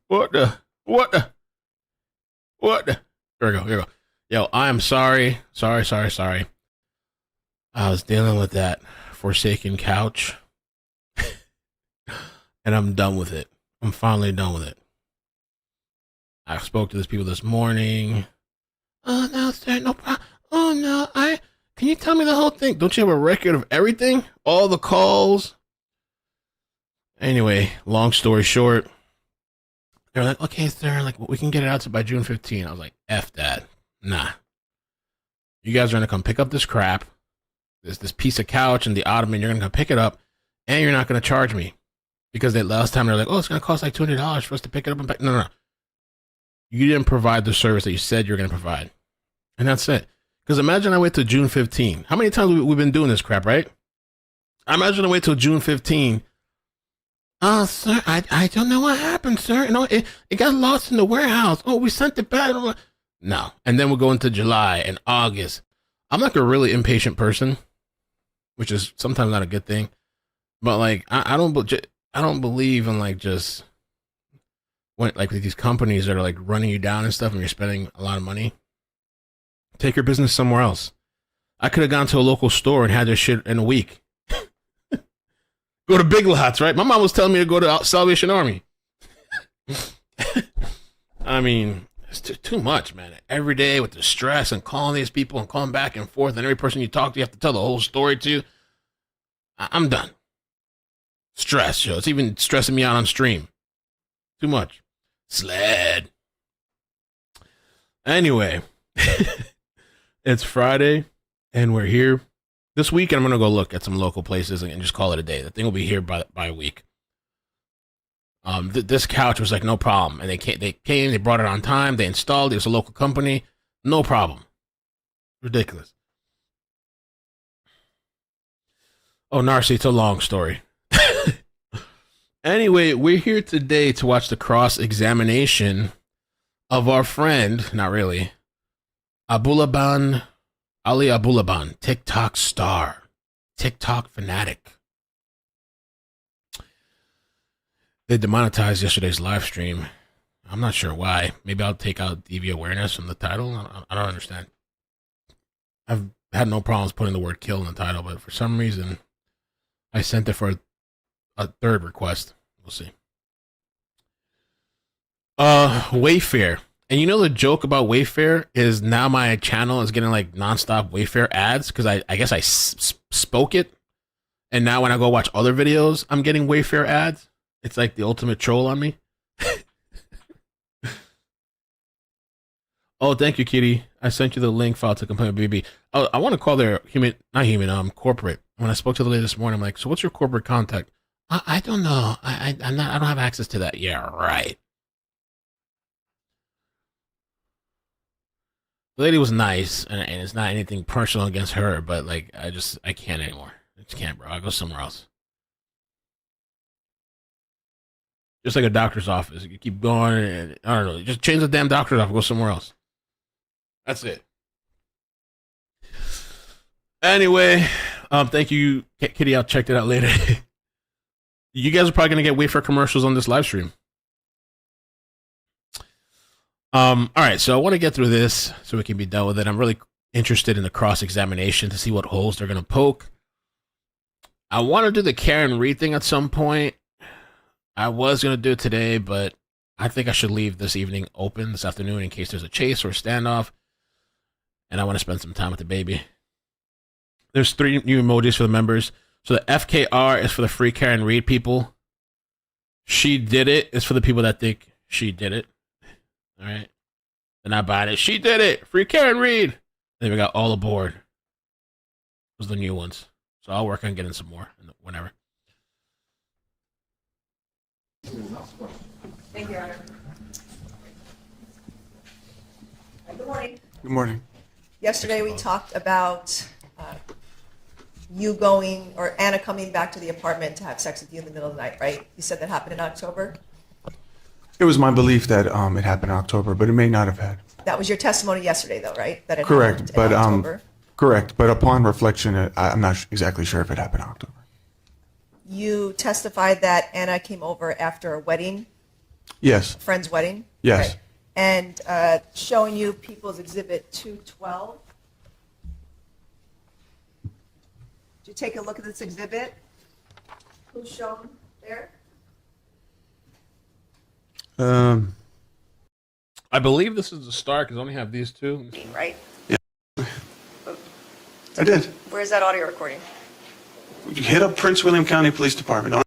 What the? What the? What the? Here we go. Here we go. Yo, I am sorry. Sorry. I was dealing with that forsaken couch. And I'm done with it. I'm finally done with it. I spoke to these people this morning. Oh, no, sir, no problem. Oh, no, can you tell me the whole thing? Don't you have a record of everything? All the calls? Anyway, long story short, they're like, okay, sir, like, we can get it out to by June 15th. I was like, F that. Nah. You guys are going to come pick up this crap, this piece of couch and the ottoman. You're going to come pick it up, and you're not going to charge me. Because last time they're like, oh, it's going to cost like $200 for us to pick it up and pack. No. You didn't provide the service that you said you were going to provide. And that's it. Because imagine I wait till June 15. How many times we've been doing this crap, right? I imagine I wait till June 15. Oh, sir, I don't know what happened, sir. You know, it got lost in the warehouse. Oh, we sent it back. No. And then we'll go into July and August. I'm like a really impatient person, which is sometimes not a good thing. But like, I don't believe in like just when like these companies that are like running you down and stuff and you're spending a lot of money. Take your business somewhere else. I could have gone to a local store and had this shit in a week. Go to Big Lots, right? My mom was telling me to go to Salvation Army. I mean, it's too much, man. Every day with the stress and calling these people and calling back and forth, and every person you talk to, you have to tell the whole story to. I'm done. Stress, yo. It's even stressing me out on stream. Too much. Sled. Anyway, it's Friday, and we're here. This weekend, I'm going to go look at some local places and just call it a day. The thing will be here by a week. This couch was like, no problem. And they came, they brought it on time. They installed it. It was a local company. No problem. Ridiculous. Oh, Narcy, it's a long story. Anyway, we're here today to watch the cross-examination of our friend, not really, Abulaban, Ali Abulaban, TikTok star, TikTok fanatic. They demonetized yesterday's live stream. I'm not sure why. Maybe I'll take out DV awareness from the title. I don't understand. I've had no problems putting the word kill in the title, but for some reason, I sent it for a third request. We'll see. Wayfair. And you know the joke about Wayfair is now my channel is getting like nonstop Wayfair ads because I guess I spoke it. And now when I go watch other videos, I'm getting Wayfair ads. It's like the ultimate troll on me. Oh, thank you, Kitty. I sent you the link file to complain with BB. Oh, I want to call their corporate. When I spoke to the lady this morning, I'm like, so what's your corporate contact? I don't know. I don't have access to that. Yeah, right. The lady was nice, and it's not anything personal against her, but like, I can't anymore. I just can't, bro. I'll go somewhere else. Just like a doctor's office. You keep going, and I don't know. Just change the damn doctor's office, go somewhere else. That's it. Anyway, thank you, Kitty. I'll check it out later. You guys are probably going to get Wayfair commercials on this live stream. All right, so I want to get through this so we can be done with it. I'm really interested in the cross-examination to see what holes they're going to poke. I want to do the Karen Reed thing at some point. I was going to do it today, but I think I should leave this evening open this afternoon in case there's a chase or a standoff. And I want to spend some time with the baby. There's 3 new emojis for the members. So the FKR is for the free Karen Reed people. She did it is for the people that think she did it. All right. They're not buying it. She did it. Free Karen Reed. Then we got all aboard. Those are the new ones. So I'll work on getting some more whenever. Thank you, Your Honor. Good morning. Good morning. Yesterday we talked about you going, or Anna coming back to the apartment to have sex with you in the middle of the night, right? You said that happened in October? It was my belief that it happened in October, but it may not have had. That was your testimony yesterday, though, right? That it Correct, happened but in October? correct. But upon reflection, I'm not exactly sure if it happened in October. You testified that Anna came over after a wedding Yes. Friend's wedding? Yes. Okay. And showing you People's Exhibit 212. Did you take a look at this exhibit? Who's shown there? I believe this is the start because I only have these two. Right? I did. Where's that audio recording? You hit up Prince William County Police Department. I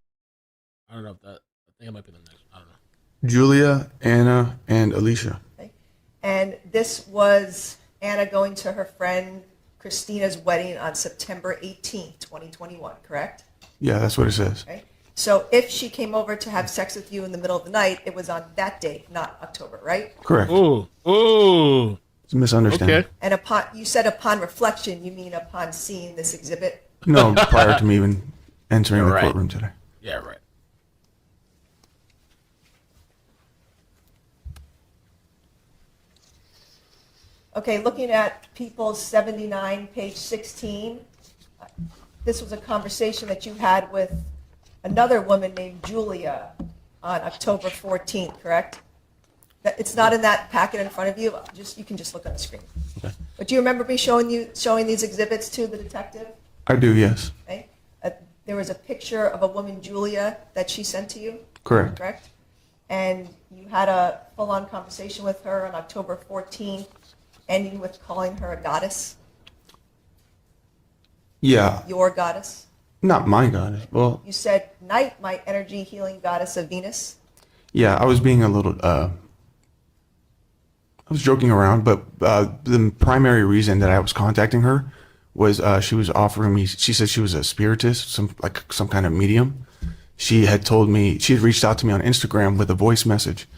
don't know if that. I think it might be the next. I don't know. Julia, Anna, and Alicia. Okay. And this was Anna going to her friend Christina's wedding on September 18th, 2021, correct? Yeah, that's what it says. Okay. So if she came over to have sex with you in the middle of the night, it was on that date, not October, right? Correct. Ooh. It's a misunderstanding. Okay. And you said upon reflection, you mean upon seeing this exhibit? No, prior to me even entering the Right. courtroom today. Yeah, right. Okay, looking at People's 79, page 16, this was a conversation that you had with another woman named Julia on October 14th, correct? It's not in that packet in front of you. You can just look on the screen. Okay. But do you remember me showing these exhibits to the detective? I do, yes. Okay. There was a picture of a woman, Julia, that she sent to you. Correct. Correct. And you had a full-on conversation with her on October 14th, ending with calling her a goddess. Yeah. Your goddess. Not my goddess. Well, You said, "Night, my energy healing goddess of Venus." yeah, I was being a little, I was joking around, but the primary reason that I was contacting her was she was offering me, she said she was a spiritist, some kind of medium. She had told me, she had reached out to me on Instagram with a voice message.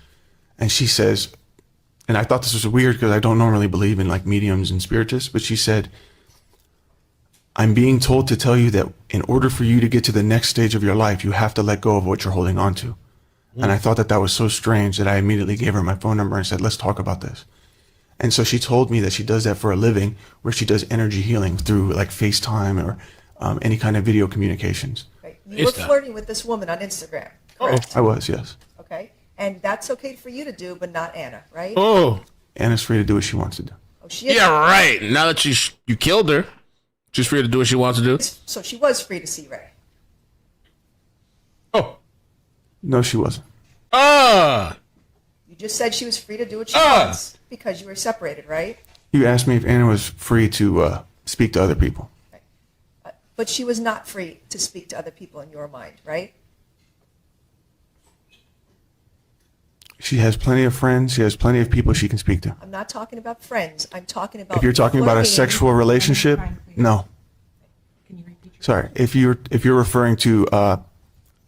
And she says, and I thought this was weird because I don't normally believe in like mediums and spiritists, but she said, "I'm being told to tell you that in order for you to get to the next stage of your life, you have to let go of what you're holding on to." And I thought that was so strange that I immediately gave her my phone number and said, "Let's talk about this." And so she told me that she does that for a living, where she does energy healing through like FaceTime or any kind of video communications. Right. You were FaceTime. flirting with this woman on Instagram, correct? I was, yes. Okay. And that's okay for you to do, but not Anna, right? Oh. Anna's free to do what she wants to do. Oh, she is. Yeah, right. Now that you killed her, she's free to do what she wants to do. So she was free to see Ray. Oh. No, she wasn't. You just said she was free to do what she wants because you were separated, right? You asked me if Anna was free to speak to other people. But she was not free to speak to other people in your mind, right? She has plenty of friends. She has plenty of people she can speak to. I'm not talking about friends. I'm talking about If you're talking about a flirting. sexual relationship, no. Sorry. If you're referring to a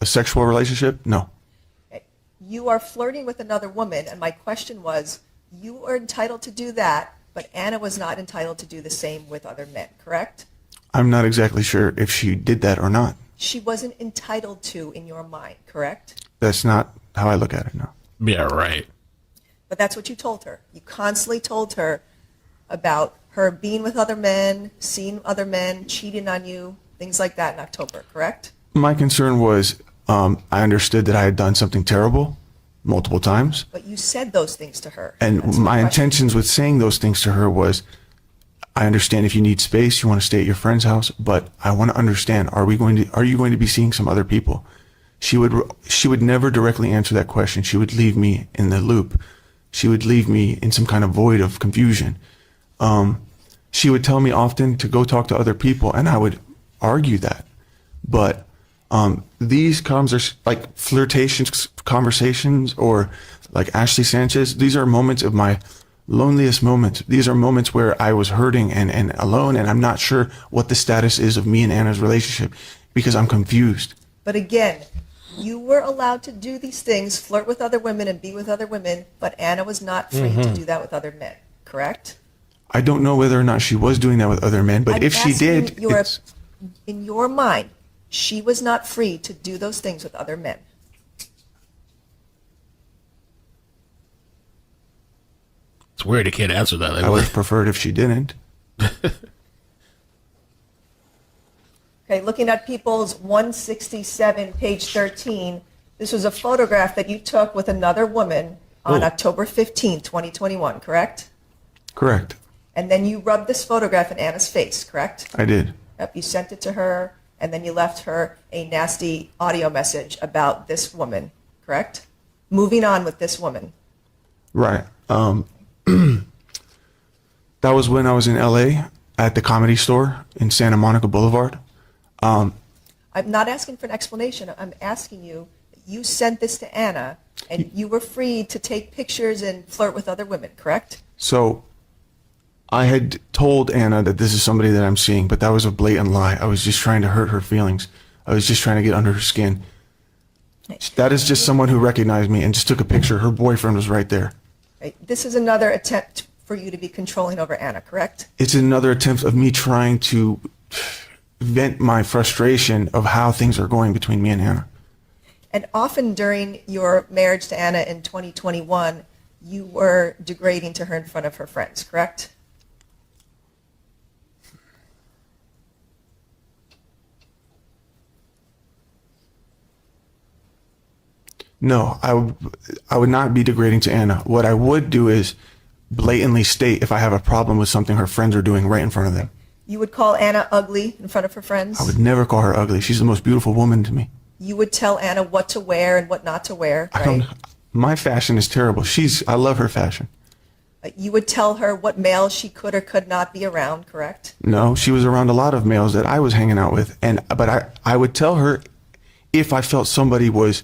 sexual relationship, no. You are flirting with another woman, and my question was, you are entitled to do that, but Anna was not entitled to do the same with other men, correct? I'm not exactly sure if she did that or not. She wasn't entitled to in your mind, correct? That's not how I look at it, no. Yeah, right. But that's what you told her. You constantly told her about her being with other men, seeing other men, cheating on you, things like that in October, correct? My concern was I understood that I had done something terrible multiple times. But you said those things to her. And That's my question. intentions with saying those things to her was, I understand if you need space, you want to stay at your friend's house, but I want to understand, are you going to be seeing some other people? She would never directly answer that question. She would leave me in the loop. She would leave me in some kind of void of confusion. She would tell me often to go talk to other people, and I would argue that. But these like flirtations conversations, or like Ashley Sanchez, these are moments of my loneliest moments. These are moments where I was hurting and alone, and I'm not sure what the status is of me and Anna's relationship because I'm confused. But again, you were allowed to do these things, flirt with other women and be with other women, but Anna was not free to do that with other men, correct? I don't know whether or not she was doing that with other men, but I'm if she asking did, in your mind, she was not free to do those things with other men. It's weird you can't answer that. I would have preferred if she didn't. Okay, looking at People's 167, page 13, This was a photograph that you took with another woman on Oh. October 15, 2021, correct? Correct. And then you rubbed this photograph in Anna's face, correct? I did. Yep, you sent it to her, and then you left her a nasty audio message about this woman, correct? Moving on with this woman. Right. That was when I was in LA at the Comedy Store in Santa Monica Boulevard. I'm not asking for an explanation. I'm asking you, you sent this to Anna, and you were free to take pictures and flirt with other women, correct? So I had told Anna that this is somebody that I'm seeing, but that was a blatant lie. I was just trying to hurt her feelings. I was just trying to get under her skin. That is just someone who recognized me and just took a picture. Her boyfriend was right there. Right. This is another attempt for you to be controlling over Anna, correct? It's another attempt of me trying to vent my frustration of how things are going between me and Anna. And often during your marriage to Anna in 2021, you were degrading to her in front of her friends, correct? No, I would not be degrading to Anna. What I would do is blatantly state if I have a problem with something her friends are doing right in front of them. You would call Anna ugly in front of her friends? I would never call her ugly. She's the most beautiful woman to me. You would tell Anna what to wear and what not to wear, I right? don't. My fashion is terrible. I love her fashion. You would tell her what males she could or could not be around, correct? No, she was around a lot of males that I was hanging out with, but I would tell her if I felt somebody was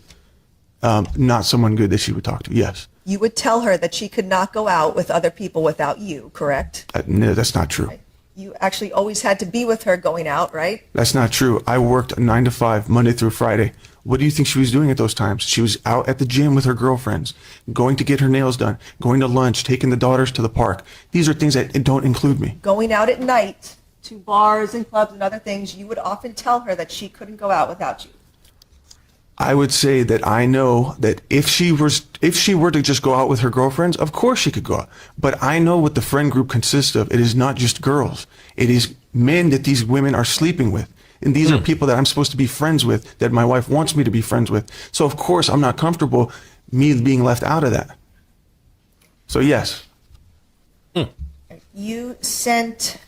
not someone good that she would talk to. Yes. You would tell her that she could not go out with other people without you, correct? No, that's not true. You actually always had to be with her going out, right? That's not true. I worked 9 to 5, Monday through Friday. What do you think she was doing at those times? She was out at the gym with her girlfriends, going to get her nails done, going to lunch, taking the daughters to the park. These are things that don't include me. Going out at night to bars and clubs and other things, you would often tell her that she couldn't go out without you. I would say that I know that if she were to just go out with her girlfriends, of course she could go out. But I know what the friend group consists of. It is not just girls. It is men that these women are sleeping with. And these are people that I'm supposed to be friends with, that my wife wants me to be friends with. So of course I'm not comfortable me being left out of that. So yes. You sent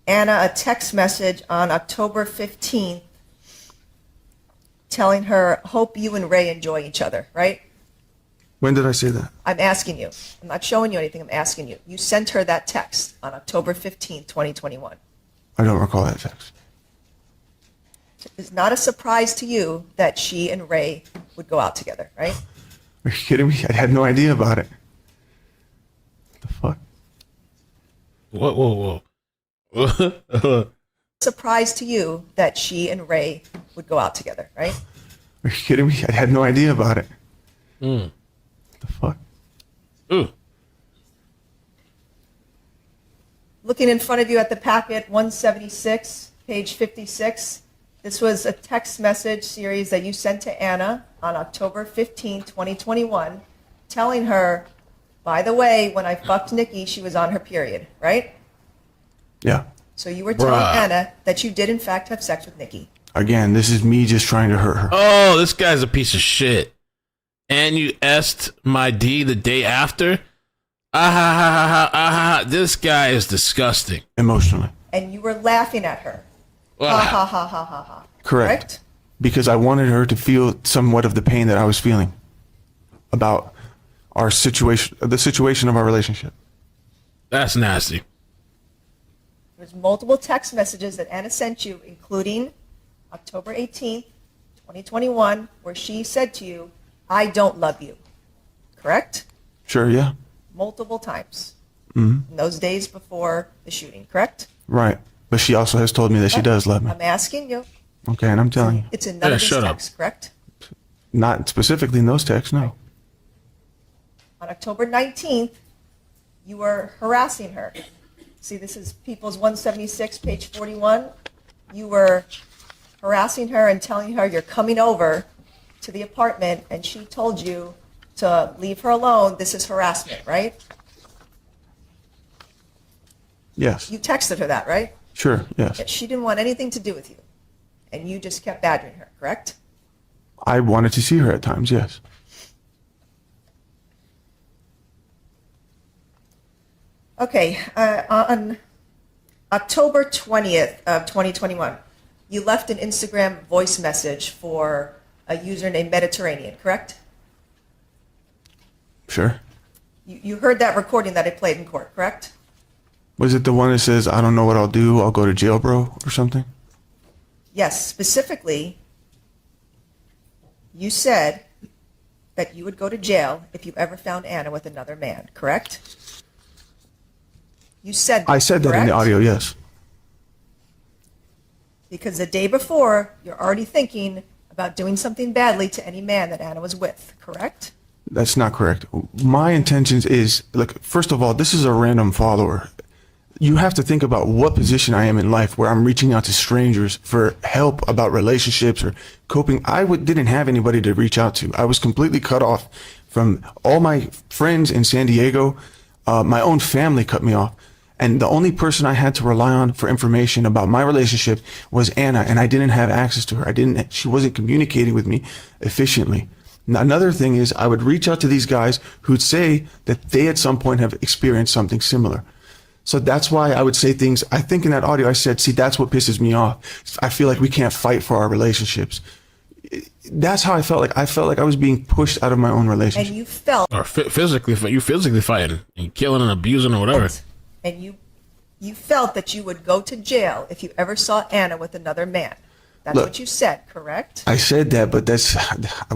Anna a text message on October 15th telling her, hope you and Ray enjoy each other, right? When did I say that? I'm asking you. I'm not showing you anything. I'm asking you. You sent her that text on October 15th, 2021. I don't recall that text. It's not a surprise to you that she and Ray would go out together, right? Are you kidding me? I had no idea about it. What the fuck? Whoa. Surprise to you that she and Ray would go out together, right? Are you kidding me? I had no idea about it. What the fuck? Looking in front of you at the packet, 176, page 56, this was a text message series that you sent to Anna on October 15, 2021, telling her, by the way, when I fucked Nikki, she was on her period, right? Yeah. So you were telling Anna that you did, in fact, have sex with Nikki. Again, this is me just trying to hurt her. Oh, this guy's a piece of shit. And you asked my D the day after? This guy is disgusting. Emotionally. And you were laughing at her. Ha ha ha ha ha ha. Correct. Because I wanted her to feel somewhat of the pain that I was feeling about our situation, the situation of our relationship. That's nasty. There's multiple text messages that Anna sent you, including October 18th, 2021, where she said to you, I don't love you. Correct? Sure, yeah. Multiple times. In those days before the shooting, correct? Right. But she also has told me that she does love me. I'm asking you. Okay, and I'm telling you. It's in none of these texts, correct? Not specifically in those texts, no. On October 19th, you were harassing her. See, this is People's 176, page 41. You were harassing her and telling her you're coming over to the apartment, and she told you to leave her alone. This is harassment, right? Yes. You texted her that, right? Sure, yes. That she didn't want anything to do with you, and you just kept badgering her, correct? I wanted to see her at times, yes. Okay, on October 20th of 2021, you left an Instagram voice message for a user named Mediterranean, correct? Sure. You heard that recording that I played in court, correct? Was it the one that says, I don't know what I'll do, I'll go to jail, bro, or something? Yes, specifically, you said that you would go to jail if you ever found Anna with another man, correct? You said that, I said that in correct? the audio, yes. Because the day before, you're already thinking about doing something badly to any man that Anna was with, correct? That's not correct. My intentions is, look, first of all, this is a random follower. You have to think about what position I am in life where I'm reaching out to strangers for help about relationships or coping. Didn't have anybody to reach out to. I was completely cut off from all my friends in San Diego. My own family cut me off. And the only person I had to rely on for information about my relationship was Anna, and I didn't have access to her. She wasn't communicating with me efficiently. Now, another thing is I would reach out to these guys who'd say that they at some point have experienced something similar. So that's why I would say things. I think in that audio I said, see, that's what pisses me off. I feel like we can't fight for our relationships. That's how I felt like. I felt like I was being pushed out of my own relationship. And you felt... Or physically fighting and killing and abusing or whatever. And you felt that you would go to jail if you ever saw Anna with another man. That's Look, what you said, correct? I said that, but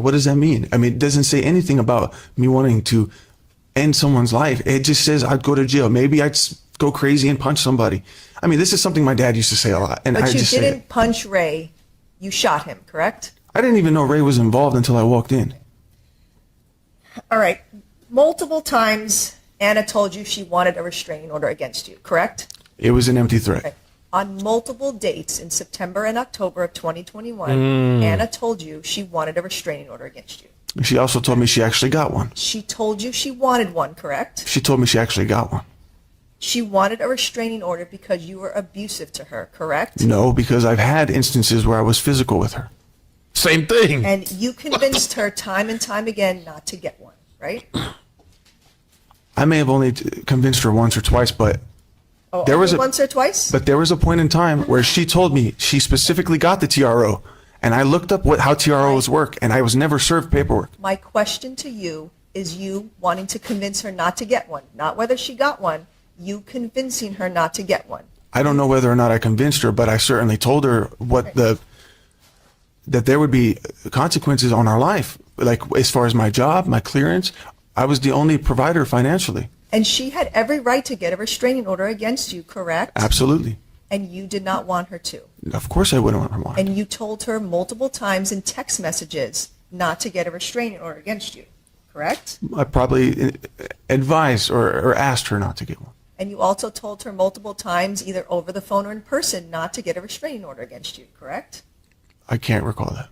what does that mean? I mean, it doesn't say anything about me wanting to end someone's life. It just says I'd go to jail. Maybe I'd go crazy and punch somebody. I mean, this is something my dad used to say a lot. And but I you just didn't punch Ray. You shot him, correct? I didn't even know Ray was involved until I walked in. All right. Multiple times, Anna told you she wanted a restraining order against you, correct? It was an empty threat. Okay. On multiple dates in September and October of 2021, Anna told you she wanted a restraining order against you. She also told me she actually got one. She told you she wanted one, correct? She told me she actually got one. She wanted a restraining order because you were abusive to her, correct? No, because I've had instances where I was physical with her. Same thing. And you convinced her time and time again not to get one, right? I may have only convinced her once or twice, but Oh, there was once or twice? But there was a point in time where she told me she specifically got the TRO, and I looked up how TROs work, and I was never served paperwork. My question to you is you wanting to convince her not to get one, not whether she got one, you convincing her not to get one. I don't know whether or not I convinced her, but I certainly told her that there would be consequences on our life, like as far as my job, my clearance. I was the only provider financially. And she had every right to get a restraining order against you, correct? Absolutely. And you did not want her to. Of course I wouldn't want her to. And you told her multiple times in text messages not to get a restraining order against you, correct? I probably advised or asked her not to get one. And you also told her multiple times, either over the phone or in person, not to get a restraining order against you, correct? I can't recall that.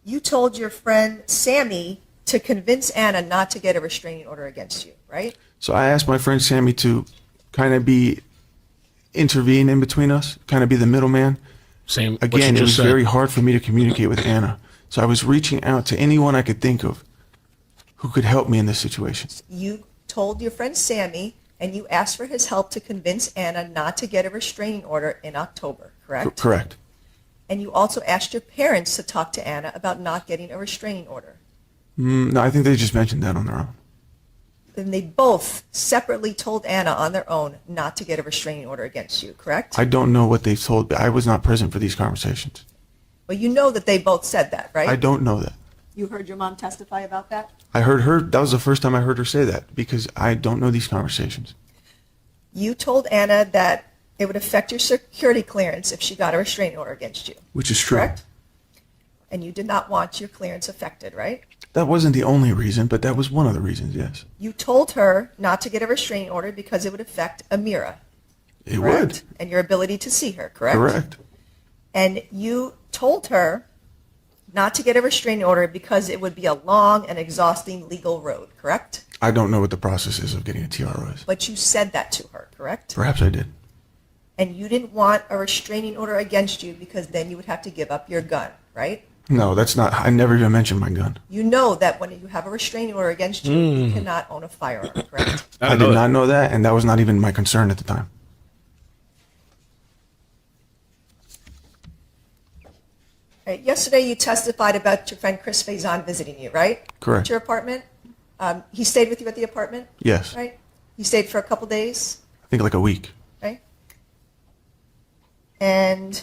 You told your friend Sammy to convince Anna not to get a restraining order against you, right? So I asked my friend Sammy to kind of intervene in between us, kind of be the middleman. Same. Again, it was very hard for me to communicate with Anna. So I was reaching out to anyone I could think of who could help me in this situation. You told your friend Sammy, and you asked for his help to convince Anna not to get a restraining order in October, correct? Correct. And you also asked your parents to talk to Anna about not getting a restraining order. No, I think they just mentioned that on their own. Then they both separately told Anna on their own not to get a restraining order against you, correct? I don't know what they've told me. I was not present for these conversations. Well, you know that they both said that, right? I don't know that. You heard your mom testify about that? I heard her, that was the first time I heard her say that, because I don't know these conversations. You told Anna that it would affect your security clearance if she got a restraining order against you. Which is true. Correct? And you did not want your clearance affected, right? That wasn't the only reason, but that was one of the reasons, yes. You told her not to get a restraining order because it would affect Amira. It correct? would. And your ability to see her, correct? Correct. And you told her not to get a restraining order because it would be a long and exhausting legal road, correct? I don't know what the process is of getting a TRO is. But you said that to her, correct? Perhaps I did. And you didn't want a restraining order against you because then you would have to give up your gun, right? No, that's not. I never even mentioned my gun. You know that when you have a restraining order against you, you cannot own a firearm, correct? I did not know that, and that was not even my concern at the time. Right, yesterday you testified about your friend Chris Faison visiting you, right? Correct. At your apartment. He stayed with you at the apartment, Yes. right? He stayed for a couple days, I think like a week. right? And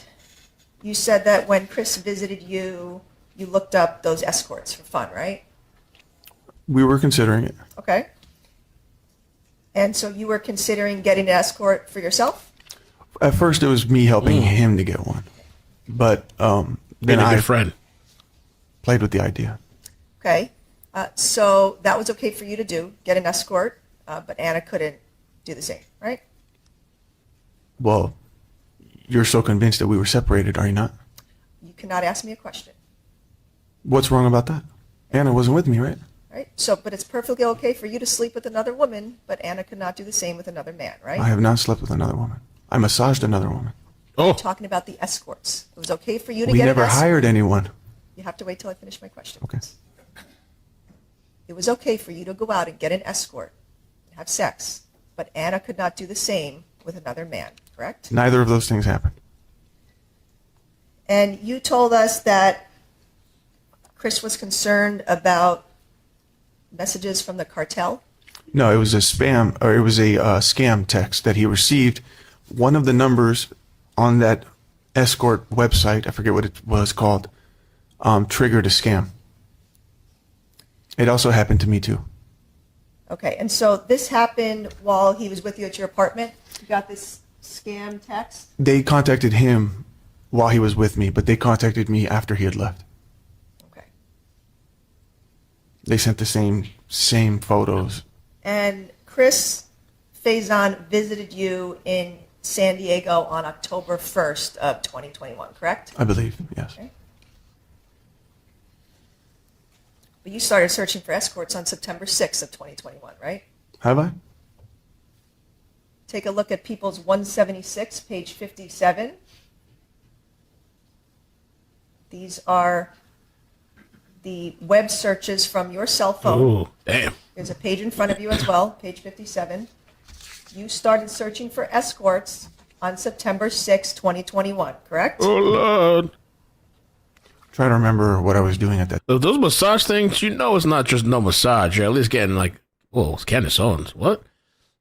you said that when Chris visited you, you looked up those escorts for fun, right? We were considering it. Okay. And so you were considering getting an escort for yourself? At first, it was me helping him to get one, but Being then a I good friend. played with the idea. Okay. So that was okay for you to do, get an escort, but Anna couldn't do the same, right? Well, you're so convinced that we were separated, are you not? You cannot ask me a question, What's wrong about that? Anna wasn't with me, right? right? So, but it's perfectly okay for you to sleep with another woman, but Anna could not do the same with another man, right? I have not slept with another woman. I massaged another woman. Oh, Talking about the escorts. It was okay for you to We get never an escort. hired anyone. You have to wait till I finish my question. Okay. It was okay for you to go out and get an escort and have sex, but Anna could not do the same with another man, correct? Neither of those things happened. And you told us that Chris was concerned about messages from the cartel. No, it was a spam, or it was a scam text that he received. One of the numbers on that Escort website, I forget what it was called, triggered a scam. It also happened to me too. Okay, and so this happened while he was with you at your apartment? You got this scam text? They contacted him while he was with me, but they contacted me after he had left. Okay. They sent the same photos. And Chris Faison visited you in San Diego on October 1st of 2021, correct? I believe, yes. Okay. But you started searching for escorts on September 6th of 2021, right? Have I? Take a look at People's 176, page 57. These are the web searches from your cell phone. oh, damn. There's a page in front of you as well, page 57. You started searching for escorts on September 6, 2021, correct? Oh, Lord. Try to remember what I was doing at that. Those massage things, you know, it's not just no massage. You're at least getting like, whoa, it's Candace Owens. What?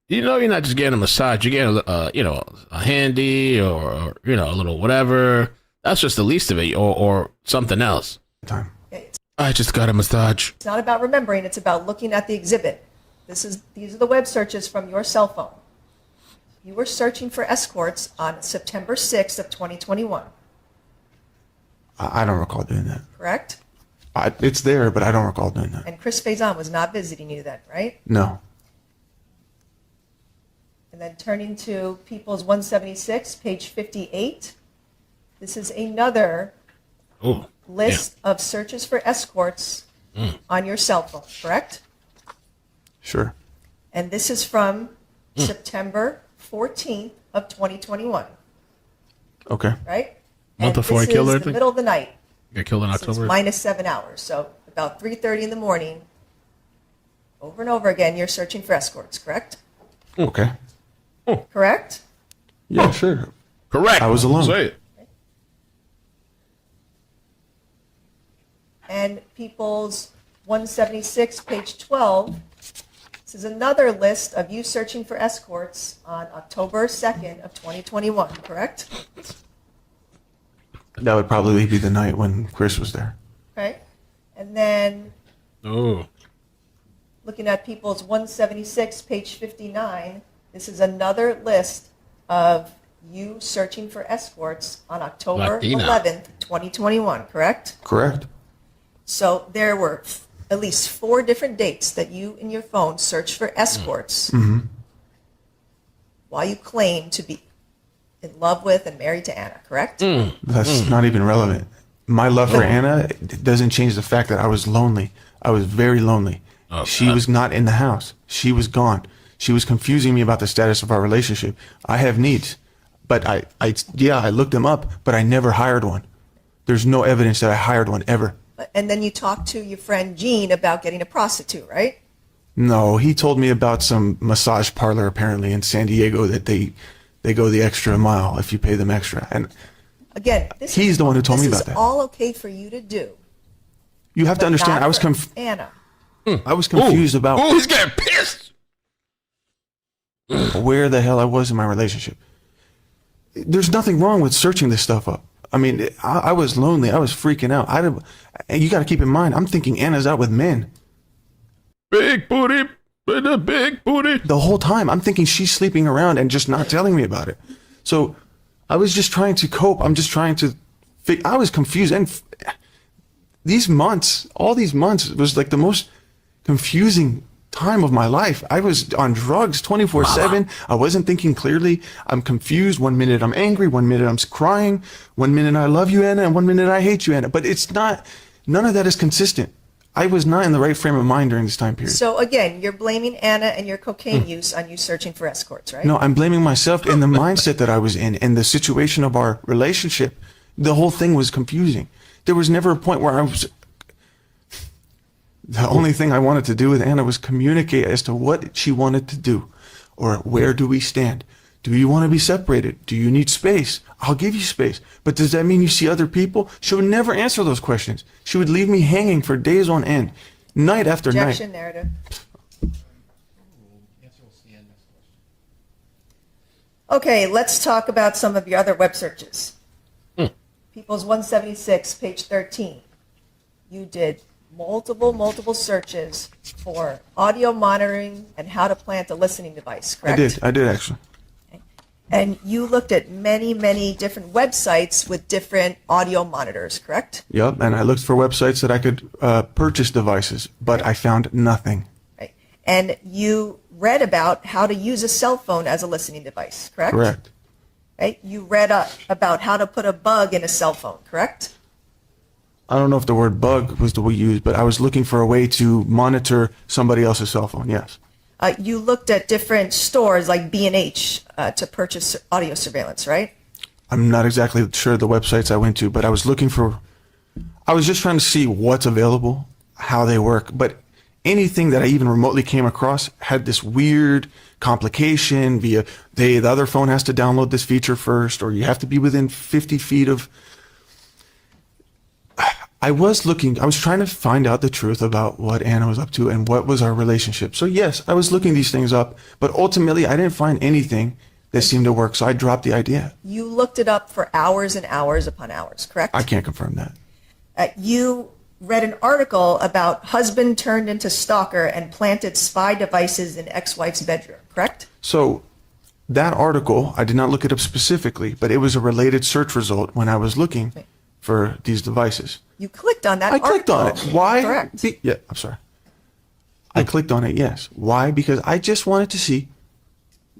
You know, you're not just getting a massage. You're getting, a handy or, a little whatever. That's just the least of it, or something else. time. It's I just got a massage. not about remembering, it's about looking at the exhibit. These are the web searches from your cell phone. You were searching for escorts on September 6th of 2021, I don't recall doing that. correct? It's there, but I don't recall doing that. And Chris Faison was not visiting you then, right? No. And then turning to People's 176, page 58. This is another Oh, list of searches for escorts on your cell phone, correct? Sure. And this is from September 14th of 2021, Okay. right? Month And before I this killed is her, I the think? middle of the night. got killed in So it's October. minus 7 hours. So about 3:30 in the morning, over and over again, you're searching for escorts, correct? Okay. Correct? Yeah, sure. Correct. I was alone. Say it. And People's 176, page 12. This is another list of you searching for escorts on October 2nd of 2021, correct? That would probably be the night when Chris was there. Okay. And then Oh, looking at People's 176, page 59, this is another list of you searching for escorts on October Latina. 11th, 2021, correct? Correct. So there were at least 4 different dates that you in your phone searched for escorts while you claim to be in love with and married to Anna, correct? That's not even relevant. My love for Anna doesn't change the fact that I was lonely. I was very lonely. Oh, She God. was not in the house. She was gone. She was confusing me about the status of our relationship. I have needs, but I looked them up, but I never hired one. There's no evidence that I hired one ever. And then you talked to your friend Gene about getting a prostitute, right? No, he told me about some massage parlor apparently in San Diego that they go the extra mile if you pay them extra. And again, he's the one who told me about This that. is all okay for you to do. You have to understand, I was Anna. I was confused about he's getting pissed. where the hell I was in my relationship. There's nothing wrong with searching this stuff up. I mean, I was lonely. I was freaking out. And you got to keep in mind, I'm thinking Anna's out with men. Big booty, with a big booty. The whole time, I'm thinking she's sleeping around and just not telling me about it. So I was just trying to cope. I'm just trying to I was confused. And all these months, was like the most confusing time of my life. I was on drugs 24/7. I wasn't thinking clearly. I'm confused. 1 minute I'm angry. 1 minute I'm crying. 1 minute I love you, Anna, and 1 minute I hate you, Anna. But it's not, none of that is consistent. I was not in the right frame of mind during this time period. So again, you're blaming Anna and your cocaine use on you searching for escorts, right? No, I'm blaming myself in the mindset that I was in and the situation of our relationship. The whole thing was confusing. There was never a point where the only thing I wanted to do with Anna was communicate as to what she wanted to do, or where do we stand? Do you want to be separated? Do you need space? I'll give you space. But does that mean you see other people? She would never answer those questions. She would leave me hanging for days on end, night after Objection, night. narrative. Okay, let's talk about some of your other web searches. People's 176, page 13. You did multiple searches for audio monitoring and how to plant a listening device, correct? I did actually. Okay. And you looked at many different websites with different audio monitors, correct? Yep, and I looked for websites that I could purchase devices, but I found nothing. Right. And you read about how to use a cell phone as a listening device, correct? Correct. Right? You read about how to put a bug in a cell phone, correct? I don't know if the word bug was the we used, but I was looking for a way to monitor somebody else's cell phone, yes. You looked at different stores like B&H to purchase audio surveillance, right? I'm not exactly sure the websites I went to, but I was just trying to see what's available, how they work. But anything that I even remotely came across had this weird complication via the other phone has to download this feature first, or you have to be within 50 feet of. I was trying to find out the truth about what Anna was up to and what was our relationship. So yes, I was looking these things up, but ultimately I didn't find anything that seemed to work, so I dropped the idea. You looked it up for hours and hours upon hours, correct? I can't confirm that. You read an article about husband turned into stalker and planted spy devices in ex-wife's bedroom, correct? So that article, I did not look it up specifically, but it was a related search result when I was looking for these devices. You clicked on that I clicked on it. Why? Correct. Yeah, I'm sorry. I clicked on it, yes. Why? Because I just wanted to see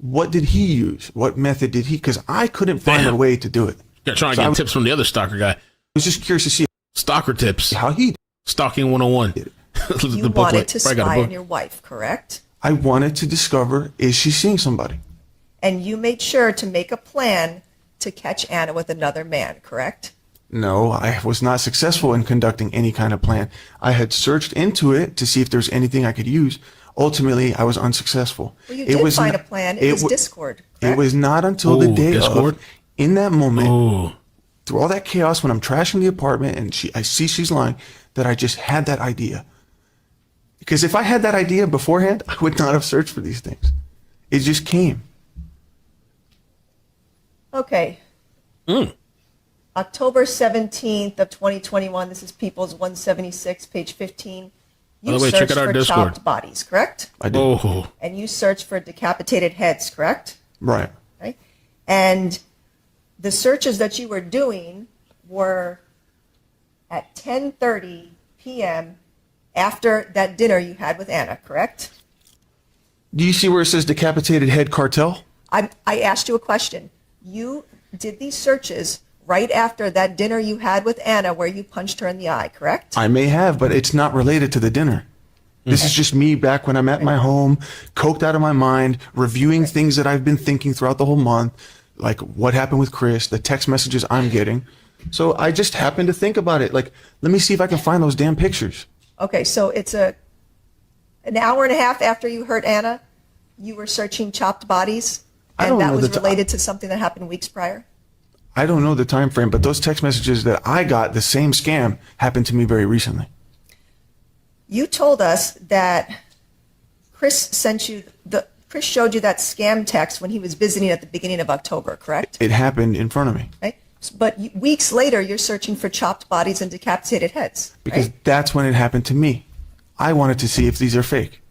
what did he use? What method did he? Because I couldn't find a way to do it. You're trying to get tips from the other stalker guy. I was just curious to see Stalker tips. how he did. Stalking 101. You wanted to spy on your wife, correct? I wanted to discover, is she seeing somebody? And you made sure to make a plan to catch Anna with another man, correct? No, I was not successful in conducting any kind of plan. I had searched into it to see if there's anything I could use. Ultimately, I was unsuccessful. Well, you did find a plan. It was Discord, correct? It was not until the day Discord? of, in that moment, through all that chaos when I'm trashing the apartment and I see she's lying, that I just had that idea. Because if I had that idea beforehand, I would not have searched for these things. It just came. Okay. October 17th of 2021, this is People's 176, page 15. You By the way, check searched out our for Discord. chopped bodies, correct? I did. And you searched for decapitated heads, correct? Right. Right? And the searches that you were doing were at 10:30 p.m. after that dinner you had with Anna, correct? Do you see where it says decapitated head cartel? I asked you a question. You did these searches right after that dinner you had with Anna where you punched her in the eye, correct? I may have, but it's not related to the dinner. This is just me back when I'm at my home, coked out of my mind, reviewing things that I've been thinking throughout the whole month, like what happened with Chris, the text messages I'm getting. So I just happened to think about it. Like, let me see if I can find those damn pictures. Okay, so it's an hour and a half after you hurt Anna, you were searching chopped bodies, I and don't that know was the related to something that happened weeks prior? I don't know the time frame, but those text messages that I got, the same scam, happened to me very recently. You told us that Chris showed you that scam text when he was visiting at the beginning of October, correct? It happened in front of me. Right? But weeks later, you're searching for chopped bodies and decapitated heads. Because right? that's when it happened to me. I wanted to see if these are fake.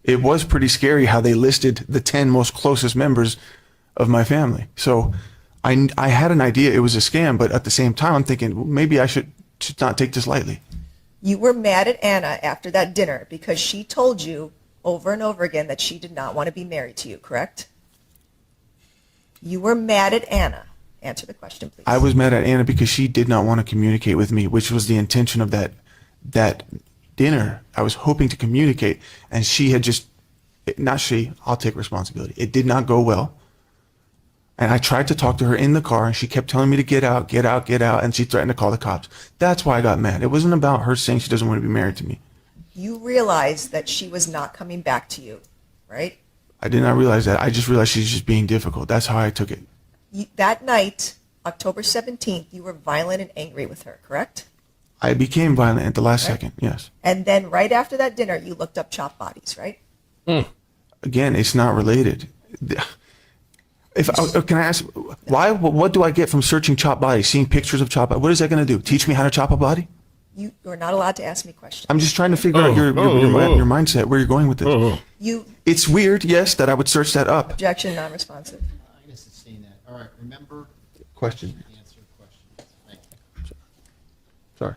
It was pretty scary how they listed the 10 most closest members of my family. So I had an idea it was a scam, but at the same time, I'm thinking, well, maybe I should not take this lightly. You were mad at Anna after that dinner because she told you over and over again that she did not want to be married to you, correct? You were mad at Anna. Answer the question, please. I was mad at Anna because she did not want to communicate with me, which was the intention of that dinner. I was hoping to communicate, and she had just, not she, I'll take responsibility. It did not go well. And I tried to talk to her in the car, and she kept telling me to get out, and she threatened to call the cops. That's why I got mad. It wasn't about her saying she doesn't want to be married to me. You realized that she was not coming back to you, right? I did not realize that. I just realized she's just being difficult. That's how I took it. That night, October 17th, you were violent and angry with her, correct? I became violent at the last second, yes. And then right after that dinner, you looked up chopped bodies, right? Again, it's not related. Can I ask, why? What do I get from searching chopped bodies, seeing pictures of chopped bodies? What is that going to do? Teach me how to chop a body? You're not allowed to ask me questions. I'm just trying to figure out your mindset, where you're going with this. It's weird, yes, that I would search that up. Objection, non-responsive. I guess it's saying that. All right, remember. Question. Answer questions. Thank you. Sorry.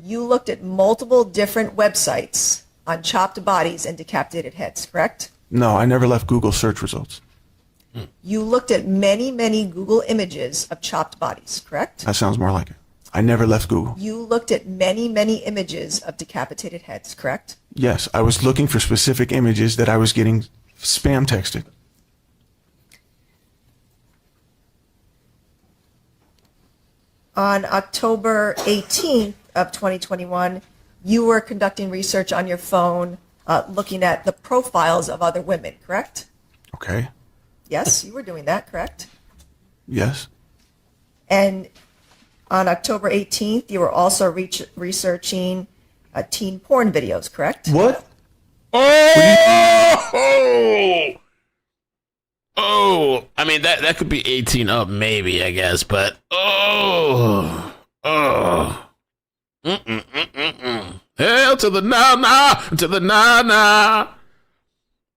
You looked at multiple different websites on chopped bodies and decapitated heads, correct? No, I never left Google search results. You looked at many, many Google images of chopped bodies, correct? That sounds more like it. I never left Google. You looked at many, many images of decapitated heads, correct? Yes, I was looking for specific images that I was getting spam texted. On October 18th of 2021, you were conducting research on your phone, looking at the profiles of other women, correct? Okay. Yes, you were doing that, correct? Yes. And on October 18th, you were also researching teen porn videos, correct? What? Oh, I mean that could be 18 up, maybe, I guess, but hell to the na.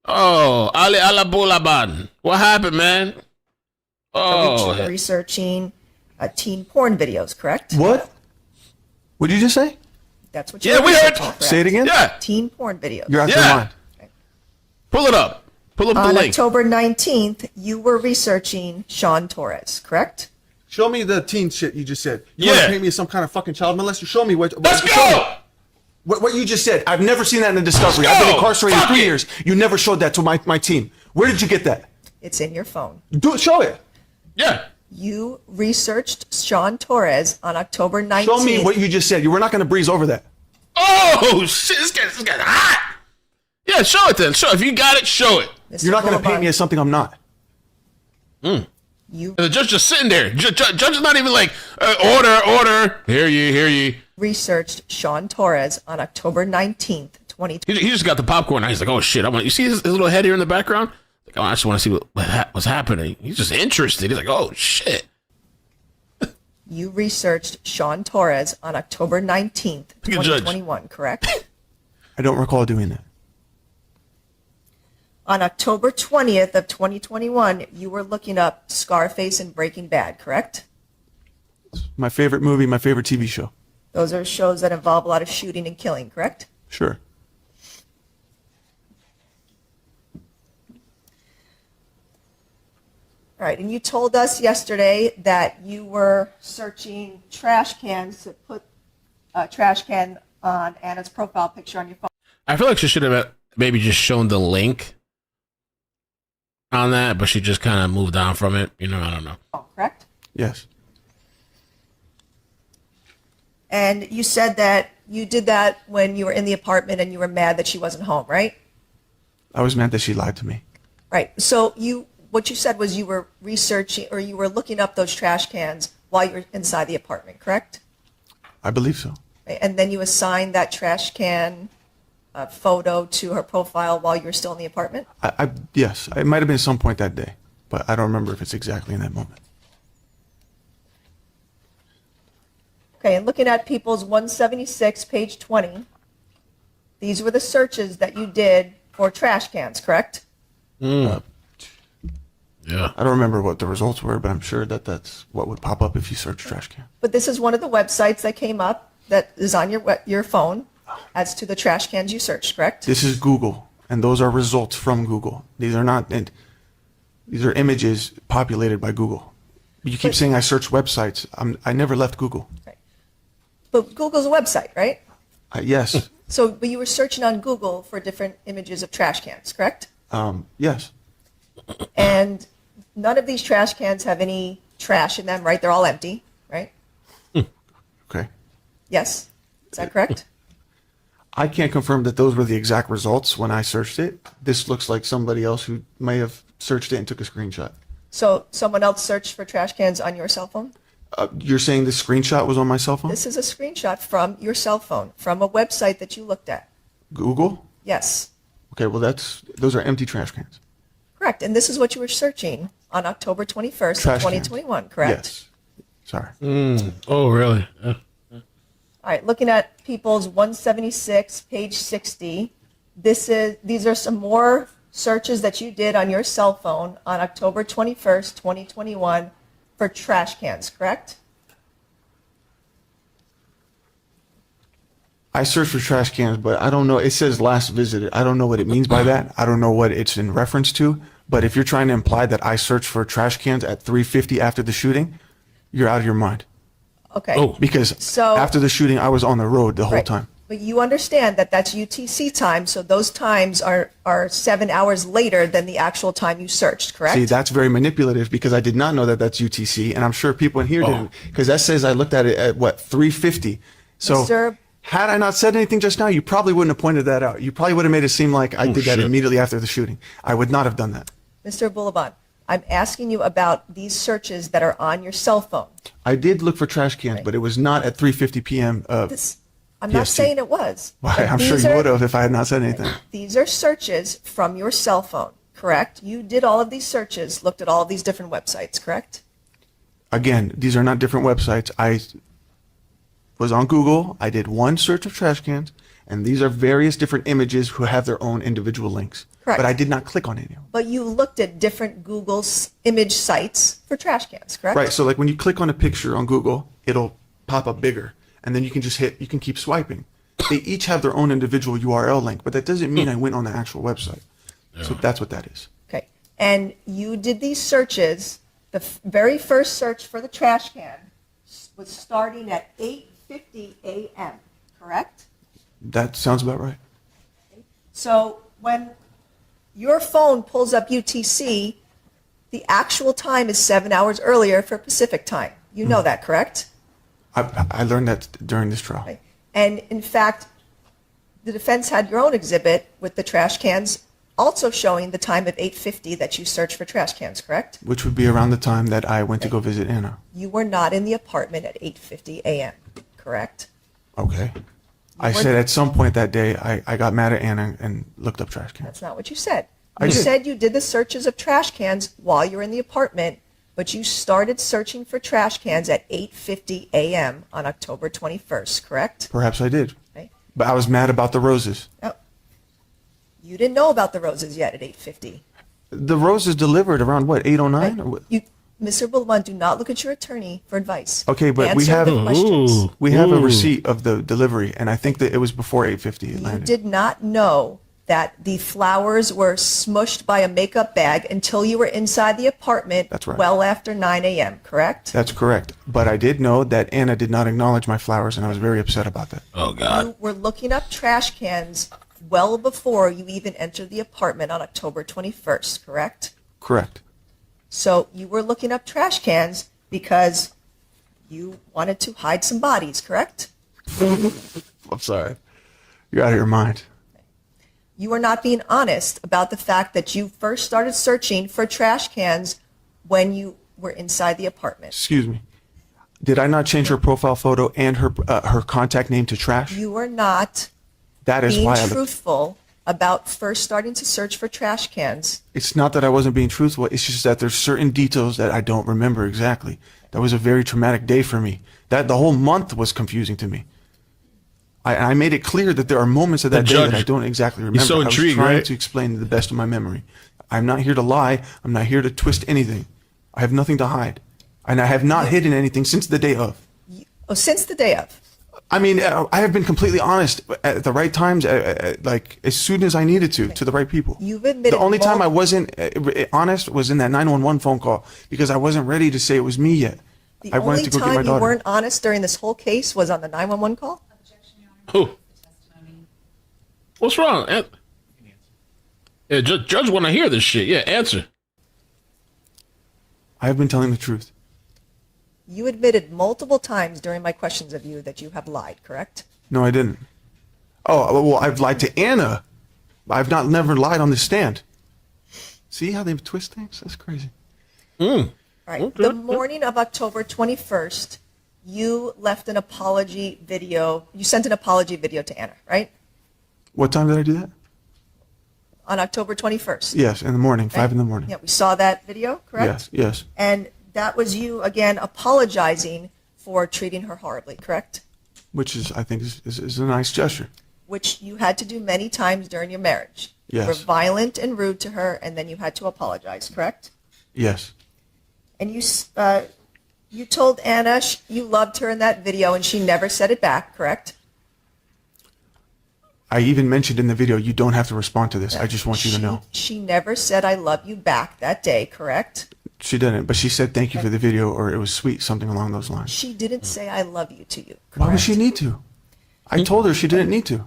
Oh, Ali Abulaban. What happened, man? Oh, Researching teen porn videos, correct? What? What did you just say? That's what you yeah, were we heard. researching, correct? Say it again? Yeah, Teen porn videos. You're out your Yeah. mind. pull it up. Pull up the On link. October 19th, you were researching Sean Torres, correct? Show me the teen shit you just said. You Yeah. want to paint me as some kind of fucking child molester? Show me what. Let's show me. go. What you just said, I've never seen that in a discovery. I've go. been incarcerated Fuck 3 it. years. You never showed that to my team. Where did you get that? It's in your phone. Show it. Yeah. You researched Sean Torres on October 19th. Show me what you just said. You were not going to breeze over that. Oh shit! This guy's hot. Yeah, show it then. Show if you got it. Show it. Mr. You're not going to paint Abulaban, me as something I'm not. And the judge just sitting there. Judge is not even like order. Hear ye. researched Sean Torres on October 19th, 2020. He just got the popcorn. Now he's like, oh shit! You see his little head here in the background? Like, oh, I just want to see what's happening. He's just interested. He's like, oh shit. You researched Sean Torres on October 19th, Look at Judge. 2021, correct? I don't recall doing that. On October 20th of 2021, you were looking up Scarface and Breaking Bad, correct? My favorite movie, my favorite TV show. Those are shows that involve a lot of shooting and killing, correct? Sure. All right, and you told us yesterday that you were searching trash cans to put a trash can on Anna's profile picture on your phone. I feel like she should have maybe just shown the link on that, but she just kind of moved on from it. I don't know. Correct? Yes. And you said that you did that when you were in the apartment and you were mad that she wasn't home, right? I was mad that she lied to me. Right. So what you said was you were researching or you were looking up those trash cans while you were inside the apartment, correct? I believe so. Right. And then you assigned that trash can photo to her profile while you were still in the apartment? Yes, it might have been some point that day, but I don't remember if it's exactly in that moment. Okay, and looking at People's 176, page 20, these were the searches that you did for trash cans, correct? Yeah. I don't remember what the results were, but I'm sure that that's what would pop up if you search trash can. But this is one of the websites that came up that is on your phone as to the trash cans you searched, correct? This is Google, and those are results from Google. These are not, and these are images populated by Google. You keep saying I search websites. I never left Google. Right. But Google's a website, right? Yes. So, but you were searching on Google for different images of trash cans, correct? Yes. And none of these trash cans have any trash in them, right? They're all empty, right? Okay. Yes. Is that correct? I can't confirm that those were the exact results when I searched it. This looks like somebody else who may have searched it and took a screenshot. So someone else searched for trash cans on your cell phone? You're saying this screenshot was on my cell phone? This is a screenshot from your cell phone, from a website that you looked at. Google? Yes. Okay, well those are empty trash cans. Correct. And this is what you were searching on October 21st, Trash of cans. 2021, correct? Yes. Sorry. Oh, really? All right, looking at People's 176, page 60, these are some more searches that you did on your cell phone on October 21st, 2021 for trash cans, correct? I searched for trash cans, but I don't know. It says last visited. I don't know what it means by that. I don't know what it's in reference to. But if you're trying to imply that I searched for trash cans at 3:50 after the shooting, you're out of your mind. Okay. Oh. Because So- after the shooting, I was on the road the whole Right. time. But you understand that that's UTC time, so those times are 7 hours later than the actual time you searched, correct? See, that's very manipulative because I did not know that that's UTC, and I'm sure people in here didn't. Because that says I looked at it at what 3:50. So Mr. had I not said anything just now, you probably wouldn't have pointed that out. You probably would have made it seem like I did that shit. immediately after the shooting. I would not have done that. Mr. Abulaban, I'm asking you about these searches that are on your cell phone. I did look for trash cans, but it was not at 3:50 p.m. I'm not PST. saying it was. Why, but I'm sure these you are- would have if I had not said anything. These are searches from your cell phone, correct? You did all of these searches, looked at all of these different websites, correct? Again, these are not different websites. I was on Google. I did one search of trash cans, and these are various different images who have their own individual links. Correct. But I did not click on any of them. But you looked at different Google's image sites for trash cans, correct? Right. So like when you click on a picture on Google, it'll pop up bigger, and then you can just you can keep swiping. They each have their own individual URL link, but that doesn't mean I went on the actual website. So that's what that is. Okay. And you did these searches. The very first search for the trash can was starting at 8:50 a.m., correct? That sounds about right. So when your phone pulls up UTC, the actual time is 7 hours earlier for Pacific time. You know that, correct? I learned that during this trial. Right. And in fact, the defense had your own exhibit with the trash cans also showing the time of 8:50 that you searched for trash cans, correct? Which would be around the time that I went to go visit Anna. You were not in the apartment at 8:50 a.m., correct? Okay. I were- said at some point that day I got mad at Anna and looked up trash cans. That's not what you said. I You did. said you did the searches of trash cans while you were in the apartment, but you started searching for trash cans at 8:50 a.m. on October 21st, correct? Perhaps I did. Okay. But I was mad about the roses. Now, you didn't know about the roses yet at 8:50. The roses delivered around what, 8:09? Or what? You, Mr. Bulliman, do not look at your attorney for advice. Okay, but we Answer have- the questions. Ooh. We have a Ooh. receipt of the delivery, and I think that it was before 8:50 it You landed. did not know that the flowers were smushed by a makeup bag until you were inside the apartment That's right. well after 9 a.m., correct? That's correct. But I did know that Anna did not acknowledge my flowers, and I was very upset about that. Oh, God. You were looking up trash cans well before you even entered the apartment on October 21st, correct? Correct. So you were looking up trash cans because you wanted to hide some bodies, correct? I'm sorry. You're out of your mind. You are not being honest about the fact that you first started searching for trash cans when you were inside the apartment. Excuse me. Did I not change her profile photo and her contact name to trash? You are not That is being why I. truthful about first starting to search for trash cans. It's not that I wasn't being truthful. It's just that there's certain details that I don't remember exactly. That was a very traumatic day for me. That the whole month was confusing to me. I made it clear that there are moments of that day that I don't exactly remember. so intrigued, I was trying right? to explain to the best of my memory. I'm not here to lie. I'm not here to twist anything. I have nothing to hide. And I have not hidden anything since the day of. Oh, since the day of. I mean, I have been completely honest at the right times, like as soon as I needed to the right people. You've admitted The only time I mul- wasn't honest was in that 911 phone call because I wasn't ready to say it was me yet. The I wanted only to go get my time you daughter. weren't honest during this whole case was on the 911 call? Who? What's wrong? Yeah, judge want to hear this shit. Yeah, answer. I have been telling the truth. You admitted multiple times during my questions of you that you have lied, correct? No, I didn't. Oh, well, I've lied to Anna. I've never lied on the stand. See how they twist things? That's crazy. All right. Okay. The morning of October 21st, you left an apology video. You sent an apology video to Anna, right? What time did I do that? On October 21st. Yes, in the morning, 5 in the morning. Yeah, we saw that video, correct? Yes, yes. And that was you, again, apologizing for treating her horribly, correct? Which is, I think, is a nice gesture. Which you had to do many times during your marriage. You were Yes. violent and rude to her, and then you had to apologize, correct? Yes. And you told Anna you loved her in that video, and she never said it back, correct? I even mentioned in the video, you don't have to respond to this. I just want you to know. She never said I love you back that day, correct? She didn't, but she said thank you for the video or it was sweet, something along those lines. She didn't say I love you to you, correct? Why would she need to? I told her she didn't need to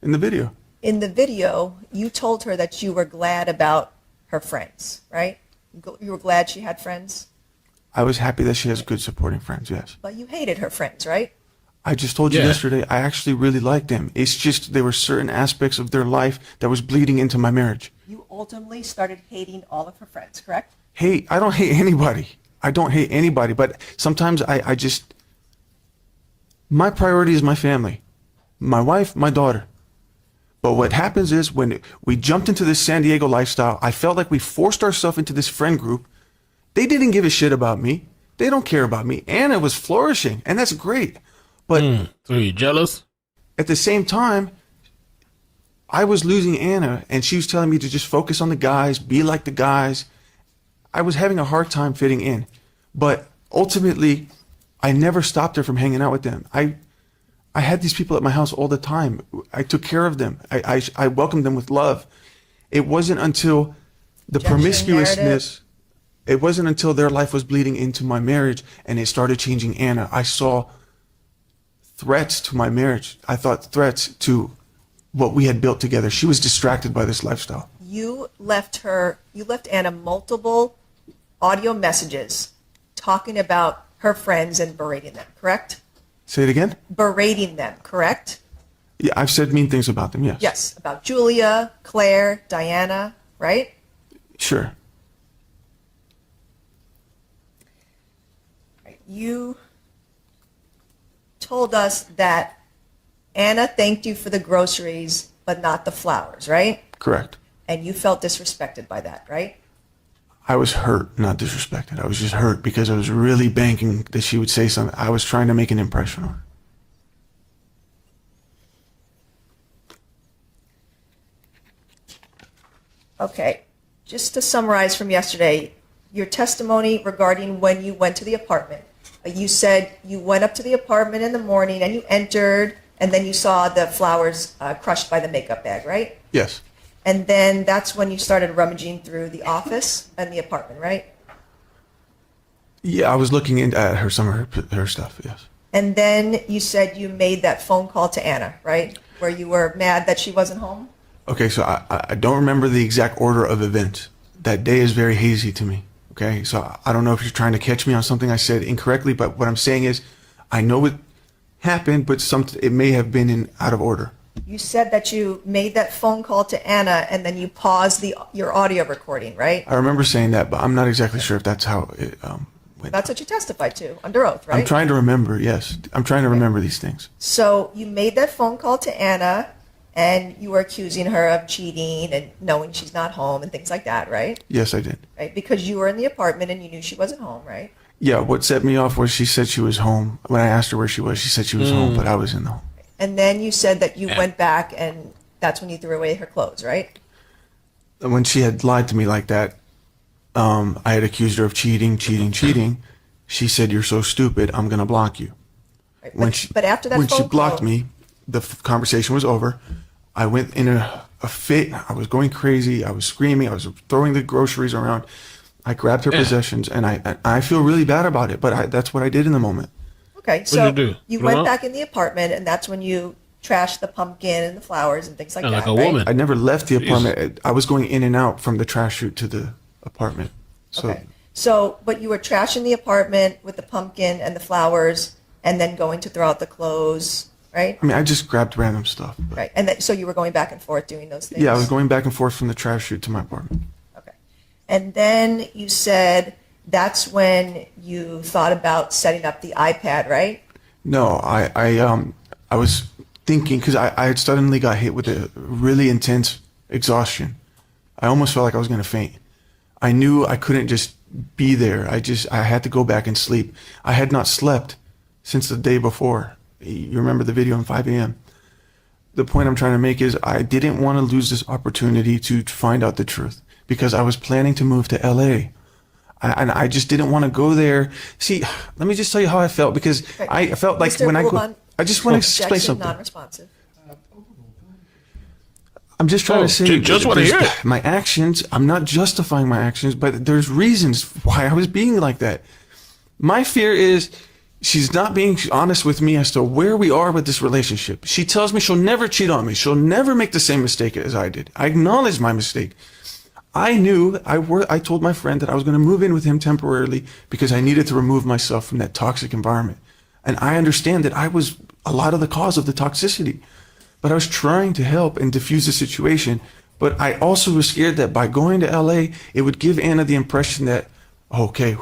in the video. In the video, you told her that you were glad about her friends, right? You were glad she had friends, I was happy that she has good supporting friends, yes. but you hated her friends, right? I just told you Yeah. yesterday, I actually really liked them. It's just there were certain aspects of their life that was bleeding into my marriage. You ultimately started hating all of her friends, correct? Hey, I don't hate anybody. I don't hate anybody, but sometimes I just, my priority is my family, my wife, my daughter. But what happens is when we jumped into this San Diego lifestyle, I felt like we forced ourselves into this friend group. They didn't give a shit about me. They don't care about me. Anna was flourishing, and that's great. But So you jealous? at the same time, I was losing Anna, and she was telling me to just focus on the guys, be like the guys. I was having a hard time fitting in. But ultimately, I never stopped her from hanging out with them. I had these people at my house all the time. I took care of them. I welcomed them with love. It wasn't until the Objection, promiscuousness, it wasn't until their life was bleeding into my marriage and it started changing Anna. I saw threats to my marriage. I thought threats to what we had built together. She was distracted by this lifestyle. You left Anna multiple audio messages talking about her friends and berating them, correct? Say it again? Berating them, correct? Yeah, I've said mean things about them, yes. Yes, about Julia, Claire, Diana, right? Sure. You told us that Anna thanked you for the groceries, but not the flowers, right? Correct. And you felt disrespected by that, right? I was hurt, not disrespected. I was just hurt because I was really banking that she would say something. I was trying to make an impression on her. Okay, just to summarize from yesterday, your testimony regarding when you went to the apartment. You said you went up to the apartment in the morning and you entered, and then you saw the flowers crushed by the makeup bag, right? Yes. And then that's when you started rummaging through the office and the apartment, right? Yeah, I was looking at some of her stuff, yes. And then you said you made that phone call to Anna, right? Where you were mad that she wasn't home? Okay, so I don't remember the exact order of events. That day is very hazy to me, okay? So I don't know if you're trying to catch me on something I said incorrectly, but what I'm saying is I know it happened, but it may have been out of order. You said that you made that phone call to Anna and then you paused your audio recording, right? I remember saying that, but I'm not exactly sure if that's how it went. That's what you testified to under oath, right? I'm trying to remember. Yes, I'm trying to remember these things. So you made that phone call to Anna and you were accusing her of cheating and knowing she's not home and things like that, right? Yes, I did. Right, because you were in the apartment and you knew she wasn't home, right? Yeah, what set me off was she said she was home. When I asked her where she was, she said she was home, but I was in the home. And then you said that you went back and that's when you threw away her clothes, right? When she had lied to me like that, I had accused her of cheating. She said, "You're so stupid, I'm going to block you." Right. When But after that when phone she blocked call, me, the conversation was over. I went in a fit. I was going crazy. I was screaming. I was throwing the groceries around. I grabbed her possessions, and I feel really bad about it, but that's what I did in the moment. okay, What'd so you do? you Throw went up? back in the apartment and that's when you trashed the pumpkin and the flowers and things like Sound that, like a right? woman. I never left the apartment. I was going in and out from the trash chute to the apartment. So Okay. So, but you were trashing the apartment with the pumpkin and the flowers and then going to throw out the clothes, right? I mean, I just grabbed random stuff. But Right. And then, so you were going back and forth doing those things? yeah, I was going back and forth from the trash chute to my apartment. Okay. And then you said that's when you thought about setting up the iPad, right? No, I was thinking because I had suddenly got hit with a really intense exhaustion. I almost felt like I was going to faint. I knew I couldn't just be there. I had to go back and sleep. I had not slept since the day before. You remember the video on 5 a.m. The point I'm trying to make is I didn't want to lose this opportunity to find out the truth because I was planning to move to LA. And I just didn't want to go there. See, let me just tell you how I felt because Right. I felt like Mr. when I go, Abulaban, I just want to explain objection, something. non-responsive. I'm just trying Oh, to say, just wanna there's- hear it. my actions, I'm not justifying my actions, but there's reasons why I was being like that. My fear is she's not being honest with me as to where we are with this relationship. She tells me she'll never cheat on me. She'll never make the same mistake as I did. I acknowledge my mistake. I knew I told my friend that I was going to move in with him temporarily because I needed to remove myself from that toxic environment. And I understand that I was a lot of the cause of the toxicity. But I was trying to help and diffuse the situation. But I also was scared that by going to LA, it would give Anna the impression that, okay,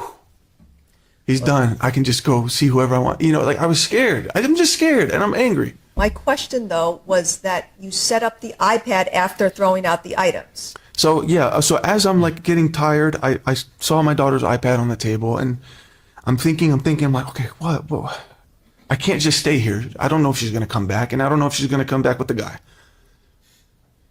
he's done. I can just go see whoever I want. You know, like I was scared. I'm just scared and I'm angry. My question, though, was that you set up the iPad after throwing out the items. So yeah, so as I'm like getting tired, I saw my daughter's iPad on the table and I'm thinking, I'm like, okay, what? I can't just stay here. I don't know if she's going to come back and I don't know if she's going to come back with the guy.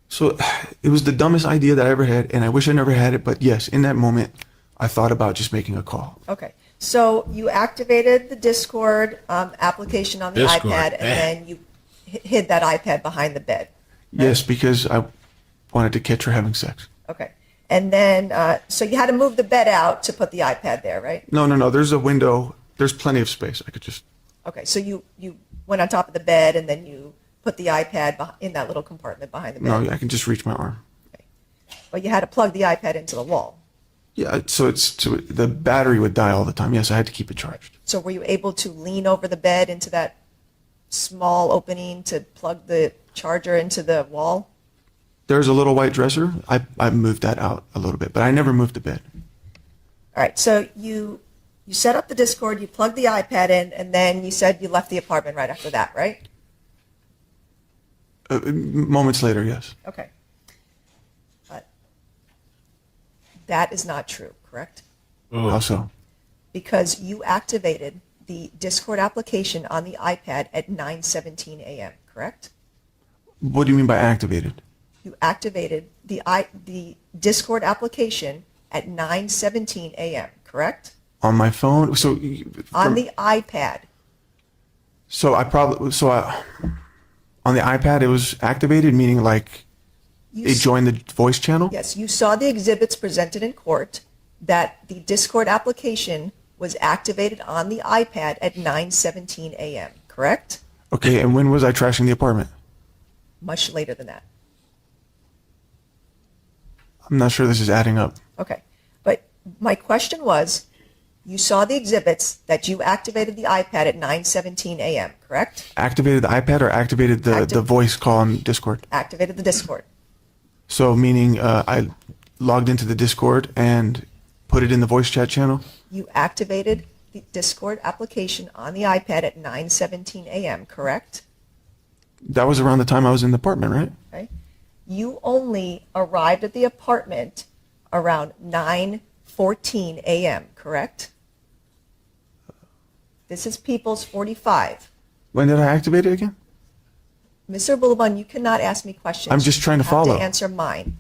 So it was the dumbest idea that I ever had and I wish I never had it. But yes, in that moment, I thought about just making a call. Okay. So you activated the Discord application on the Discord, iPad and then you hid that iPad behind the bed. Yes, because I wanted to catch her having sex. Okay. And then, so you had to move the bed out to put the iPad there, right? No. There's a window. There's plenty of space. I could just. Okay. So you went on top of the bed and then you put the iPad in that little compartment behind the bed. No, I can just reach my arm. Okay. But you had to plug the iPad into the wall. Yeah, so the battery would die all the time. Yes, I had to keep it charged. So were you able to lean over the bed into that small opening to plug the charger into the wall? There's a little white dresser. I moved that out a little bit, but I never moved the bed. All right. So you set up the Discord, you plugged the iPad in, and then you said you left the apartment right after that, right? Moments later, yes. Okay. But that is not true, correct? Oh. How so? Because you activated the Discord application on the iPad at 9:17 a.m., correct? What do you mean by activated? You activated the Discord application at 9:17 a.m., correct? On my phone? So On the iPad. On the iPad it was activated, meaning like You it joined the voice channel? Yes, you saw the exhibits presented in court that the Discord application was activated on the iPad at 9:17 a.m., correct? Okay, and when was I trashing the apartment? Much later than that. I'm not sure this is adding up. Okay. But my question was, You saw the exhibits that you activated the iPad at 9:17 a.m., correct? Activated the iPad or activated the voice call on Discord? Activated the Discord. So meaning I logged into the Discord and put it in the voice chat channel? You activated the Discord application on the iPad at 9:17 a.m., correct? That was around the time I was in the apartment, right? Okay. You only arrived at the apartment around 9:14 a.m., correct? This is People's 45. When did I activate it again? Mr. Abulaban, you cannot ask me questions. I'm just trying to You follow. have to answer mine.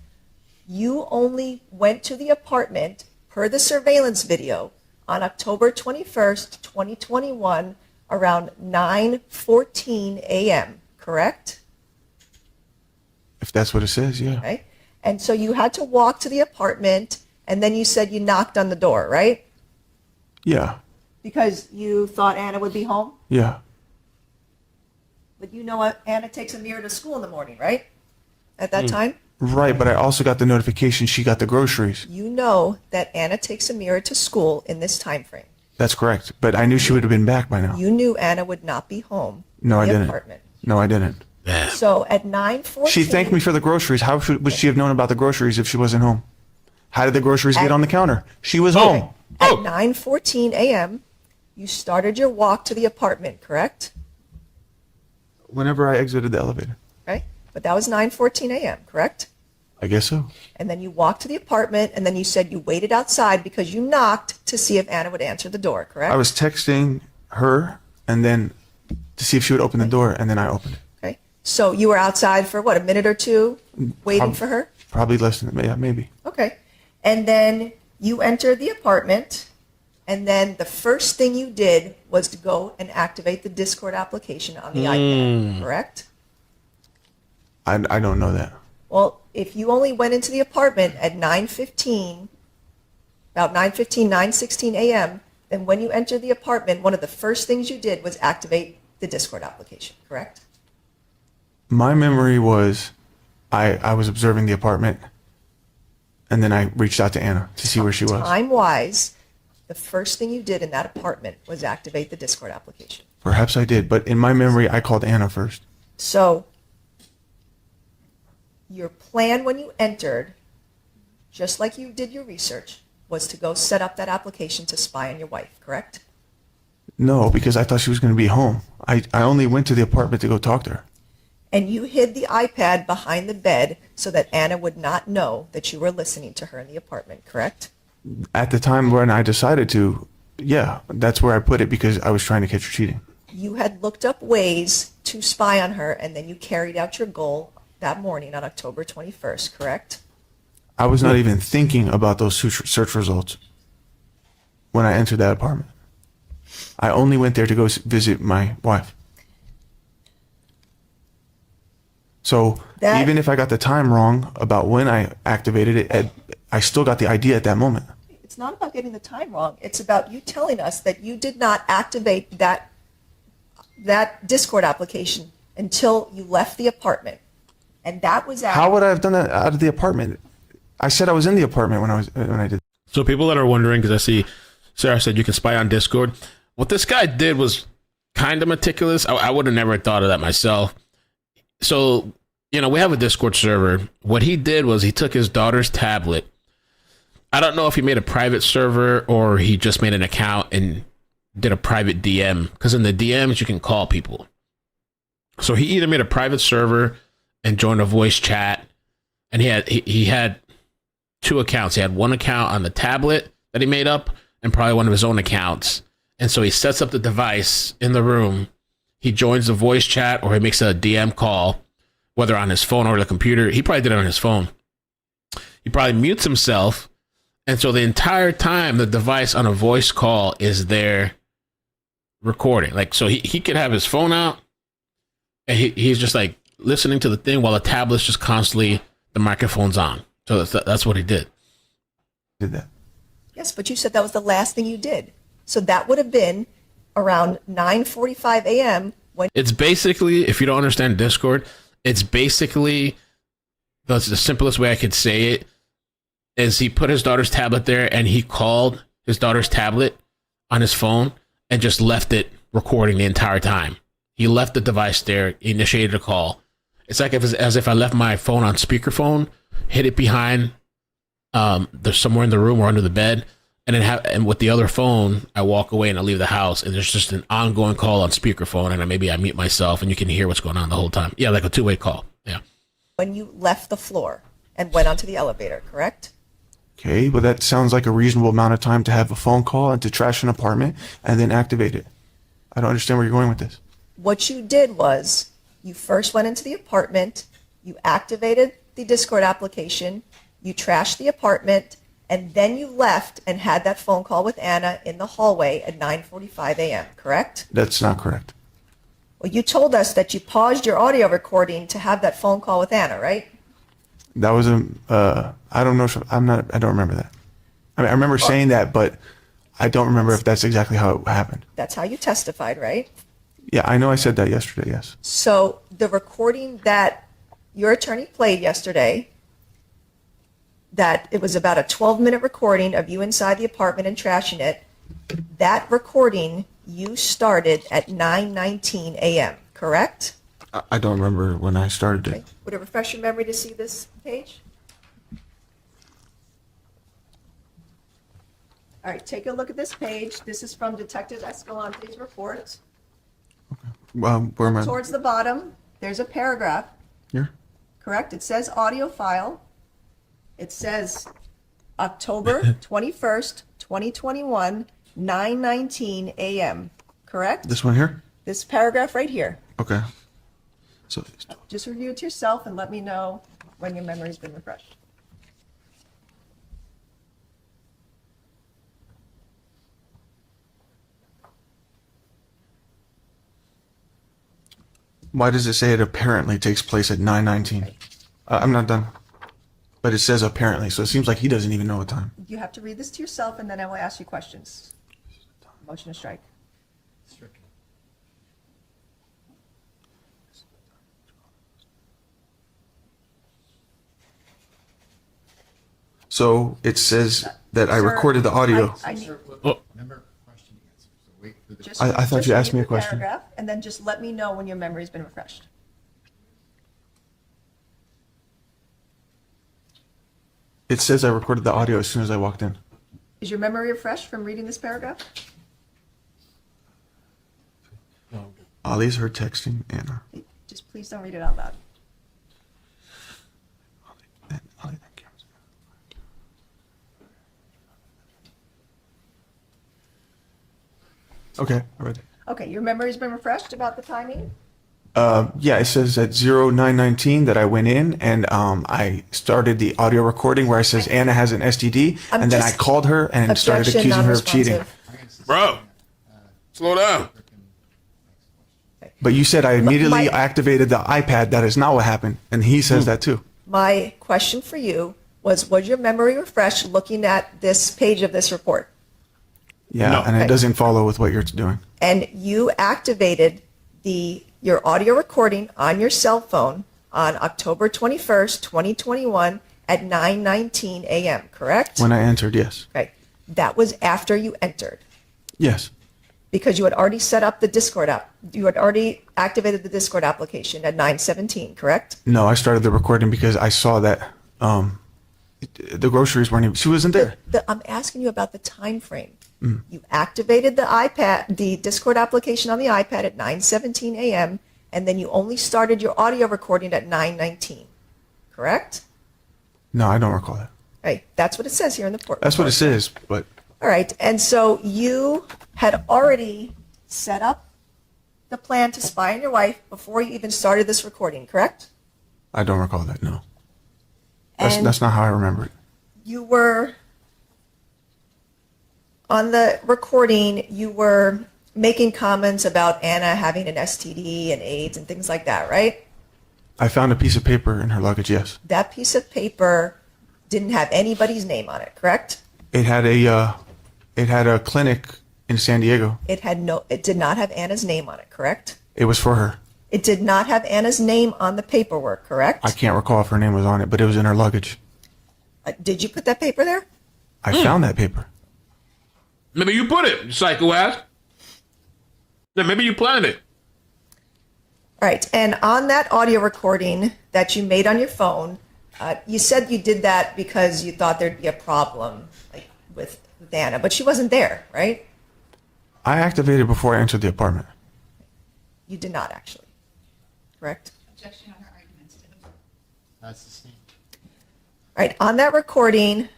You only went to the apartment per the surveillance video on October 21st, 2021, around 9:14 a.m., correct? If that's what it says, yeah. Okay. And so you had to walk to the apartment, and then you said you knocked on the door, right? Yeah. Because you thought Anna would be home? Yeah. But you know what? Anna takes Amira to school in the morning, right? At that time? Right, but I also got the notification she got the groceries. You know that Anna takes Amira to school in this time frame. That's correct. But I knew she would have been back by now. You knew Anna would not be home No, I in the didn't. apartment. No, I didn't. Yeah. So at 9:14, She thanked me for the groceries. How would she have known about the groceries if she wasn't home? How did the groceries get on the counter? She was home. At Oh. 9:14 a.m., you started your walk to the apartment, correct? Whenever I exited the elevator. Right? But that was 9:14 a.m., correct? I guess so. And then you walked to the apartment, and then you said you waited outside because you knocked to see if Anna would answer the door, correct? I was texting her and then to see if she would open the door, and then I opened it. Okay. So you were outside for what, a minute or two waiting for her? Probably less than, yeah, maybe. Okay. And then you entered the apartment, and then the first thing you did was to go and activate the Discord application on the iPad, correct? I don't know that. Well, if you only went into the apartment at 9:15, about 9:15, 9:16 a.m., then when you entered the apartment, one of the first things you did was activate the Discord application, correct? My memory was I was observing the apartment, and then I reached out to Anna to see where she was. Time-wise, the first thing you did in that apartment was activate the Discord application. Perhaps I did, but in my memory, I called Anna first. So your plan when you entered, just like you did your research, was to go set up that application to spy on your wife, correct? No, because I thought she was going to be home. I only went to the apartment to go talk to her. And you hid the iPad behind the bed so that Anna would not know that you were listening to her in the apartment, correct? At the time when I decided to, yeah, that's where I put it because I was trying to catch her cheating. You had looked up ways to spy on her, and then you carried out your goal that morning on October 21st, correct? I was not even thinking about those search results when I entered that apartment. I only went there to go visit my wife. So even if I got the time wrong about when I activated it, I still got the idea at that moment. It's not about getting the time wrong. It's about you telling us that you did not activate that Discord application until you left the apartment. And that was How would I have done that out of the apartment? I said I was in the apartment when I did. So people that are wondering, because I see Sarah said you can spy on Discord. What this guy did was kind of meticulous. I would have never thought of that myself. So, we have a Discord server. What he did was he took his daughter's tablet. I don't know if he made a private server or he just made an account and did a private DM. Because in the DMs, you can call people. So he either made a private server and joined a voice chat. And he had two accounts. He had one account on the tablet that he made up and probably one of his own accounts. And so he sets up the device in the room. He joins the voice chat or he makes a DM call, whether on his phone or the computer. He probably did it on his phone. He probably mutes himself. And so the entire time the device on a voice call is there recording. Like, so he could have his phone out and he's just like listening to the thing while the tablet's just constantly, the microphone's on. So that's what he did. Did that. Yes, but you said that was the last thing you did. So that would have been around 9:45 a.m. when It's basically, if you don't understand Discord, it's basically, the simplest way I could say it is he put his daughter's tablet there and he called his daughter's tablet on his phone and just left it recording the entire time. He left the device there, initiated a call. It's like as if I left my phone on speakerphone, hid it behind there's somewhere in the room or under the bed, and then with the other phone, I walk away and I leave the house, and there's just an ongoing call on speakerphone, and maybe I mute myself, and you can hear what's going on the whole time. Yeah, like a two-way call. Yeah. When you left the floor and went onto the elevator, correct? Okay, well, that sounds like a reasonable amount of time to have a phone call and to trash an apartment and then activate it. I don't understand where you're going with this. What you did was you first went into the apartment, you activated the Discord application, you trashed the apartment, and then you left and had that phone call with Anna in the hallway at 9:45 a.m., correct? That's not correct. Well, you told us that you paused your audio recording to have that phone call with Anna, right? That was I don't know. I don't remember that. I mean, I remember saying that, but I don't remember if that's exactly how it happened. That's how you testified, right? Yeah, I know I said that yesterday, yes. So the recording that your attorney played yesterday, that it was about a 12-minute recording of you inside the apartment and trashing it, that recording you started at 9:19 a.m., correct? I don't remember when I started Okay. it. Would it refresh your memory to see this page? All right, take a look at this page. This is from Detective Escalante's report. Where am I? Towards the bottom, there's a paragraph, Here? correct? It says audio file. It says October 21st, 2021, 9:19 a.m., correct? This one here? This paragraph right here. Okay. So, Just review it to yourself and let me know when your memory's been refreshed. why does it say it apparently takes place at 9:19? I'm not done. But it says apparently, so it seems like he doesn't even know what time. You have to read this to yourself and then I will ask you questions. Motion to strike. Stricken. So it says that I Sir, recorded the audio. I need- Sir, look, Oh. remember question answer, so wait for the. just- I thought just you asked read me a the question. paragraph, and then just let me know when your memory's been refreshed. It says I recorded the audio as soon as I walked in. Is your memory refreshed from reading this paragraph? Ollie's her texting Anna. Just please don't read it out loud. Ollie, that counts. Okay, I read it. Okay, your memory's been refreshed about the timing? Yeah, it says at 0919 that I went in and I started the audio recording where it says Anna has an STD, I'm and then I just- called her and started Objection, accusing her of cheating. non-responsive. Bro, slow down. But you said I immediately My- activated the iPad. That is not what happened, and he says that too. My question for you was your memory refreshed looking at this page of this report? Yeah, No. and it Okay. doesn't follow with what you're doing. And you activated your audio recording on your cell phone on October 21st, 2021 at 9:19 a.m., correct? When I entered, yes. Okay. That was after you entered Yes. because you had already set up the Discord app. You had already activated the Discord application at 9:17, correct? No, I started the recording because I saw that the groceries weren't even, she wasn't there. I'm asking you about the time frame. You activated the Discord application on the iPad at 9:17 a.m., and then you only started your audio recording at 9:19, correct? No, I don't recall that. Right, that's what it says here in the report. That's what it says, but All right, and so you had already set up the plan to spy on your wife before you even started this recording, correct? I don't recall that, no. And That's not how I remember it. you were, on the recording, you were making comments about Anna having an STD and AIDS and things like that, right? I found a piece of paper in her luggage, yes. That piece of paper didn't have anybody's name on it, correct? It had a clinic in San Diego. It did not have Anna's name on it, correct? It was for her. It did not have Anna's name on the paperwork, correct? I can't recall if her name was on it, but it was in her luggage. Did you put that paper there? I found that paper. Maybe you put it, you psycho ass. Yeah, maybe you planned it. All right, and on that audio recording that you made on your phone, you said you did that because you thought there'd be a problem, like with Anna, but she wasn't there, right? I activated before I entered the apartment. You did not actually, correct? Objection on her arguments. That's the same. All right, on that recording,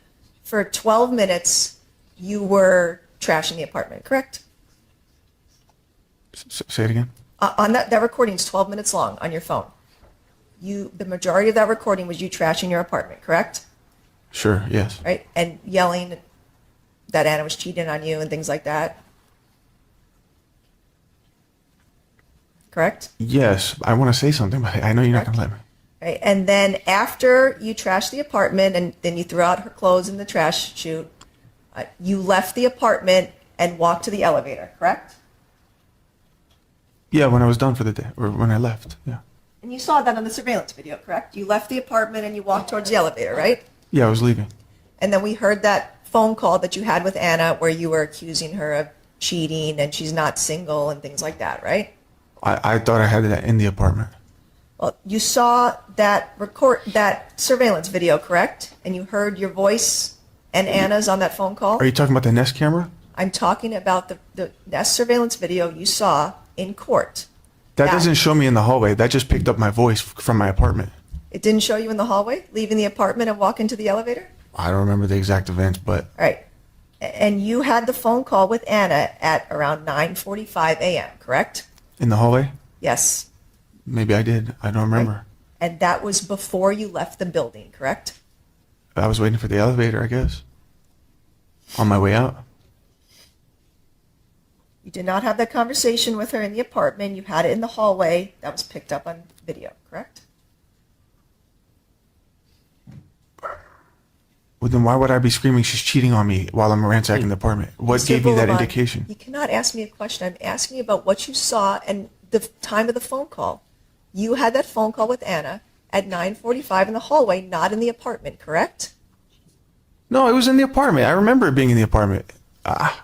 for 12 minutes, you were trashing the apartment, correct? Say it again. On that recording is 12 minutes long on your phone. The majority of that recording was you trashing your apartment, correct? Sure, yes. Right? And yelling that Anna was cheating on you and things like that. Correct? Yes, I want to say something, but I know you're not going to let me. Right? And then after you trashed the apartment and then you threw out her clothes in the trash chute, you left the apartment and walked to the elevator, correct? Yeah, when I was done for the day, or when I left, yeah. And you saw that on the surveillance video, correct? You left the apartment and you walked towards the elevator, right? Yeah, I was leaving. And then we heard that phone call that you had with Anna where you were accusing her of cheating and she's not single and things like that, right? I thought I had that in the apartment. Well, you saw that surveillance video, correct? And you heard your voice and Anna's on that phone call? Are you talking about the Nest camera? I'm talking about the Nest surveillance video you saw in court. That doesn't show me in the hallway. That just picked up my voice from my apartment. It didn't show you in the hallway, leaving the apartment and walking to the elevator? I don't remember the exact events, but All right. And you had the phone call with Anna at around 9:45 a.m., correct? in the hallway? Yes. Maybe I did. I don't remember. And that was before you left the building, correct? I was waiting for the elevator, I guess. On my way out. You did not have that conversation with her in the apartment. You had it in the hallway. That was picked up on video, correct? Well, then why would I be screaming she's cheating on me while I'm ransacking the apartment? What Mr. gave me that Abulaban, indication? You cannot ask me a question. I'm asking you about what you saw and the time of the phone call. You had that phone call with Anna at 9:45 in the hallway, not in the apartment, correct? No, it was in the apartment. I remember it being in the apartment. I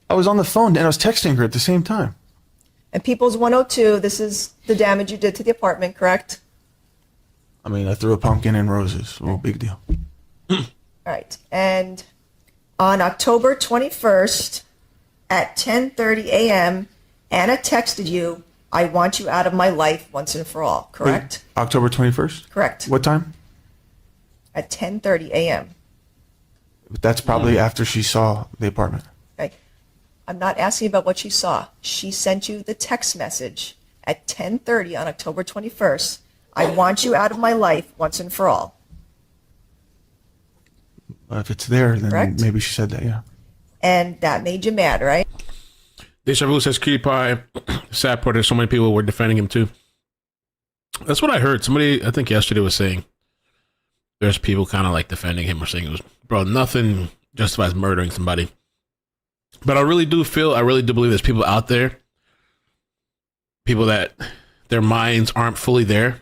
was on the phone and I was texting her at the same time. And People's 102, this is the damage you did to the apartment, correct? I mean, I threw a pumpkin and roses. Well, big deal. All right. And on October 21st at 10:30 a.m., Anna texted you, "I want you out of my life once and for all," correct? Wait, October 21st? Correct. What time? At 10:30 a.m. That's probably after she saw the apartment. Okay. I'm not asking about what she saw. She sent you the text message at 10:30 on October 21st. "I want you out of my life once and for all." If it's there, then Correct. maybe she said that, yeah. And that made you mad, right? Deja Vu says, Cutie Pie, sad part is so many people were defending him too. That's what I heard. Somebody, I think yesterday, was saying there's people kind of like defending him or saying it was, bro, nothing justifies murdering somebody. But I really do believe there's people out there, people that their minds aren't fully there,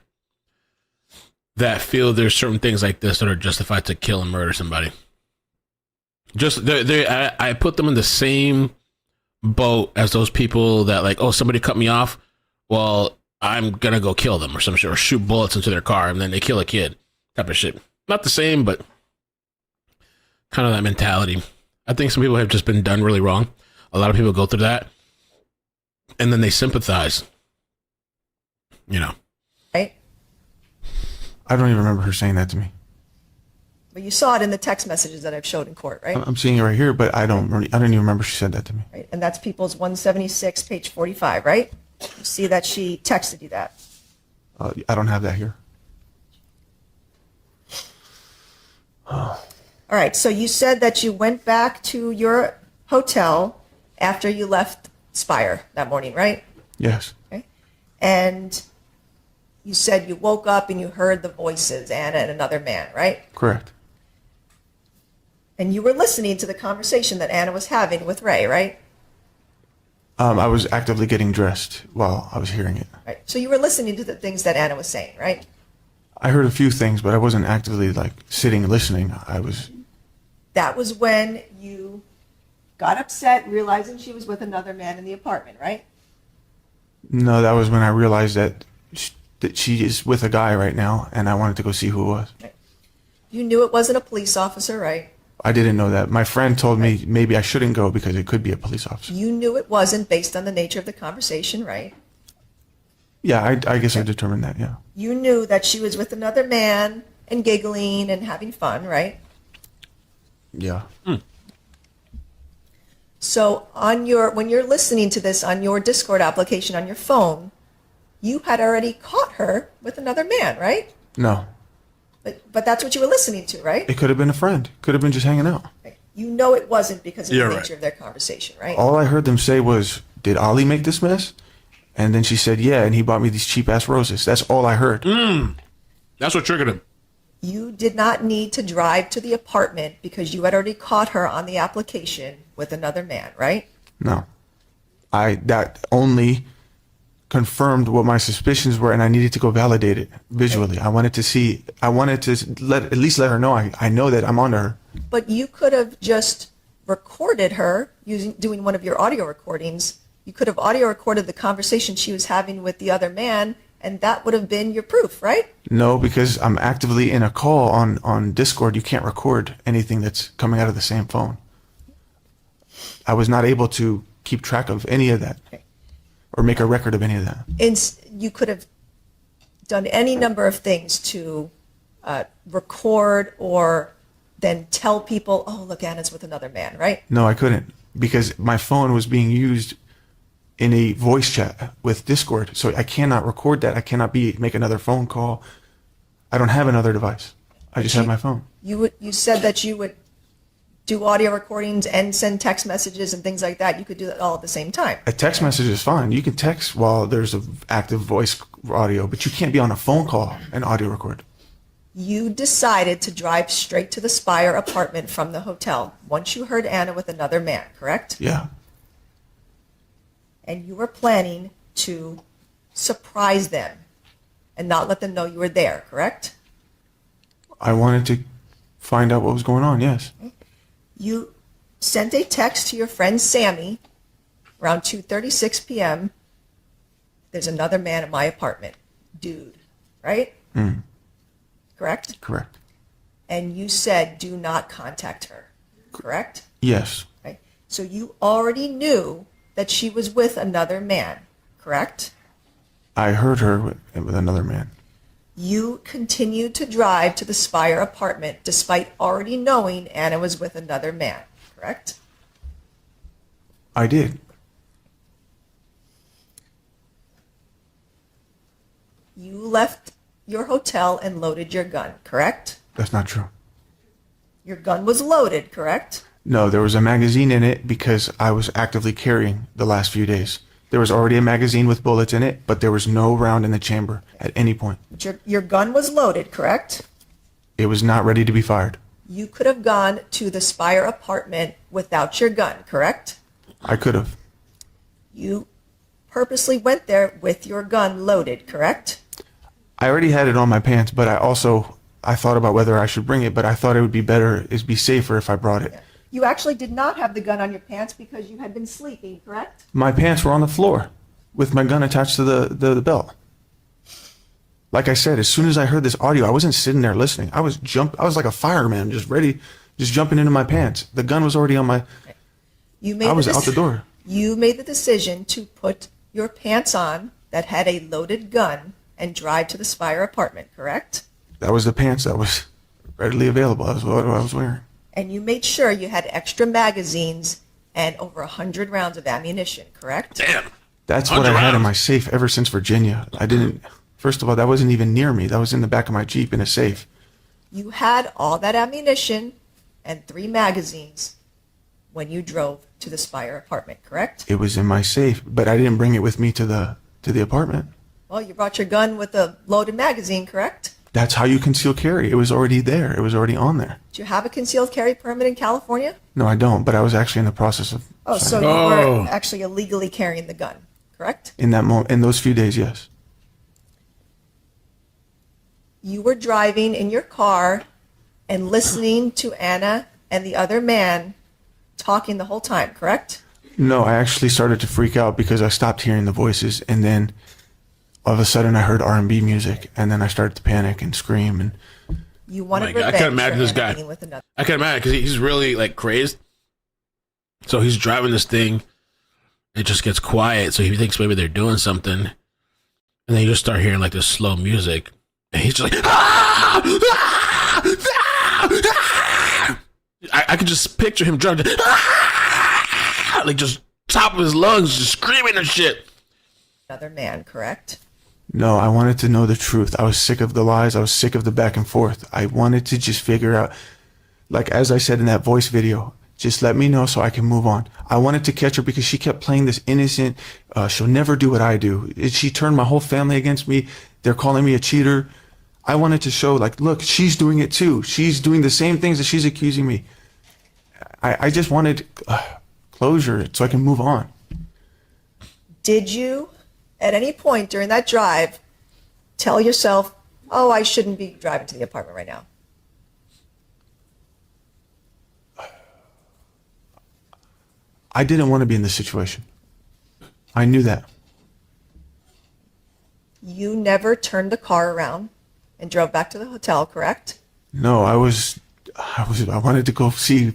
that feel there's certain things like this that are justified to kill and murder somebody. I put them in the same boat as those people that like, oh, somebody cut me off, well, I'm gonna go kill them or some shit, or shoot bullets into their car and then they kill a kid, type of shit. Not the same, but kind of that mentality. I think some people have just been done really wrong. A lot of people go through that and then they sympathize, you know. Right? I don't even remember her saying that to me. But you saw it in the text messages that I've showed in court, right? I'm seeing it right here, but I don't even remember she said that to me. Right. And that's People's 176, page 45, right? You see that she texted you that. I don't have that here. All right. So you said that you went back to your hotel after you left Spire that morning, right? Yes. Okay. And you said you woke up and you heard the voices, Anna and another man, right? Correct. And you were listening to the conversation that Anna was having with Ray, right? I was actively getting dressed while I was hearing it. Right. So you were listening to the things that Anna was saying, right? I heard a few things, but I wasn't actively like sitting listening. I was That was when you got upset, realizing she was with another man in the apartment, right? No, that was when I realized that she is with a guy right now, and I wanted to go see who it was. You knew it wasn't a police officer, right? I didn't know that. My friend told me maybe I shouldn't go because it could be a police officer. You knew it wasn't based on the nature of the conversation, right? Yeah, I guess I determined that, yeah. You knew that she was with another man and giggling and having fun, right? Yeah. So when you're listening to this on your Discord application on your phone, you had already caught her with another man, right? No. But that's what you were listening to, right? It could have been a friend. Could have been just hanging out. You know it wasn't because of You're the right. nature of their conversation, right? All I heard them say was, "Did Ollie make this mess?" And then she said, "Yeah, and he bought me these cheap-ass roses." That's all I heard. That's what triggered him. You did not need to drive to the apartment because you had already caught her on the application with another man, right? No. That only confirmed what my suspicions were, and I needed to go validate it visually. I wanted to at least let her know I know that I'm onto her. But you could have just recorded her doing one of your audio recordings. You could have audio recorded the conversation she was having with the other man, and that would have been your proof, right? No, because I'm actively in a call on Discord. You can't record anything that's coming out of the same phone. I was not able to keep track of any of that or make a record of any of that. And you could have done any number of things to record or then tell people, oh, look, Anna's with another man, right? No, I couldn't because my phone was being used in a voice chat with Discord. So I cannot record that. I cannot make another phone call. I don't have another device. I just have my phone. You said that you would do audio recordings and send text messages and things like that. You could do that all at the same time. A text message is fine. You can text while there's an active voice audio, but you can't be on a phone call and audio record. You decided to drive straight to the Spire apartment from the hotel once you heard Anna with another man, correct? Yeah. And you were planning to surprise them and not let them know you were there, correct? I wanted to find out what was going on, yes. You sent a text to your friend Sammy around 2:36 p.m. There's another man at my apartment, dude, right? Correct? Correct. And you said do not contact her, correct? Yes. Right. So you already knew that she was with another man, correct? I heard her with another man. You continued to drive to the Spire apartment despite already knowing Anna was with another man, correct? I did. You left your hotel and loaded your gun, correct? That's not true. Your gun was loaded, correct? No, there was a magazine in it because I was actively carrying the last few days. There was already a magazine with bullets in it, but there was no round in the chamber at any point. But your gun was loaded, correct? It was not ready to be fired. You could have gone to the Spire apartment without your gun, correct? I could have. You purposely went there with your gun loaded, correct? I already had it on my pants, but I thought about whether I should bring it, but I thought it would be safer if I brought it. You actually did not have the gun on your pants because you had been sleeping, correct? My pants were on the floor with my gun attached to the belt. Like I said, as soon as I heard this audio, I wasn't sitting there listening. I was like a fireman, just ready, just jumping into my pants. The gun was already on my, I was out the door. You made the decision to put your pants on that had a loaded gun and drive to the Spire apartment, correct? That was the pants that was readily available. That was what I was wearing. And you made sure you had extra magazines and over 100 rounds of ammunition, correct? Damn. That's what I had in my safe ever since Virginia. First of all, that wasn't even near me. That was in the back of my Jeep in a safe. You had all that ammunition and 3 magazines when you drove to the Spire apartment, correct? It was in my safe, but I didn't bring it with me to the apartment. Well, you brought your gun with a loaded magazine, correct? That's how you conceal carry. It was already there. It was already on there. Do you have a concealed carry permit in California? No, I don't, but I was actually in the process of Oh, so signing. you Oh. were actually illegally carrying the gun, correct? In that moment, in those few days, yes. You were driving in your car and listening to Anna and the other man talking the whole time, correct? No, I actually started to freak out because I stopped hearing the voices, and then all of a sudden I heard R&B music, and then I started to panic and scream. And You wanted God, I revenge can't imagine for this Anna guy. being with another. I can imagine because he's really like crazed. So he's driving this thing. It just gets quiet. So he thinks maybe they're doing something. And then you just start hearing like this slow music. And he's just like, ah! Ah! Ah! Ah! I could just picture him driving, ah! Like just top of his lungs, just screaming and shit. Another man, correct? no, I wanted to know the truth. I was sick of the lies. I was sick of the back and forth. I wanted to just figure out, like as I said in that voice video, just let me know so I can move on. I wanted to catch her because she kept playing this innocent, she'll never do what I do. She turned my whole family against me. They're calling me a cheater. I wanted to show, like, look, she's doing it too. She's doing the same things that she's accusing me. I just wanted closure so I can move on. Did you, at any point during that drive, tell yourself, oh, I shouldn't be driving to the apartment right now? I didn't want to be in this situation. I knew that. You never turned the car around and drove back to the hotel, correct? No, I wanted to go see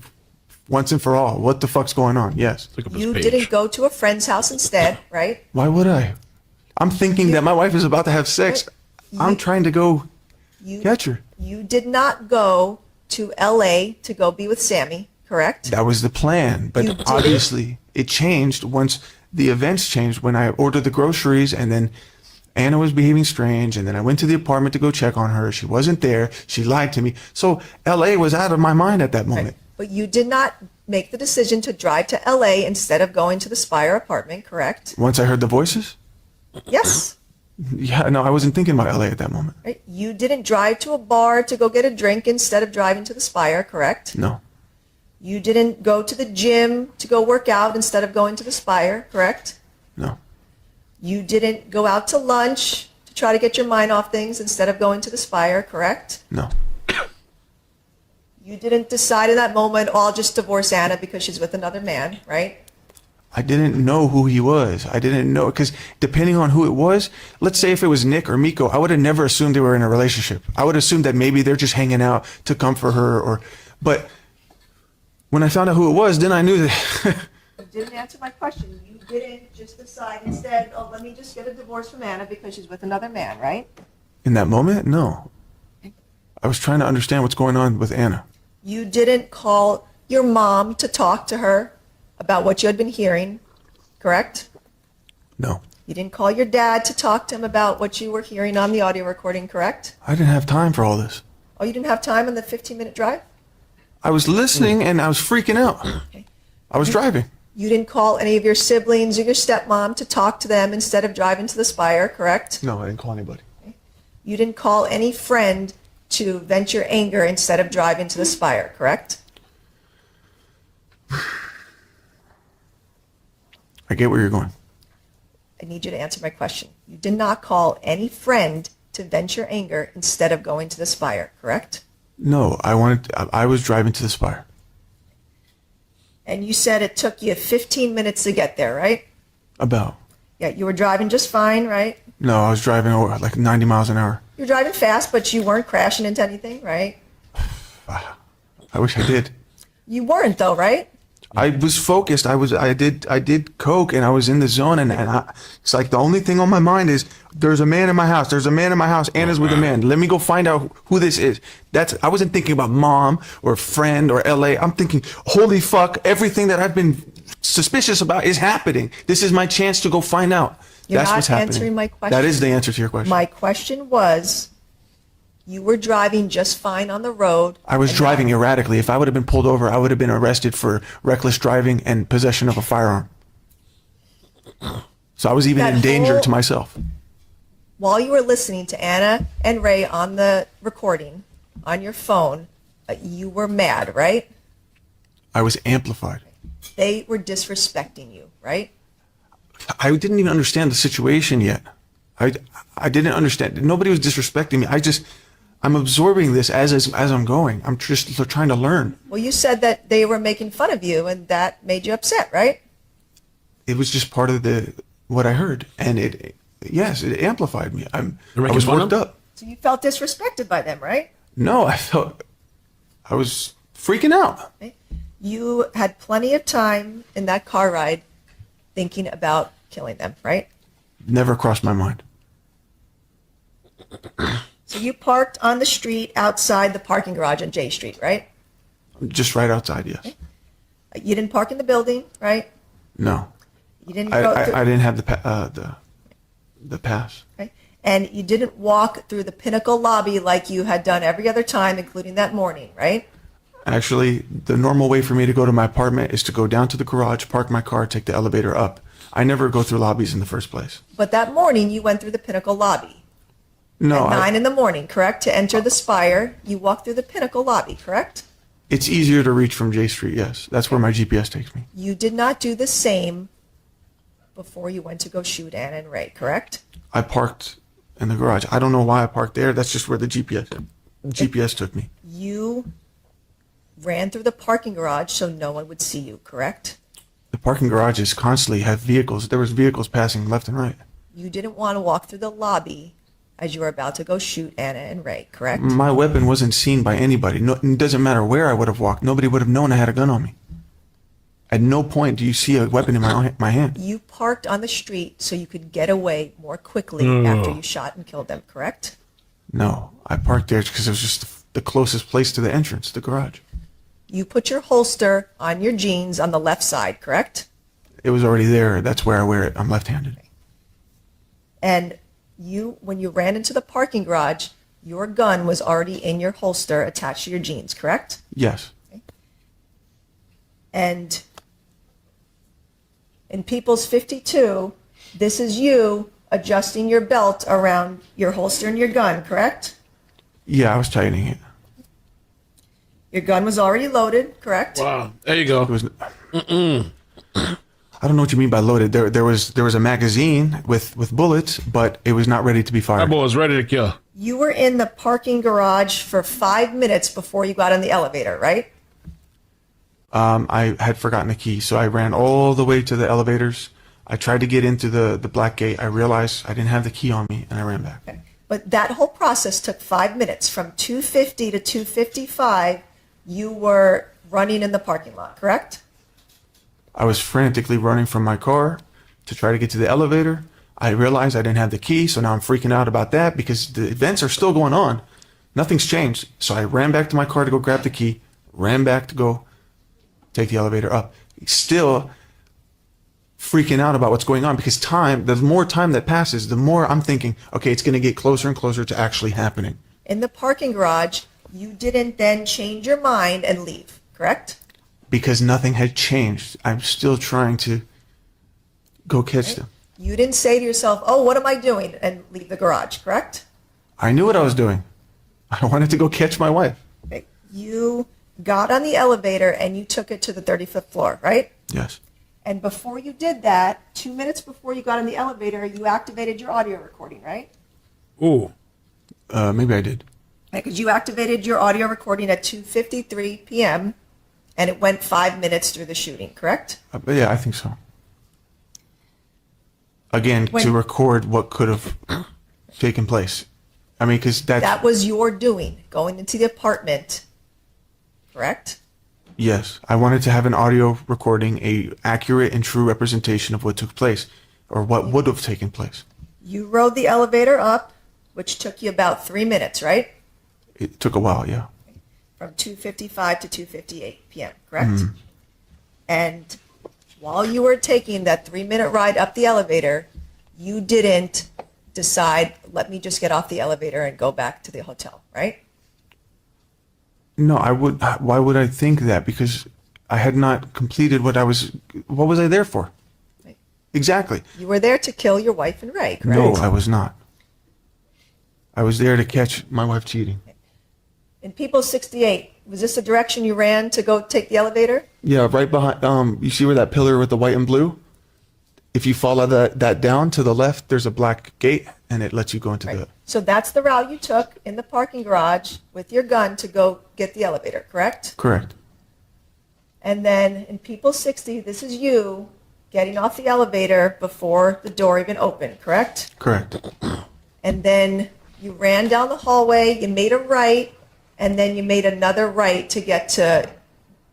once and for all what the fuck's going on. Yes. Look up his You page. didn't go to a friend's house instead, right? Why would I? I'm thinking that my wife is about to have sex. I'm trying to go You, catch her. you did not go to LA to go be with Sammy, correct? That was the plan, but You did? obviously it changed once the events changed, when I ordered the groceries and then Anna was behaving strange, and then I went to the apartment to go check on her. She wasn't there. She lied to me. So LA was out of my mind at that moment. But you did not make the decision to drive to LA instead of going to the Spire apartment, correct? Once I heard the voices, Yes. yeah, no, I wasn't thinking about LA at that moment. Right? You didn't drive to a bar to go get a drink instead of driving to the Spire, correct? No, You didn't go to the gym to go work out instead of going to the Spire, correct? no, You didn't go out to lunch to try to get your mind off things instead of going to the Spire, correct? no. You didn't decide in that moment, oh, I'll just divorce Anna because she's with another man, right? I didn't know who he was. I didn't know, because depending on who it was, let's say if it was Nick or Miko, I would have never assumed they were in a relationship. I would assume that maybe they're just hanging out to comfort her, but when I found out who it was, then I knew that. You didn't answer my question. You didn't just decide instead, oh, let me just get a divorce from Anna because she's with another man, right? In that moment, no. I was trying to understand what's going on with Anna. You didn't call your mom to talk to her about what you had been hearing, correct? No. You didn't call your dad to talk to him about what you were hearing on the audio recording, correct? I didn't have time for all this. Oh, you didn't have time on the 15-minute drive? I was listening and I was freaking out. Okay. I was driving. You didn't call any of your siblings or your stepmom to talk to them instead of driving to the Spire, correct? No, I didn't call anybody. You didn't call any friend to vent your anger instead of driving to the Spire, correct? I get where you're going. I need you to answer my question. You did not call any friend to vent your anger instead of going to the Spire, correct? No, I was driving to the Spire. And you said it took you 15 minutes to get there, right? About. Yeah, you were driving just fine, right? No, I was driving over like 90 miles an hour. You're driving fast, but you weren't crashing into anything, right? I wish I did. You weren't though, right? I was focused. I did coke and I was in the zone, and it's like the only thing on my mind is there's a man in my house. There's a man in my house. Anna's with a man. Let me go find out who this is. I wasn't thinking about mom or friend or LA. I'm thinking, holy fuck, everything that I've been suspicious about is happening. This is my chance to go find out. You're That's not what's happening. answering my question. That is the answer to your question. My question was, you were driving just fine on the road. I was and driving erratically. If I would have been pulled over, I would have been arrested for reckless driving and possession of a firearm. So I was even That in danger whole- to myself. While you were listening to Anna and Ray on the recording on your phone, you were mad, right? I was amplified. They were disrespecting you, right? I didn't even understand the situation yet. I didn't understand. Nobody was disrespecting me. I'm absorbing this as I'm going. I'm just trying to learn. Well, you said that they were making fun of you, and that made you upset, right? It was just part of what I heard, and it amplified me. I making was fun of worked them? up. So you felt disrespected by them, right? No, I was freaking out. You had plenty of time in that car ride thinking about killing them, right? Never crossed my mind. So you parked on the street outside the parking garage on J Street, right? Just right outside, yes. You didn't park in the building, right? No, You didn't I, go I, through, I didn't have the pass. right? And you didn't walk through the Pinnacle lobby like you had done every other time, including that morning, right? Actually, the normal way for me to go to my apartment is to go down to the garage, park my car, take the elevator up. I never go through lobbies in the first place. But that morning you went through the Pinnacle lobby No, at 9 in the morning, correct? To enter the Spire, you walked through the Pinnacle lobby, correct? it's easier to reach from J Street, yes. That's where my GPS takes me. You did not do the same before you went to go shoot Anna and Ray, correct? I parked in the garage. I don't know why I parked there. That's just where the GPS took me. You ran through the parking garage so no one would see you, correct? The parking garages constantly have vehicles. There was vehicles passing left and right. You didn't want to walk through the lobby as you were about to go shoot Anna and Ray, correct? My weapon wasn't seen by anybody. No, it doesn't matter where I would have walked. Nobody would have known I had a gun on me. At no point do you see a weapon in my hand. You parked on the street so you could get away more quickly after you shot and killed them, correct? No, I parked there because it was just the closest place to the entrance, the garage. You put your holster on your jeans on the left side, correct? It was already there. That's where I wear it. I'm left-handed. And when you ran into the parking garage, your gun was already in your holster attached to your jeans, correct? Yes. And in People's 52, this is you adjusting your belt around your holster and your gun, correct? Yeah, I was tightening it. Your gun was already loaded, correct? Wow. There you It go. was. I don't know what you mean by loaded. There was a magazine with bullets, but it was not ready to be That fired. boy was ready to kill. You were in the parking garage for 5 minutes before you got in the elevator, right? I had forgotten the key, so I ran all the way to the elevators. I tried to get into the black gate. I realized I didn't have the key on me, and I ran back. But that whole process took 5 minutes. From 2:50 to 2:55, you were running in the parking lot, correct? I was frantically running from my car to try to get to the elevator. I realized I didn't have the key, so now I'm freaking out about that because the events are still going on. Nothing's changed. So I ran back to my car to go grab the key, ran back to go take the elevator up. Still freaking out about what's going on because the more time that passes, the more I'm thinking, okay, it's going to get closer and closer to actually happening. In the parking garage, you didn't then change your mind and leave, correct? Because nothing had changed. I'm still trying to go catch them. You didn't say to yourself, oh, what am I doing? And leave the garage, correct? I knew what I was doing. I wanted to go catch my wife. Okay. You got on the elevator and you took it to the 35th floor, right? Yes. And before you did that, 2 minutes before you got in the elevator, you activated your audio recording, right? Ooh. Maybe I did. Because you activated your audio recording at 2:53 p.m. and it went 5 minutes through the shooting, correct? Yeah, I think so. Again, When- to record what could have taken place. I mean, because That was your doing, going into the apartment, correct? yes, I wanted to have an audio recording, a accurate and true representation of what took place, or what would have taken place. You rode the elevator up, which took you about 3 minutes, right? It took a while, yeah. From 2:55 to 2:58 p.m., correct? And while you were taking that 3-minute ride up the elevator, you didn't decide, let me just get off the elevator and go back to the hotel, right? No, I would. Why would I think that? Because I had not completed what was I there for? Right. Exactly. You were there to kill your wife and Ray, correct? No, I was not. I was there to catch my wife cheating. In People's 68, was this the direction you ran to go take the elevator? Yeah, right behind. You see where that pillar with the white and blue? If you follow that down to the left, there's a black gate, and it lets you go into Right. the. So that's the route you took in the parking garage with your gun to go get the elevator, correct? Correct. And then in People 60, this is you getting off the elevator before the door even opened, correct? Correct. And then you ran down the hallway, you made a right, and then you made another right to get to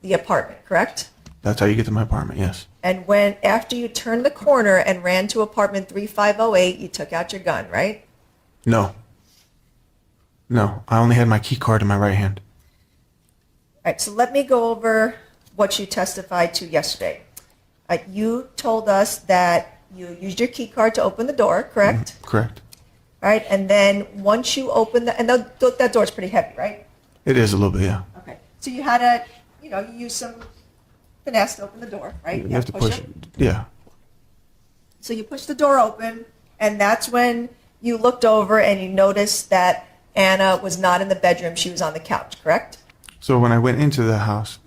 the apartment, correct? That's how you get to my apartment. Yes. And when after you turned the corner and ran to apartment 3508, you took out your gun, right? No. No. I only had my key card in my right hand. All right, so let me go over what you testified to yesterday. You told us that you used your key card to open the door, correct? Correct. All right, and then once you open and that door's pretty heavy, right? It is a little bit, yeah. Okay, so you had to, you use some finesse to open the door, right? You have to push. Yeah. So you push the door open, and that's when you looked over and you noticed that Anna was not in the bedroom; she was on the couch, correct? So when I went into the house,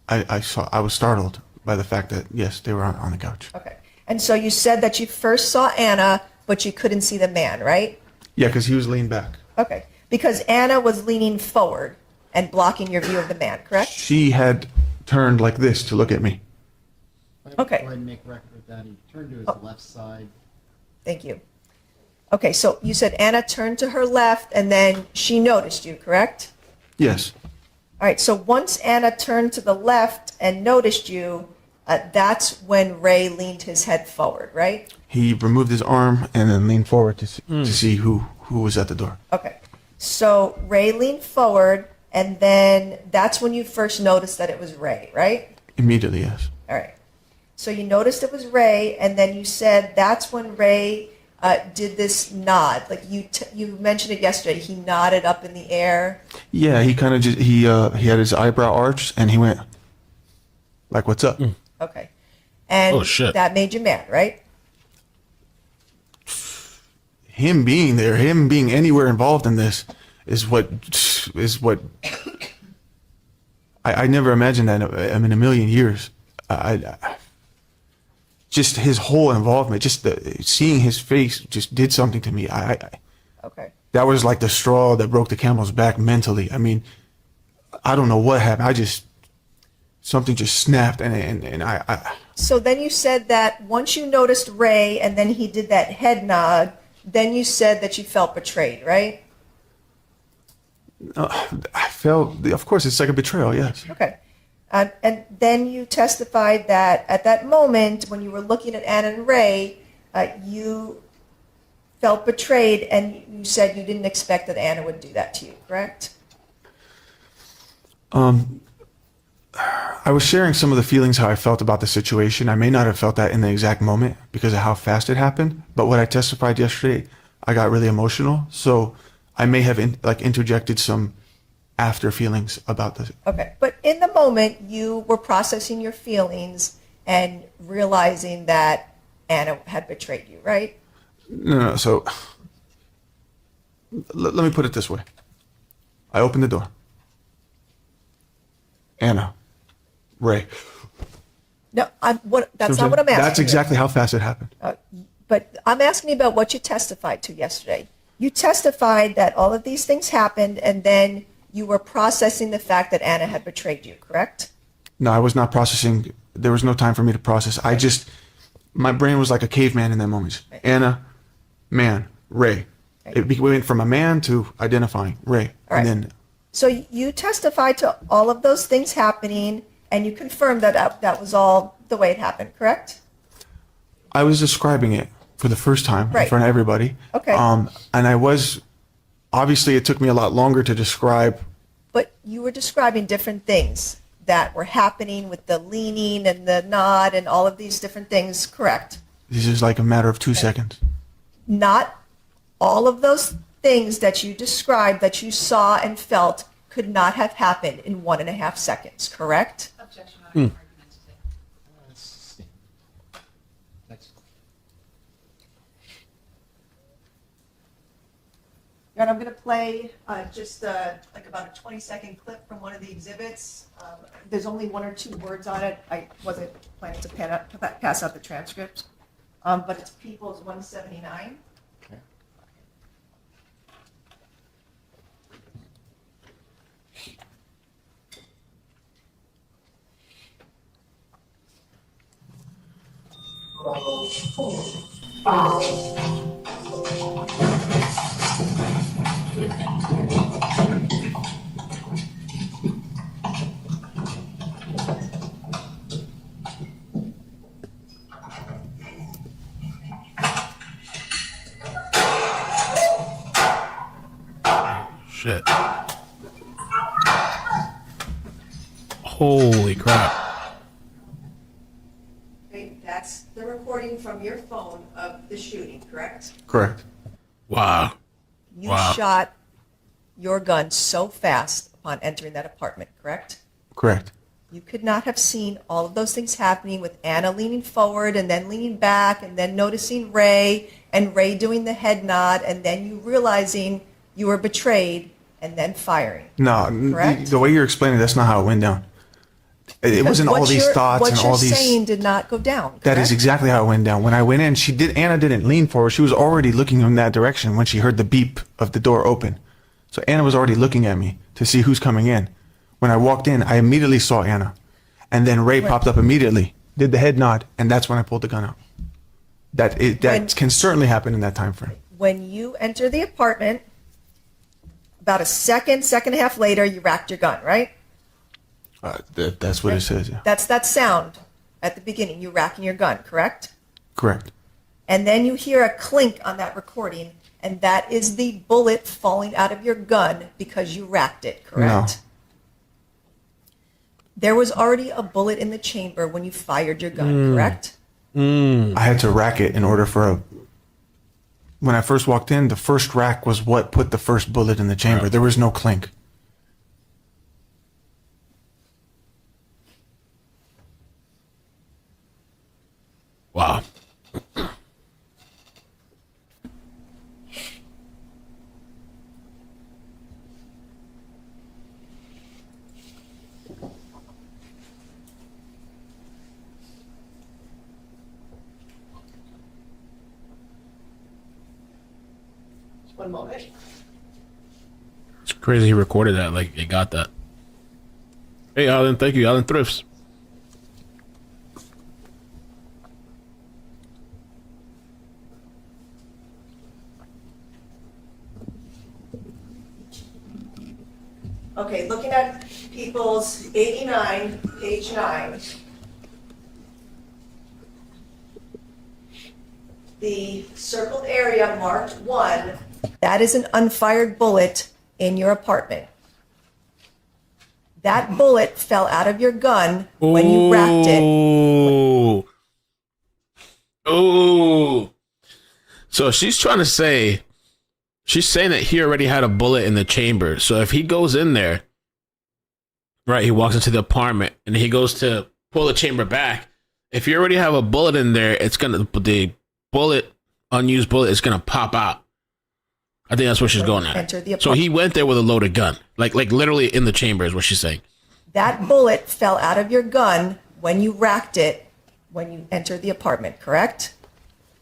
I was startled by the fact that yes, they were on the couch. Okay, and so you said that you first saw Anna, but you couldn't see the man, right? Yeah, because he was leaned back. Okay, because Anna was leaning forward and blocking your view of the man, correct? She had turned like this to look at me. Okay. Go ahead and make record of that. He turned to his left side. Thank you. Okay, so you said Anna turned to her left, and then she noticed you, correct? Yes. All right, so once Anna turned to the left and noticed you, that's when Ray leaned his head forward, right? He removed his arm and then leaned forward to see who was at the door. Okay, so Ray leaned forward, and then that's when you first noticed that it was Ray, right? Immediately, yes. All right. So you noticed it was Ray, and then you said that's when Ray did this nod. Like you mentioned it yesterday. He nodded up in the air. Yeah, he kind of just he had his eyebrow arched and he went like, "What's up?" Okay. And Oh, shit. that made you mad, right? Him being there, him being anywhere involved in this is what I never imagined that in a million years. I just his whole involvement, just seeing his face, just did something to me. Okay. That was like the straw that broke the camel's back mentally. I mean, I don't know what happened. Something just snapped, and I. So then you said that once you noticed Ray and then he did that head nod, then you said that you felt betrayed, right? I felt, of course, it's like a betrayal. Yes. Okay. And then you testified that at that moment when you were looking at Anna and Ray, you felt betrayed, and you said you didn't expect that Anna would do that to you, correct? I was sharing some of the feelings how I felt about the situation. I may not have felt that in the exact moment because of how fast it happened. But what I testified yesterday, I got really emotional. So I may have interjected some after feelings about this. Okay. But in the moment, you were processing your feelings and realizing that Anna had betrayed you, right? No. So let me put it this way. I opened the door. Anna, Ray. No, that's not what I'm asking. That's exactly how fast it happened. But I'm asking you about what you testified to yesterday. You testified that all of these things happened, and then you were processing the fact that Anna had betrayed you, correct? No, I was not processing. There was no time for me to process. My brain was like a caveman in that moment. Right. Anna, man, Ray. Right. We went from a man to identifying Ray. All right. And then So you testified to all of those things happening, and you confirmed that that was all the way it happened, correct? I was describing it for the first time Right. in front of everybody. Okay. And obviously it took me a lot longer to describe. But you were describing different things that were happening with the leaning and the nod and all of these different things, correct? This is like a matter of 2 seconds. Not all of those things that you described that you saw and felt could not have happened in 1.5 seconds, correct? Objection on argument today. That's sustained. Next. And I'm going to play just like about a 20-second clip from one of the exhibits. There's only 1 or 2 words on it. I wasn't planning to pass out the transcript. but it's People's 179. Okay. Shit. Holy crap. Okay, that's the recording from your phone of the shooting, correct? Correct. Wow. You Wow. shot your gun so fast upon entering that apartment, correct? Correct. You could not have seen all of those things happening with Anna leaning forward and then leaning back and then noticing Ray and Ray doing the head nod and then you realizing you were betrayed and then firing. No, Correct? the way you're explaining, that's not how it went down. It wasn't all What these you're- thoughts and all What you're these. saying did not go down, That is correct? exactly how it went down. When I went in, Anna didn't lean forward. She was already looking in that direction when she heard the beep of the door open. So Anna was already looking at me to see who's coming in. When I walked in, I immediately saw Anna. And then Ray popped up immediately, did the head nod, and that's when I pulled the gun out. That When- can certainly happen in that time frame. When you enter the apartment, about a second and a half later, you racked your gun, right? That's what it says, yeah. That's that sound at the beginning, you racking your gun, correct? Correct. And then you hear a clink on that recording, and that is the bullet falling out of your gun because you racked it, correct? There was already a bullet in the chamber when you fired your gun, correct? I had to rack it in order for when I first walked in, the first rack was what put the first bullet in the chamber. There was no clink. Wow. Just one moment. It's crazy he recorded that. Like, he got that. Hey, Alan. Thank you, Alan Thrifts. Okay, looking at People's 89, page 9. The circled area marked 1, that is an unfired bullet in your apartment. That bullet fell out of your gun when you racked it. Ooh. Ooh. So she's trying to say, she's saying that he already had a bullet in the chamber. So if he goes in there, right, he walks into the apartment and he goes to pull the chamber back. If you already have a bullet in there, the bullet, unused bullet, is gonna pop out. I think that's what she's going at. Enter the So he went there with a loaded gun, like literally in the chamber, is what she's saying. That bullet fell out of your gun when you racked it when you entered the apartment, correct?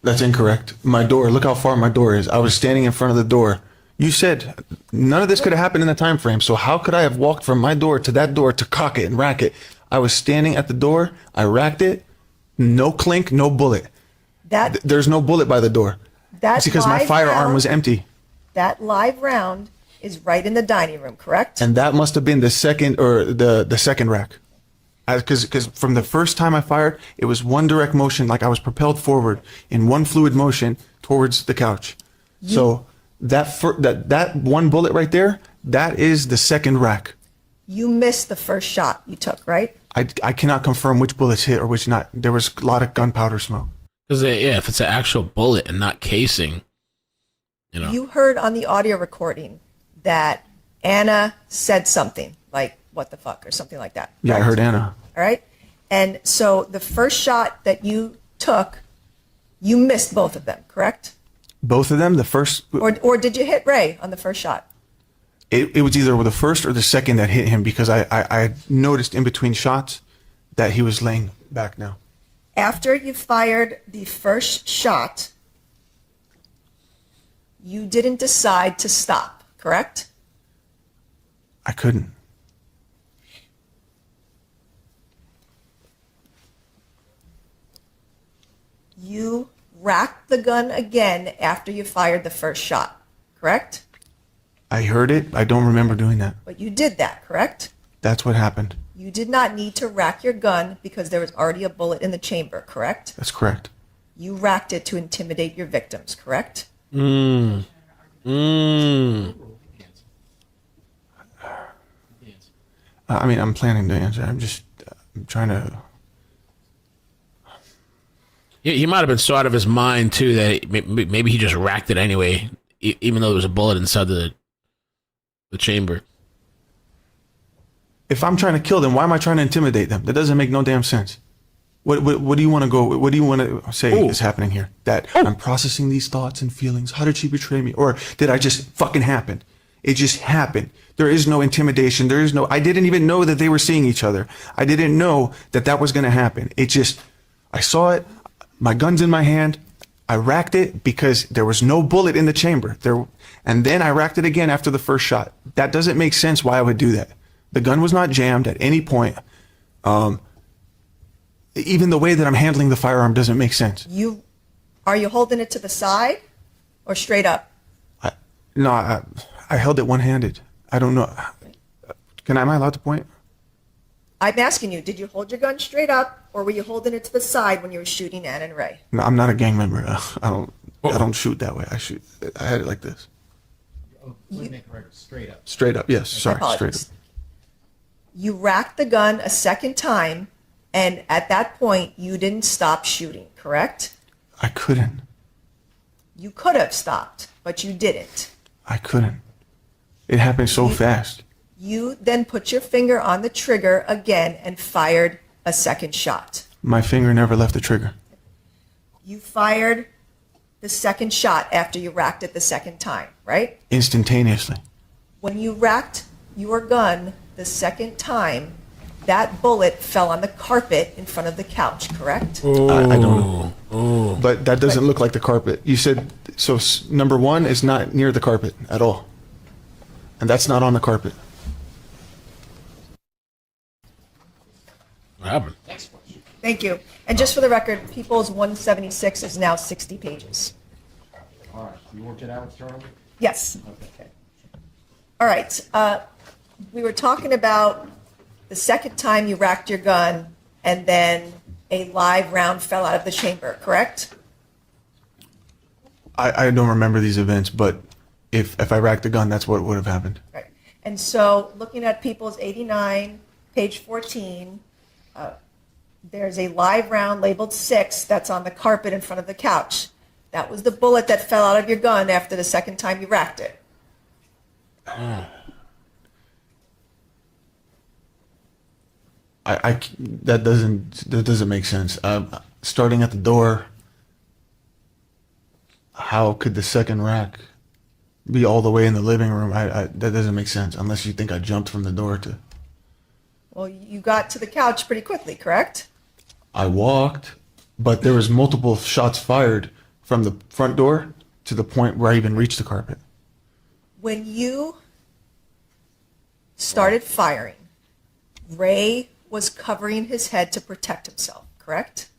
That's incorrect. My door, look how far my door is. I was standing in front of the door. You said none of this could have happened in the time frame. So how could I have walked from my door to that door to cock it and rack it? I was standing at the door. I racked it. No clink, no bullet. There's no bullet by the door. That's It's because my firearm was empty. That live round is right in the dining room, correct? And that must have been the second or the second rack. Because from the first time I fired, it was one direct motion, like I was propelled forward in one fluid motion towards the couch. So that one bullet right there, that is the second rack. You missed the first shot you took, right? I cannot confirm which bullets hit or which not. There was a lot of gunpowder smoke. Because yeah, if it's an actual bullet and not casing, you know. You heard on the audio recording that Anna said something like, what the fuck, or something like that. Yeah, I correct? heard Anna. All right. And so the first shot that you took, you missed both of them, correct? Both of them, the first, Or did you hit Ray on the first shot? it was either the first or the second that hit him because I noticed in between shots that he was laying back now. After you fired the first shot, you didn't decide to stop, correct? I couldn't. You racked the gun again after you fired the first shot, correct? I heard it. I don't remember doing that. But you did that, correct? That's what happened. You did not need to rack your gun because there was already a bullet in the chamber, correct? That's correct. You racked it to intimidate your victims, correct? Mm. Mm. I mean, I'm planning to answer. I'm trying to. He might have been so out of his mind too that maybe he just racked it anyway, even though there was a bullet inside the chamber. If I'm trying to kill them, why am I trying to intimidate them? That doesn't make no damn sense. What do you want to go? What do you want to say is happening here? That I'm processing these thoughts and feelings. How did she betray me? Or did I just fucking happen? It just happened. There is no intimidation. There is no. I didn't even know that they were seeing each other. I didn't know that that was going to happen. It just. I saw it. My gun's in my hand. I racked it because there was no bullet in the chamber. And then I racked it again after the first shot. That doesn't make sense why I would do that. The gun was not jammed at any point. Even the way that I'm handling the firearm doesn't make sense. Are you holding it to the side or straight up? I held it one-handed. I don't know. Am I allowed to point? I'm asking you, did you hold your gun straight up or were you holding it to the side when you were shooting Ann and Ray? No, I'm not a gang member. I don't shoot that way. I had it like this. Oh, let me correct, straight up. Straight up. Yes. Sorry. I Straight apologize. up. You racked the gun a second time, and at that point, you didn't stop shooting, correct? I couldn't. You could have stopped, but you didn't. I couldn't. It happened so fast. You then put your finger on the trigger again and fired a second shot. My finger never left the trigger. You fired the second shot after you racked it the second time, right? Instantaneously. When you racked your gun the second time, that bullet fell on the carpet in front of the couch, correct? I don't know. But that doesn't look like the carpet. You said, so number one is not near the carpet at all. And that's not on the carpet. What happened? Next question. Thank you. And just for the record, People's 176 is now 60 pages. All right, you worked it out with Charlie? Yes. Okay. All right. We were talking about the second time you racked your gun and then a live round fell out of the chamber, correct? I don't remember these events, but if I racked the gun, that's what would have happened. Right. And so looking at People's 89, page 14, there's a live round labeled 6 that's on the carpet in front of the couch. That was the bullet that fell out of your gun after the second time you racked it. That doesn't make sense. Starting at the door, how could the second rack be all the way in the living room? That doesn't make sense unless you think I jumped from the door to. Well, you got to the couch pretty quickly, correct? I walked, but there was multiple shots fired from the front door to the point where I even reached the carpet. When you started firing, Ray was covering his head to protect himself, correct?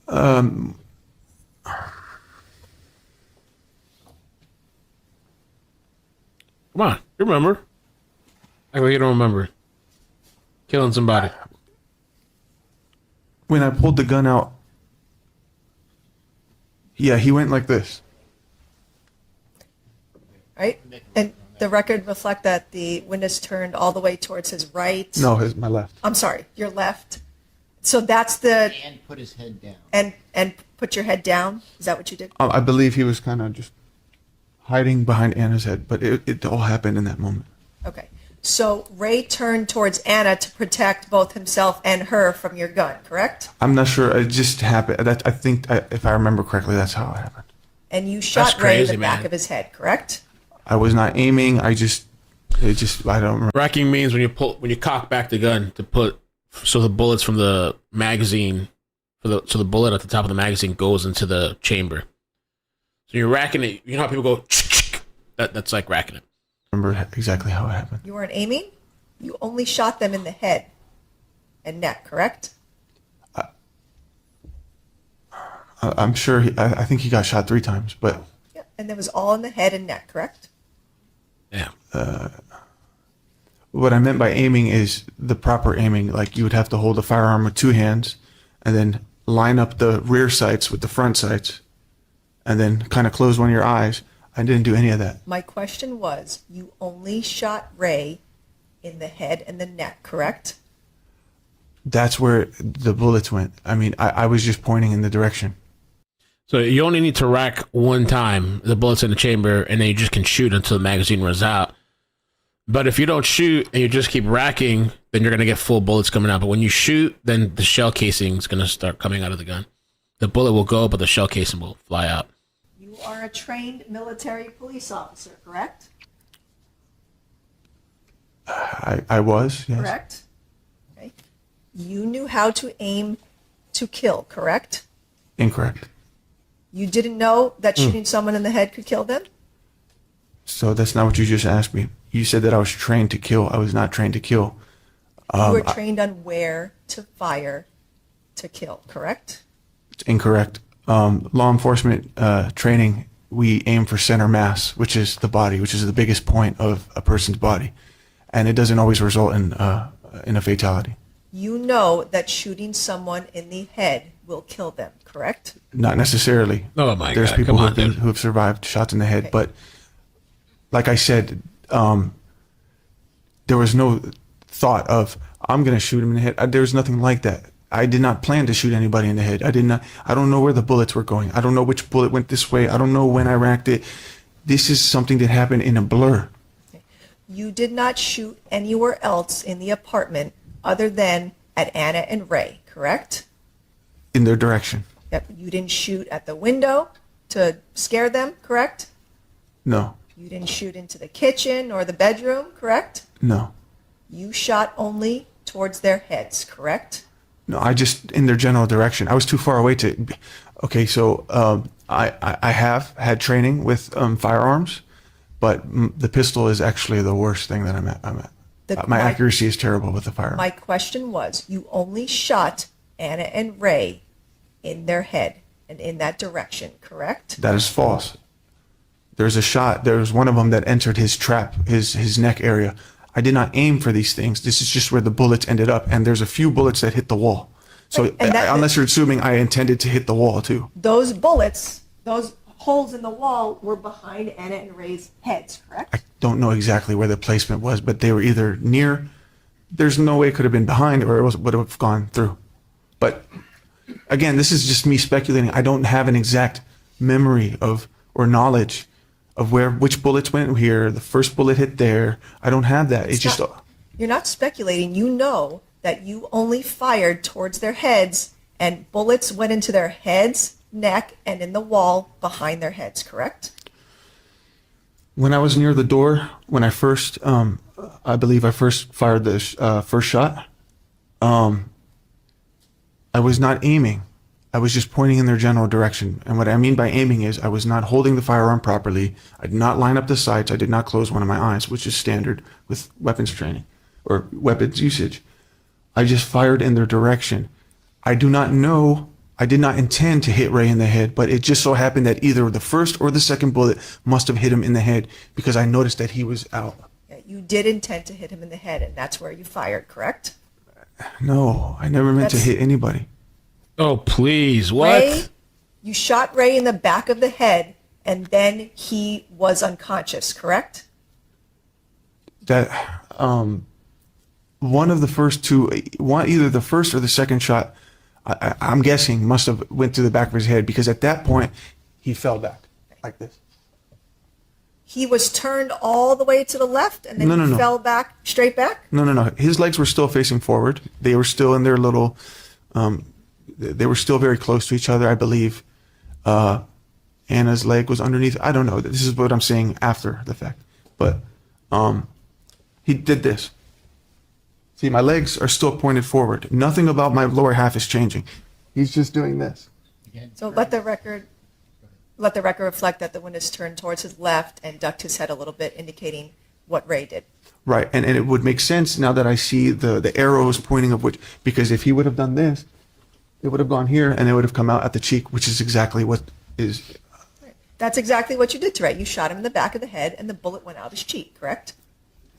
Come on, you remember? Act like you don't remember. Killing somebody. When I pulled the gun out, yeah, he went like this. Right? And the record reflect that the witness turned all the way towards his right. No, my left. I'm sorry, your left. So that's the And put his head down. and put your head down. Is that what you did? I believe he was kind of just hiding behind Anna's head, but it all happened in that moment. Okay. So Ray turned towards Anna to protect both himself and her from your gun, correct? I'm not sure. It just happened. I think, if I remember correctly, that's how it happened. And you shot That's Ray in crazy, the back man. of his head, correct? I was not aiming. I don't remember. Racking means when you cock back the gun to put So the bullets from the magazine, so the bullet at the top of the magazine goes into the chamber. So you're racking it. You know how people go, that's like racking it. Remember exactly how it happened. You weren't aiming? You only shot them in the head and neck, correct? I'm sure. I think he got shot 3 times, but Yeah. And it was all in the head and neck, correct? Yeah. what I meant by aiming is the proper aiming. Like you would have to hold the firearm with 2 hands, and then line up the rear sights with the front sights, and then kind of close one of your eyes. I didn't do any of that. My question was, you only shot Ray in the head and the neck, correct? That's where the bullets went. I mean, I was just pointing in the direction. So you only need to rack one time the bullets in the chamber, and then you just can shoot until the magazine runs out. But if you don't shoot and you just keep racking, then you're going to get full bullets coming out. But when you shoot, then the shell casing is going to start coming out of the gun. The bullet will go, but the shell casing will fly out. You are a trained military police officer, correct? I was, yes. Correct? Okay. You knew how to aim to kill, correct? Incorrect. You didn't know that shooting someone in the head could kill them? So that's not what you just asked me. You said that I was trained to kill. I was not trained to kill. You were trained on where to fire to kill, correct? It's incorrect. Law enforcement training, we aim for center mass, which is the body, which is the biggest point of a person's body. And it doesn't always result in a fatality. You know that shooting someone in the head will kill them, correct? Not necessarily. Oh my There's God, people come on, who dude. have survived shots in the head. Okay. But like I said, there was no thought of, I'm going to shoot him in the head. There was nothing like that. I did not plan to shoot anybody in the head. I don't know where the bullets were going. I don't know which bullet went this way. I don't know when I racked it. This is something that happened in a blur. You did not shoot anywhere else in the apartment other than at Anna and Ray, correct? In their direction. Yep. You didn't shoot at the window to scare them, correct? No, You didn't shoot into the kitchen or the bedroom, correct? no, You shot only towards their heads, correct? no. I just in their general direction. I was too far away to. Okay, so I have had training with firearms, but the pistol is actually the worst thing that I'm at. My accuracy is terrible with the firearm. My question was, you only shot Anna and Ray in their head and in that direction, correct? That is false. There's a shot. There's one of them that entered his trap, his neck area. I did not aim for these things. This is just where the bullets ended up, and there's a few bullets that hit the wall. So And that- unless you're assuming I intended to hit the wall too. Those bullets, those holes in the wall were behind Anna and Ray's heads, correct? I don't know exactly where the placement was, but they were either near. There's no way it could have been behind, or it would have gone through. But again, this is just me speculating. I don't have an exact memory of or knowledge of which bullets went here. The first bullet hit there. I don't have that. It's just. You're not speculating. You know that you only fired towards their heads and bullets went into their heads, neck, and in the wall behind their heads, correct? When I was near the door, when I first, I believe I first fired the first shot, I was not aiming. I was just pointing in their general direction. And what I mean by aiming is I was not holding the firearm properly. I did not line up the sights. I did not close one of my eyes, which is standard with weapons training or weapons usage. I just fired in their direction. I do not know. I did not intend to hit Ray in the head, but it just so happened that either the first or the second bullet must have hit him in the head because I noticed that he was out. Yeah, you did intend to hit him in the head, and that's where you fired, correct? No, I never meant to That's- hit anybody. Oh, please. What? Ray, you shot Ray in the back of the head, and then he was unconscious, correct? That one of the first two, either the first or the second shot, I'm guessing must have went through the back of his head because at that point he fell back like this. He was turned all the way to the left, and then No, he no. fell back, straight back? No. His legs were still facing forward. They were still in their little. They were still very close to each other, I believe. Anna's leg was underneath. I don't know. This is what I'm saying after the fact. But he did this. See, my legs are still pointed forward. Nothing about my lower half is changing. He's just doing this. Again, So let the record reflect that the witness turned towards his left and ducked his head a little bit, indicating what Ray did. Right, and it would make sense now that I see the arrows pointing of which, because if he would have done this, it would have gone here and it would have come out at the cheek, which is exactly what is. That's exactly what you did to Ray. You shot him in the back of the head, and the bullet went out his cheek, correct?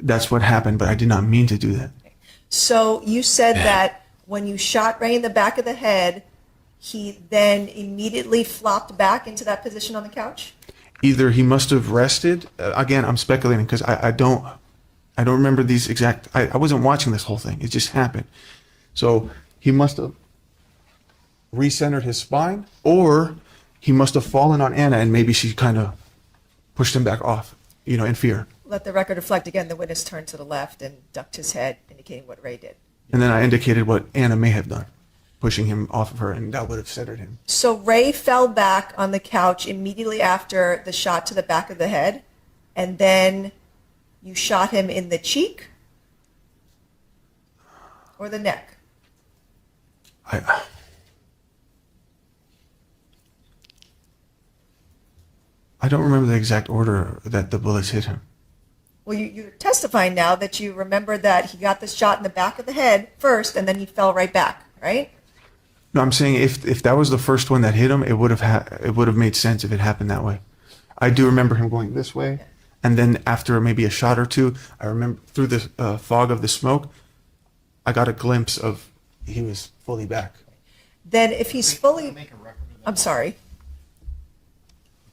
That's what happened, but I did not mean to do that. So you said that when you shot Ray in the back of the head, he then immediately flopped back into that position on the couch? Either he must have rested. Again, I'm speculating because I don't remember these exact. I wasn't watching this whole thing. It just happened. So he must have recentered his spine, or he must have fallen on Anna, and maybe she kind of pushed him back off, in fear. Let the record reflect again, the witness turned to the left and ducked his head, indicating what Ray did. And then I indicated what Anna may have done, pushing him off of her, and that would have centered him. So Ray fell back on the couch immediately after the shot to the back of the head, and then you shot him in the cheek or the neck? I don't remember the exact order that the bullets hit him. Well, you're testifying now that you remember that he got the shot in the back of the head first, and then he fell right back, right? No, I'm saying if that was the first one that hit him, it would have made sense if it happened that way. I do remember him going this way, and then after maybe a shot or two, I remember through the fog of the smoke, I got a glimpse of he was fully back. Then if he's fully, Make a record of that. I'm sorry,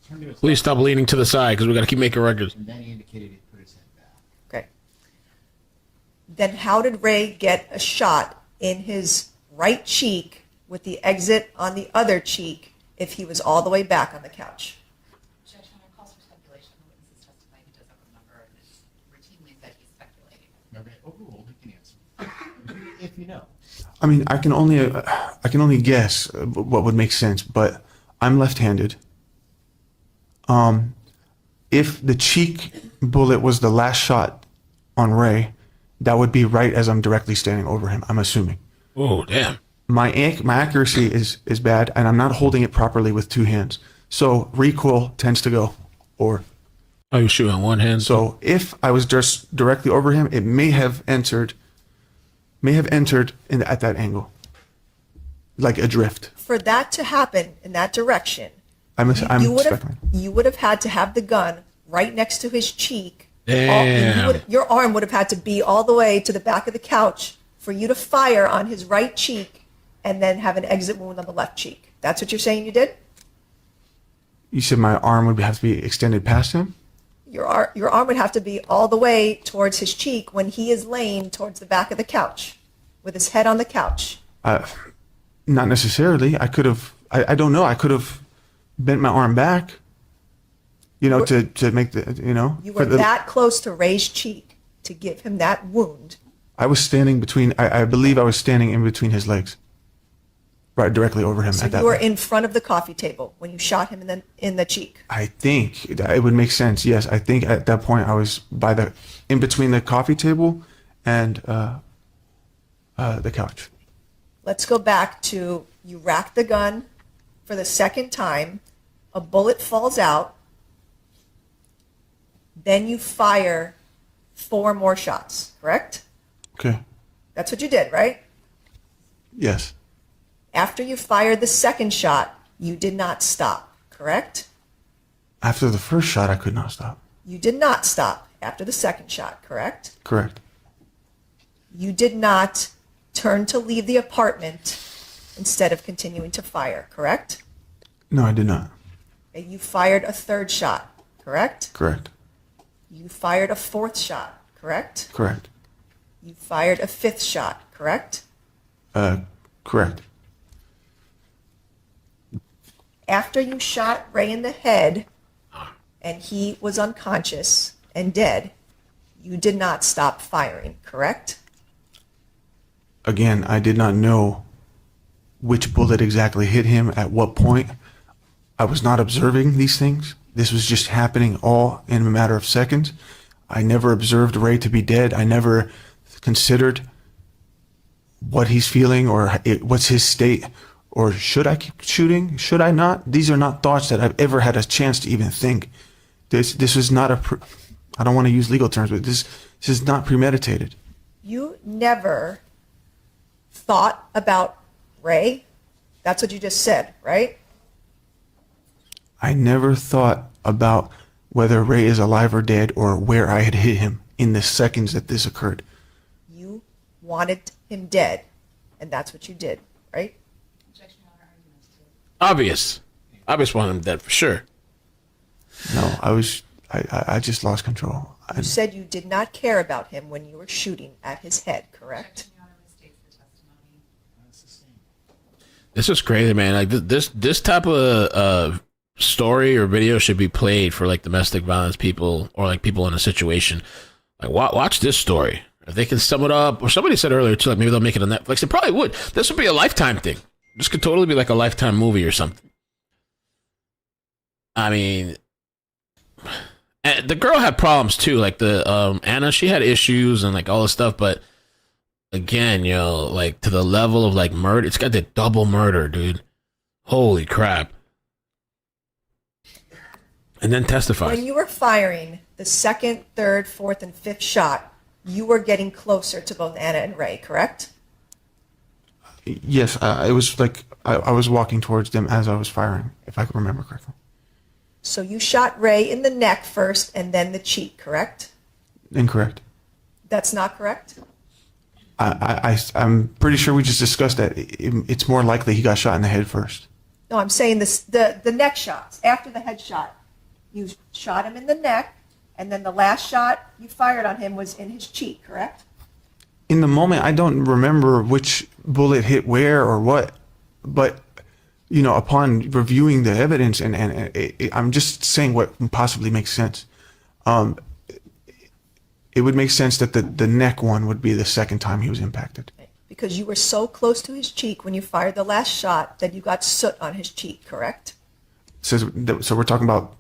Turned to his Please left, stop leaning to the side because we got to keep making records. And then he indicated he put his head back. okay. Then how did Ray get a shot in his right cheek with the exit on the other cheek if he was all the way back on the couch? Judge Hunter calls for speculation. The witness is testifying he doesn't remember, and it's routinely that he's speculating. Okay, overruled, you can answer. If you know. I mean, I can only guess what would make sense, but I'm left-handed. If the cheek bullet was the last shot on Ray, that would be right as I'm directly standing over him, I'm assuming. Oh, damn. My accuracy is bad, and I'm not holding it properly with two hands. So recoil tends to go. Oh, you shoot on one hand. So if I was just directly over him, it may have entered at that angle, like adrift. For that to happen in that direction, I'm you speculating. would have had to have the gun right next to his cheek. Damn. Your arm would have had to be all the way to the back of the couch for you to fire on his right cheek and then have an exit wound on the left cheek. That's what you're saying you did? You said my arm would have to be extended past him? Your arm would have to be all the way towards his cheek when he is laying towards the back of the couch with his head on the couch. Not necessarily. I could have, I don't know, I could have bent my arm back, to make You were that close to Ray's cheek to give him that wound. I was standing between, I believe I was standing in between his legs, right directly over him So at that you were point. in front of the coffee table when you shot him in the cheek. I think it would make sense. Yes, I think at that point I was in between the coffee table and the couch. Let's go back to you rack the gun for the second time, a bullet falls out, then you fire 4 more shots, correct? Okay. That's what you did, right? Yes. After you fired the second shot, you did not stop, correct? After the first shot, I could not stop. You did not stop after the second shot, correct? Correct. You did not turn to leave the apartment instead of continuing to fire, correct? No, I did not. And you fired a third shot, correct? Correct. You fired a fourth shot, correct? Correct. You fired a fifth shot, correct? Correct. After you shot Ray in the head and he was unconscious and dead, you did not stop firing, correct? Again, I did not know which bullet exactly hit him at what point. I was not observing these things. This was just happening all in a matter of seconds. I never observed Ray to be dead. I never considered what he's feeling or what's his state, or should I keep shooting? Should I not? These are not thoughts that I've ever had a chance to even think. This was not I don't want to use legal terms, but this is not premeditated. You never thought about Ray? That's what you just said, right? I never thought about whether Ray is alive or dead or where I had hit him in the seconds that this occurred. You wanted him dead, and that's what you did, right? Objection, Your Honor, arguments too. Obvious want him dead for sure. No, I just lost control. You said you did not care about him when you were shooting at his head, correct? Objection, Your Honor, misstates the testimony. That's the same. This is crazy, man. Like this type of story or video should be played for like domestic violence people or like people in a situation. Like watch this story. If they can sum it up, or somebody said earlier too, like maybe they'll make it on Netflix. They probably would. This would be a Lifetime thing. This could totally be like a Lifetime movie or something. I mean, and the girl had problems too. Like the Anna, she had issues and like all this stuff. But again, like to the level of like murder, it's got the double murder, dude. Holy crap! And then testifies. When you were firing the second, third, fourth, and fifth shot, you were getting closer to both Anna and Ray, correct? Yes, it was like I was walking towards them as I was firing, if I can remember correctly. So you shot Ray in the neck first and then the cheek, correct? Incorrect. That's not correct? I'm pretty sure we just discussed that. It's more likely he got shot in the head first. No, I'm saying this, the neck shots, after the head shot. You shot him in the neck, and then the last shot you fired on him was in his cheek, correct? In the moment, I don't remember which bullet hit where or what, but upon reviewing the evidence and I'm just saying what possibly makes sense. It would make sense that the neck one would be the second time he was impacted. Because you were so close to his cheek when you fired the last shot that you got soot on his cheek, correct? So we're talking about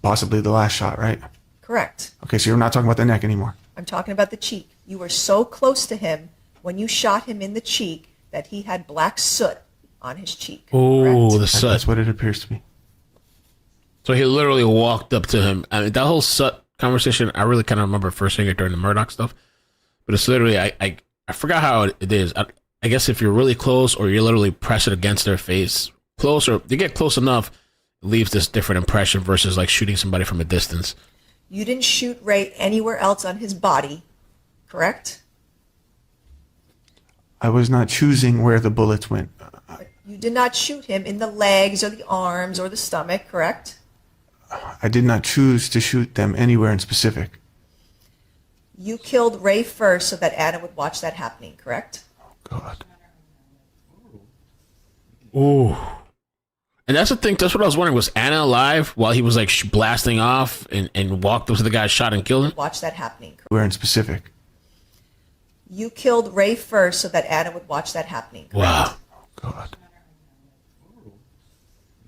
possibly the last shot, right? Correct. Okay, so you're not talking about the neck anymore. I'm talking about the cheek. You were so close to him when you shot him in the cheek that he had black soot on his cheek. Oh, correct? the soot. That's what it appears to be. So he literally walked up to him. I mean, that whole soot conversation, I really kind of remember first hearing it during the Murdoch stuff. But it's literally, I forgot how it is. I guess if you're really close or you literally press it against their face, close, or you get close enough, it leaves this different impression versus like shooting somebody from a distance. You didn't shoot Ray anywhere else on his body, correct? I was not choosing where the bullets went. You did not shoot him in the legs or the arms or the stomach, correct? I did not choose to shoot them anywhere in specific. You killed Ray first so that Anna would watch that happening, correct? God. Ooh. And that's the thing. That's what I was wondering. Was Anna alive while he was like blasting off and walked up to the guy, shot and killed him? Watch that happening. Correct? Where in specific? You killed Ray first so that Anna would watch that happening, correct? Wow. God.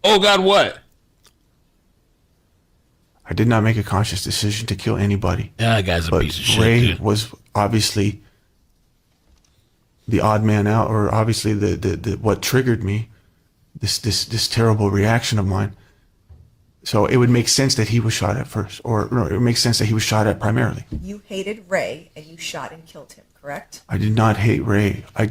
Oh, God, what? I did not make a conscious decision to kill anybody. Yeah, that guy's a But piece of shit, Ray dude. was obviously the odd man out, or obviously the what triggered me, this terrible reaction of mine. So it would make sense that he was shot at first, or no, it would make sense that he was shot at primarily. You hated Ray and you shot and killed him, correct? I did not hate Ray. I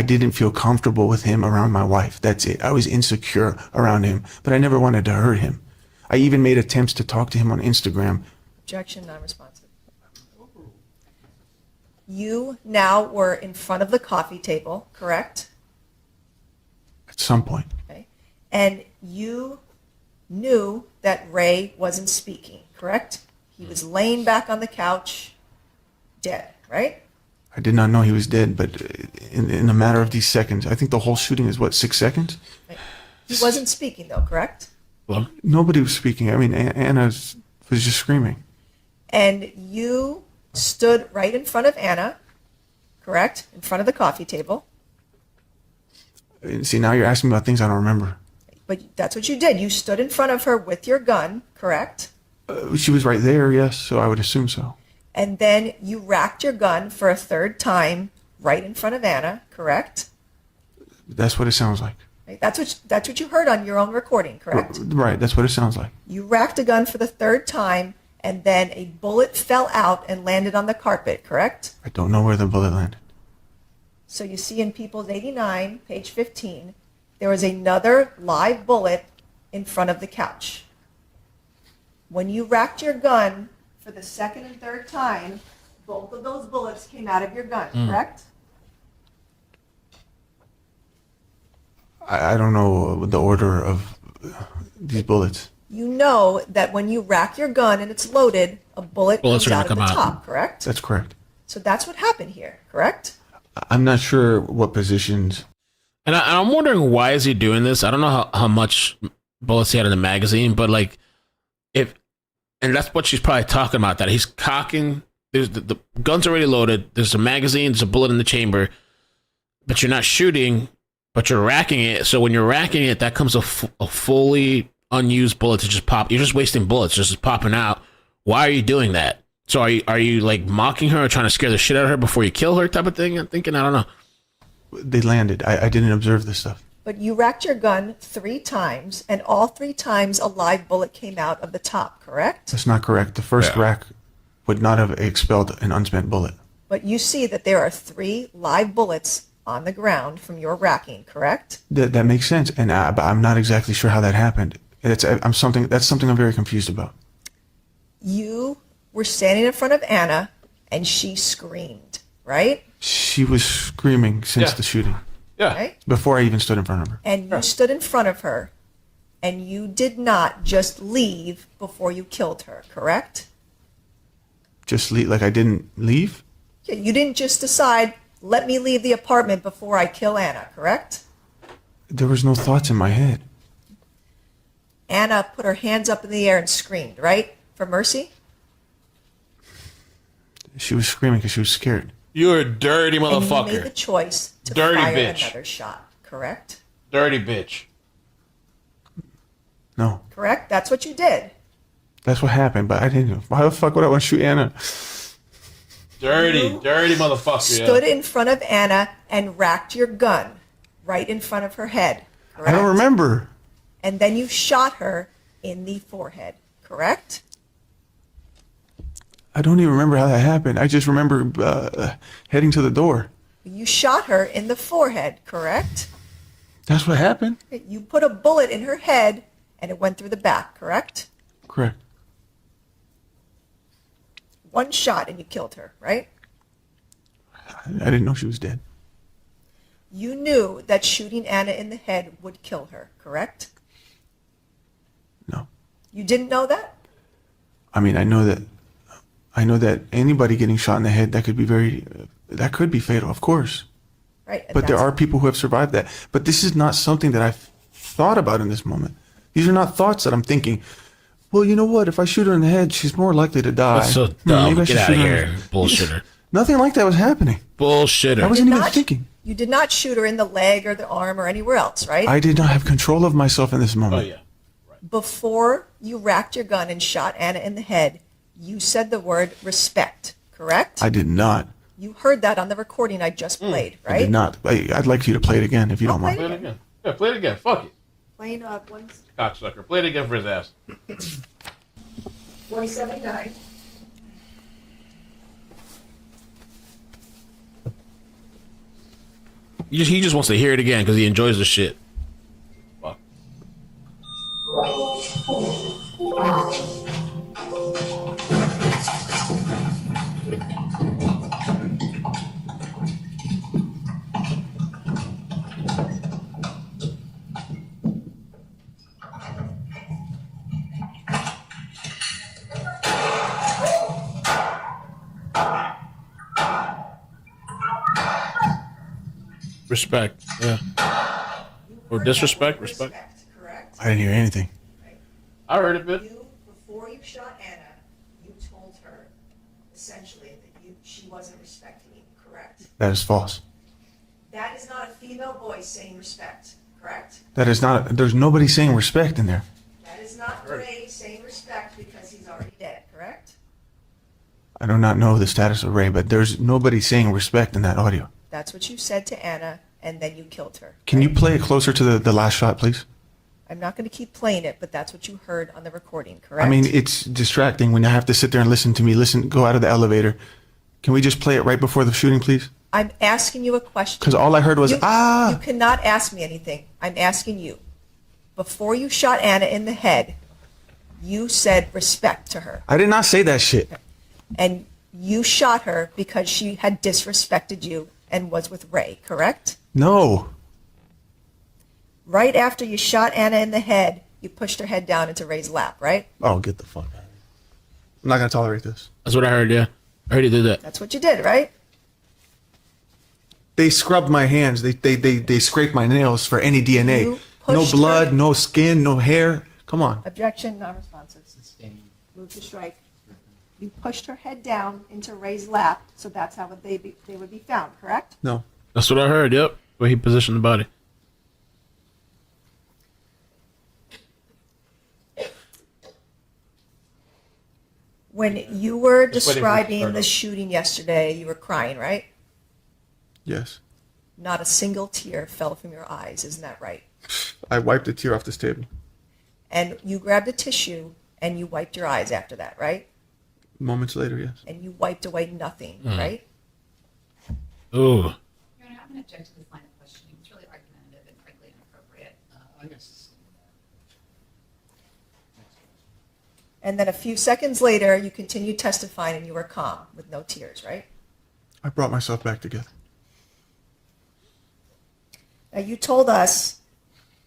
didn't feel comfortable with him around my wife. That's it. I was insecure around him, but I never wanted to hurt him. I even made attempts to talk to him on Instagram. Objection, non-responsive. You now were in front of the coffee table, correct? At some point. Okay. And you knew that Ray wasn't speaking, correct? He was laying back on the couch, dead, right? I did not know he was dead, but in a matter of these seconds, I think the whole shooting is what, 6 seconds? Right. He wasn't speaking though, correct? Well, Nobody was speaking. I mean, Anna was just screaming. And you stood right in front of Anna, correct? In front of the coffee table. See, now you're asking me about things I don't remember. But that's what you did. You stood in front of her with your gun, correct? She was right there, yes, so I would assume so. And then you racked your gun for a third time right in front of Anna, correct? That's what it sounds like. Right? That's what you heard on your own recording, correct? Right, that's what it sounds like. You racked a gun for the third time, and then a bullet fell out and landed on the carpet, correct? I don't know where the bullet landed. So you see in People's 89, page 15, there was another live bullet in front of the couch. When you racked your gun for the second and third time, both of those bullets came out of your gun, correct? I don't know the order of these bullets. You know that when you rack your gun and it's loaded, a bullet Bullets comes are out of gonna the come out. top, correct? That's correct. So that's what happened here, correct? I'm not sure what positions. And I'm wondering, why is he doing this? I don't know how much bullets he had in the magazine, but like, and that's what she's probably talking about, that he's cocking, there's the gun's already loaded, there's a magazine, there's a bullet in the chamber, but you're not shooting, but you're racking it. So when you're racking it, that comes a fully unused bullet to just pop. You're just wasting bullets, just popping out. Why are you doing that? So are you like mocking her or trying to scare the shit out of her before you kill her type of thing? I'm thinking, I don't know. They landed. I didn't observe this stuff. But you racked your gun 3 times, and all 3 times a live bullet came out of the top, correct? That's not correct. The first rack would not have expelled an unspent bullet. But you see that there are 3 live bullets on the ground from your racking, correct? That makes sense, and but I'm not exactly sure how that happened. That's something I'm very confused about. You were standing in front of Anna, and she screamed, right? She was screaming since the shooting. Yeah. Right? Before I even stood in front of her. And you stood in front of her, and you did not just leave before you killed her, correct? Just leave, like I didn't leave? Yeah, you didn't just decide, let me leave the apartment before I kill Anna, correct? There was no thoughts in my head. Anna put her hands up in the air and screamed, right? For mercy? She was screaming because she was scared. You're a dirty And you made the motherfucker. choice to Dirty fire bitch. another shot, correct? Dirty bitch. No, Correct? That's what you did. that's what happened, but I didn't. Why the fuck would I want to shoot Anna? Dirty motherfucker. Stood in front of Anna and racked your gun right in front of her head, correct? I don't remember. And then you shot her in the forehead, correct? I don't even remember how that happened. I just remember heading to the door. You shot her in the forehead, correct? That's what happened. You put a bullet in her head and it went through the back, correct? Correct. One shot and you killed her, right? I didn't know she was dead. You knew that shooting Anna in the head would kill her, correct? No. You didn't know that? I mean, I know that anybody getting shot in the head, that could be fatal, of course. Right. and But there that's- are people who have survived that. But this is not something that I've thought about in this moment. These are not thoughts that I'm thinking, well, you know what? If I shoot her in the head, she's more likely to die. That's so Hmm, dumb. maybe I Get should out shoot of her in here. the- Bullshitter. Nothing like that was happening. Bullshitter. I wasn't did even not- thinking. You did not shoot her in the leg or the arm or anywhere else, right? I did not have control of myself in this moment. Oh, yeah. Before you racked your gun and shot Anna in the head, you said the word respect, correct? I did not. You heard that on the recording I just played, I right? did not. I'd like you to play it again if you don't play mind. it. Play it again. Yeah, play it again. Fuck it. Playing one, Cocksucker. Play it again for his ass. 179. He just wants to hear it again because he enjoys the shit. Fuck. Respect. Yeah. Or disrespect. Respect. Correct? I didn't hear anything. I heard it, bit. You, before you shot Anna, you told her essentially that she wasn't respecting you, correct? That is false. That is not a female voice saying respect, correct? That is not. There's nobody saying respect in there. That is not Ray saying respect because he's already dead, correct? I do not know the status of Ray, but there's nobody saying respect in that audio. That's what you said to Anna, and then you killed her. Can you play it closer to the last shot, please? I'm not going to keep playing it, but that's what you heard on the recording, correct? I mean, it's distracting when I have to sit there and listen to me, go out of the elevator. Can we just play it right before the shooting, please? I'm asking you a question. Because all I heard was, You ah! cannot ask me anything. I'm asking you. Before you shot Anna in the head, you said respect to her. I did not say that shit. And you shot her because she had disrespected you and was with Ray, correct? No. Right after you shot Anna in the head, you pushed her head down into Ray's lap, right? Oh, get the fuck out of here. I'm not gonna tolerate this. That's what I heard, yeah. I heard he did that. That's what you did, right? They scrubbed my hands. They scraped my nails for any DNA. You No pushed blood, her. no skin, no hair. Come on. Objection, non-responsive. Sustained. Move to strike. You pushed her head down into Ray's lap, so that's how they would be found, correct? No. That's what I heard, yep. Where he positioned the body. When you were Just waiting for it to describing start the up. shooting yesterday, you were crying, right? Yes. Not a single tear fell from your eyes, isn't that right? I wiped a tear off this table. And you grabbed a tissue and you wiped your eyes after that, right? Moments later, yes. And you wiped away nothing, Hmm. right? Ooh. Your Honor, I'm going to object to this line of questioning. It's really argumentative and frankly inappropriate. I guess. And then a few seconds later, you continued testifying and you were calm with no tears, right? I brought myself back together. Now, you told us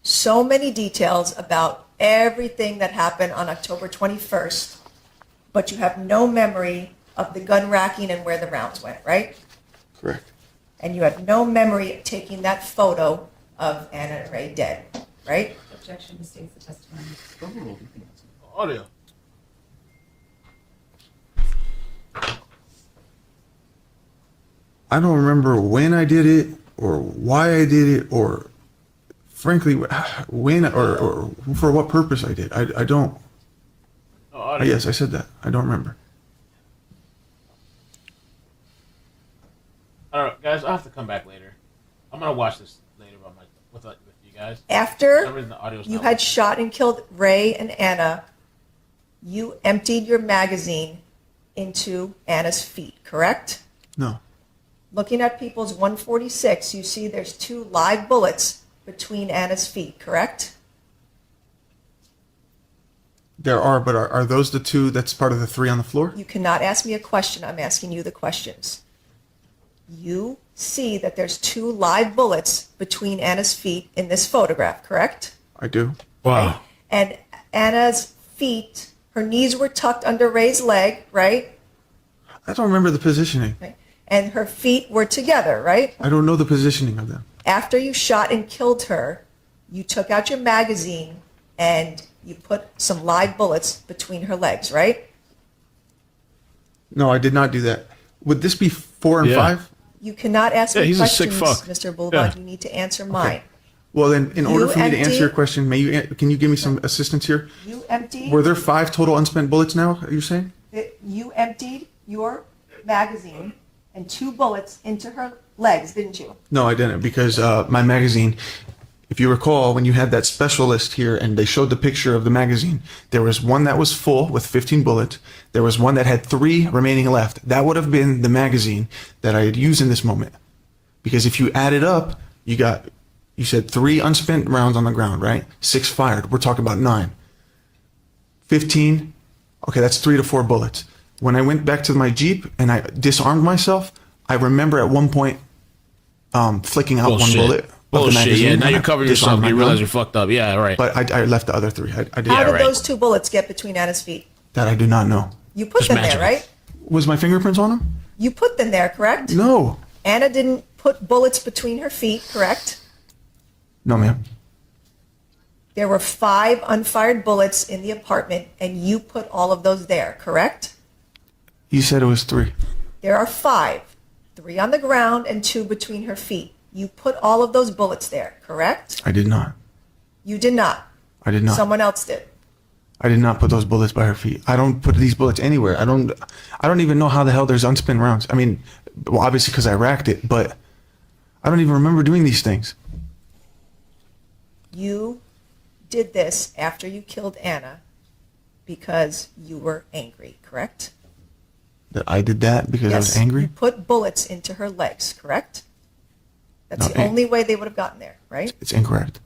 so many details about everything that happened on October 21st, but you have no memory of the gun racking and where the rounds went, right? Correct. And you have no memory of taking that photo of Anna and Ray dead, right? Objection states the testimony. Overruled. Audio. I don't remember when I did it or why I did it or frankly when or for what purpose I did. I don't. Oh, audio. Yes, I said that. I don't remember. I don't know, guys. I'll have to come back later. I'm gonna watch this later with you guys. For some After reason, the audio's you not had shot and killed Ray and Anna, you emptied your magazine into Anna's feet, correct? No. Looking at People's 146, you see there's 2 live bullets between Anna's feet, correct? There are, but are those the 2 that's part of the 3 on the floor? You cannot ask me a question. I'm asking you the questions. You see that there's 2 live bullets between Anna's feet in this photograph, correct? I do. Wow. And Anna's feet, her knees were tucked under Ray's leg, right? I don't remember the positioning. Right. And her feet were together, right? I don't know the positioning of them. After you shot and killed her, you took out your magazine and you put some live bullets between her legs, right? No, I did not do that. Would this be 4 and Yeah. 5? You cannot ask Yeah, me he's a sick questions, fuck. Mr. Boulevard. Yeah. You need to answer mine. Well, then, in order You for me to answer empty- your question, can you give me some assistance here? You emptied. Were there 5 total unspent bullets now, are you saying? You emptied your magazine and 2 bullets into her legs, didn't you? No, I didn't, because my magazine, if you recall, when you had that specialist here and they showed the picture of the magazine, there was one that was full with 15 bullets. There was one that had 3 remaining left. That would have been the magazine that I had used in this moment. Because if you add it up, you said 3 unspent rounds on the ground, right? 6 fired. We're talking about 9. 15. Okay, that's 3 to 4 bullets. When I went back to my Jeep and I disarmed myself, I remember at one point flicking out Bullshit. one bullet. Of the Bullshit. magazine, Yeah. Now and you're I covering disarmed yourself. my You gun, realize you're fucked up. Yeah. Right. But I left the other 3. I did How Yeah, did right. those 2 bullets get between Anna's feet? that. I do not know. You put Just them magical. there, right? Was my fingerprints on them? You put them there, correct? No. Anna didn't put bullets between her feet, correct? No, ma'am. There were 5 unfired bullets in the apartment, and you put all of those there, correct? You said it was 3. There are 5, 3 on the ground and 2 between her feet. You put all of those bullets there, correct? I did not. You did not. I did not. Someone else did. I did not put those bullets by her feet. I don't put these bullets anywhere. I don't even know how the hell there's unspent rounds. I mean, well, obviously because I racked it, but I don't even remember doing these things. You did this after you killed Anna because you were angry, correct? That I did that because I was You angry? put bullets into her legs, correct? That's No, the only way they would have gotten there, right? It's incorrect.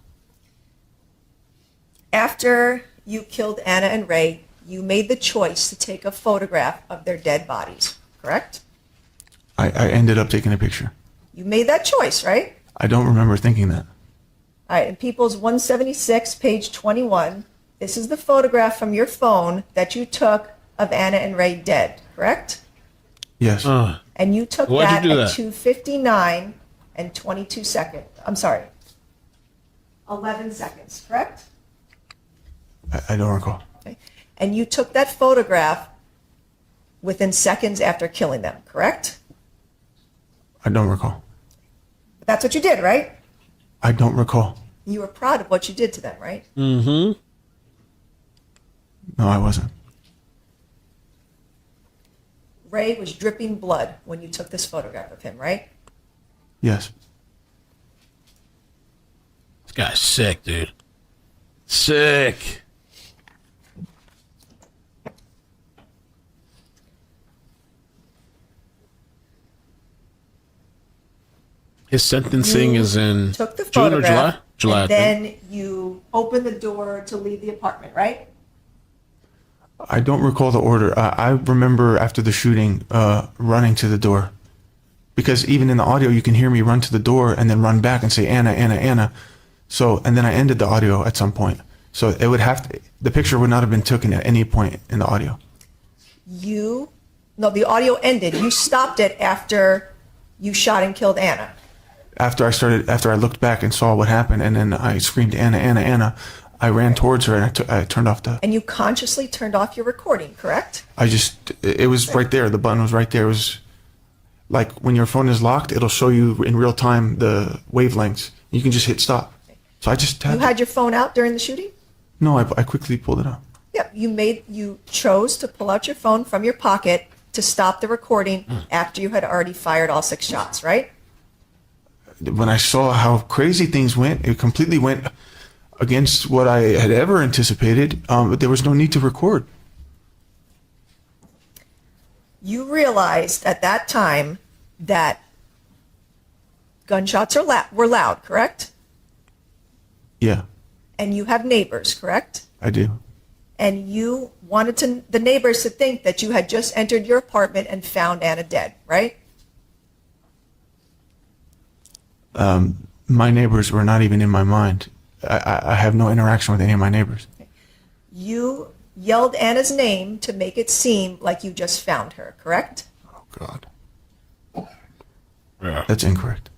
After you killed Anna and Ray, you made the choice to take a photograph of their dead bodies, correct? I ended up taking a picture. You made that choice, right? I don't remember thinking that. All right, in People's 176, page 21, this is the photograph from your phone that you took of Anna and Ray dead, correct? Yes. And you took Why'd that you do at that? 2:59 and 22 seconds. I'm sorry, 11 seconds, correct? I don't recall. Okay. And you took that photograph within seconds after killing them, correct? I don't recall. But that's what you did, right? I don't recall. You were proud of what you did to them, right? Mm-hmm. No, I wasn't. Ray was dripping blood when you took this photograph of him, right? Yes. This guy's sick, dude. Sick. His sentencing You is in took the June or photograph, July? July, I and think. then you opened the door to leave the apartment, right? I don't recall the order. I remember after the shooting running to the door. Because even in the audio, you can hear me run to the door and then run back and say, Anna, Anna, Anna. So, and then I ended the audio at some point. So it would have to, the picture would not have been taken at any point in the audio. No, the audio ended. You stopped it after you shot and killed Anna. After I looked back and saw what happened, and then I screamed, Anna, Anna, Anna, I ran towards her and I turned off the, And you consciously turned off your recording, correct? it was right there. The button was right there. It was like when your phone is locked, it'll show you in real time the wavelengths. You can just hit stop. So I just You had your phone out during the shooting? No, I quickly pulled it out. Yeah, you chose to pull out your phone from your pocket to stop the recording after you had already fired all 6 shots, right? When I saw how crazy things went, it completely went against what I had ever anticipated. But there was no need to record. You realized at that time that gunshots were loud, correct? Yeah, And you have neighbors, correct? I do. And you wanted the neighbors to think that you had just entered your apartment and found Anna dead, right? My neighbors were not even in my mind. I have no interaction with any of my neighbors. You yelled Anna's name to make it seem like you just found her, correct? Oh, God. Yeah. That's incorrect.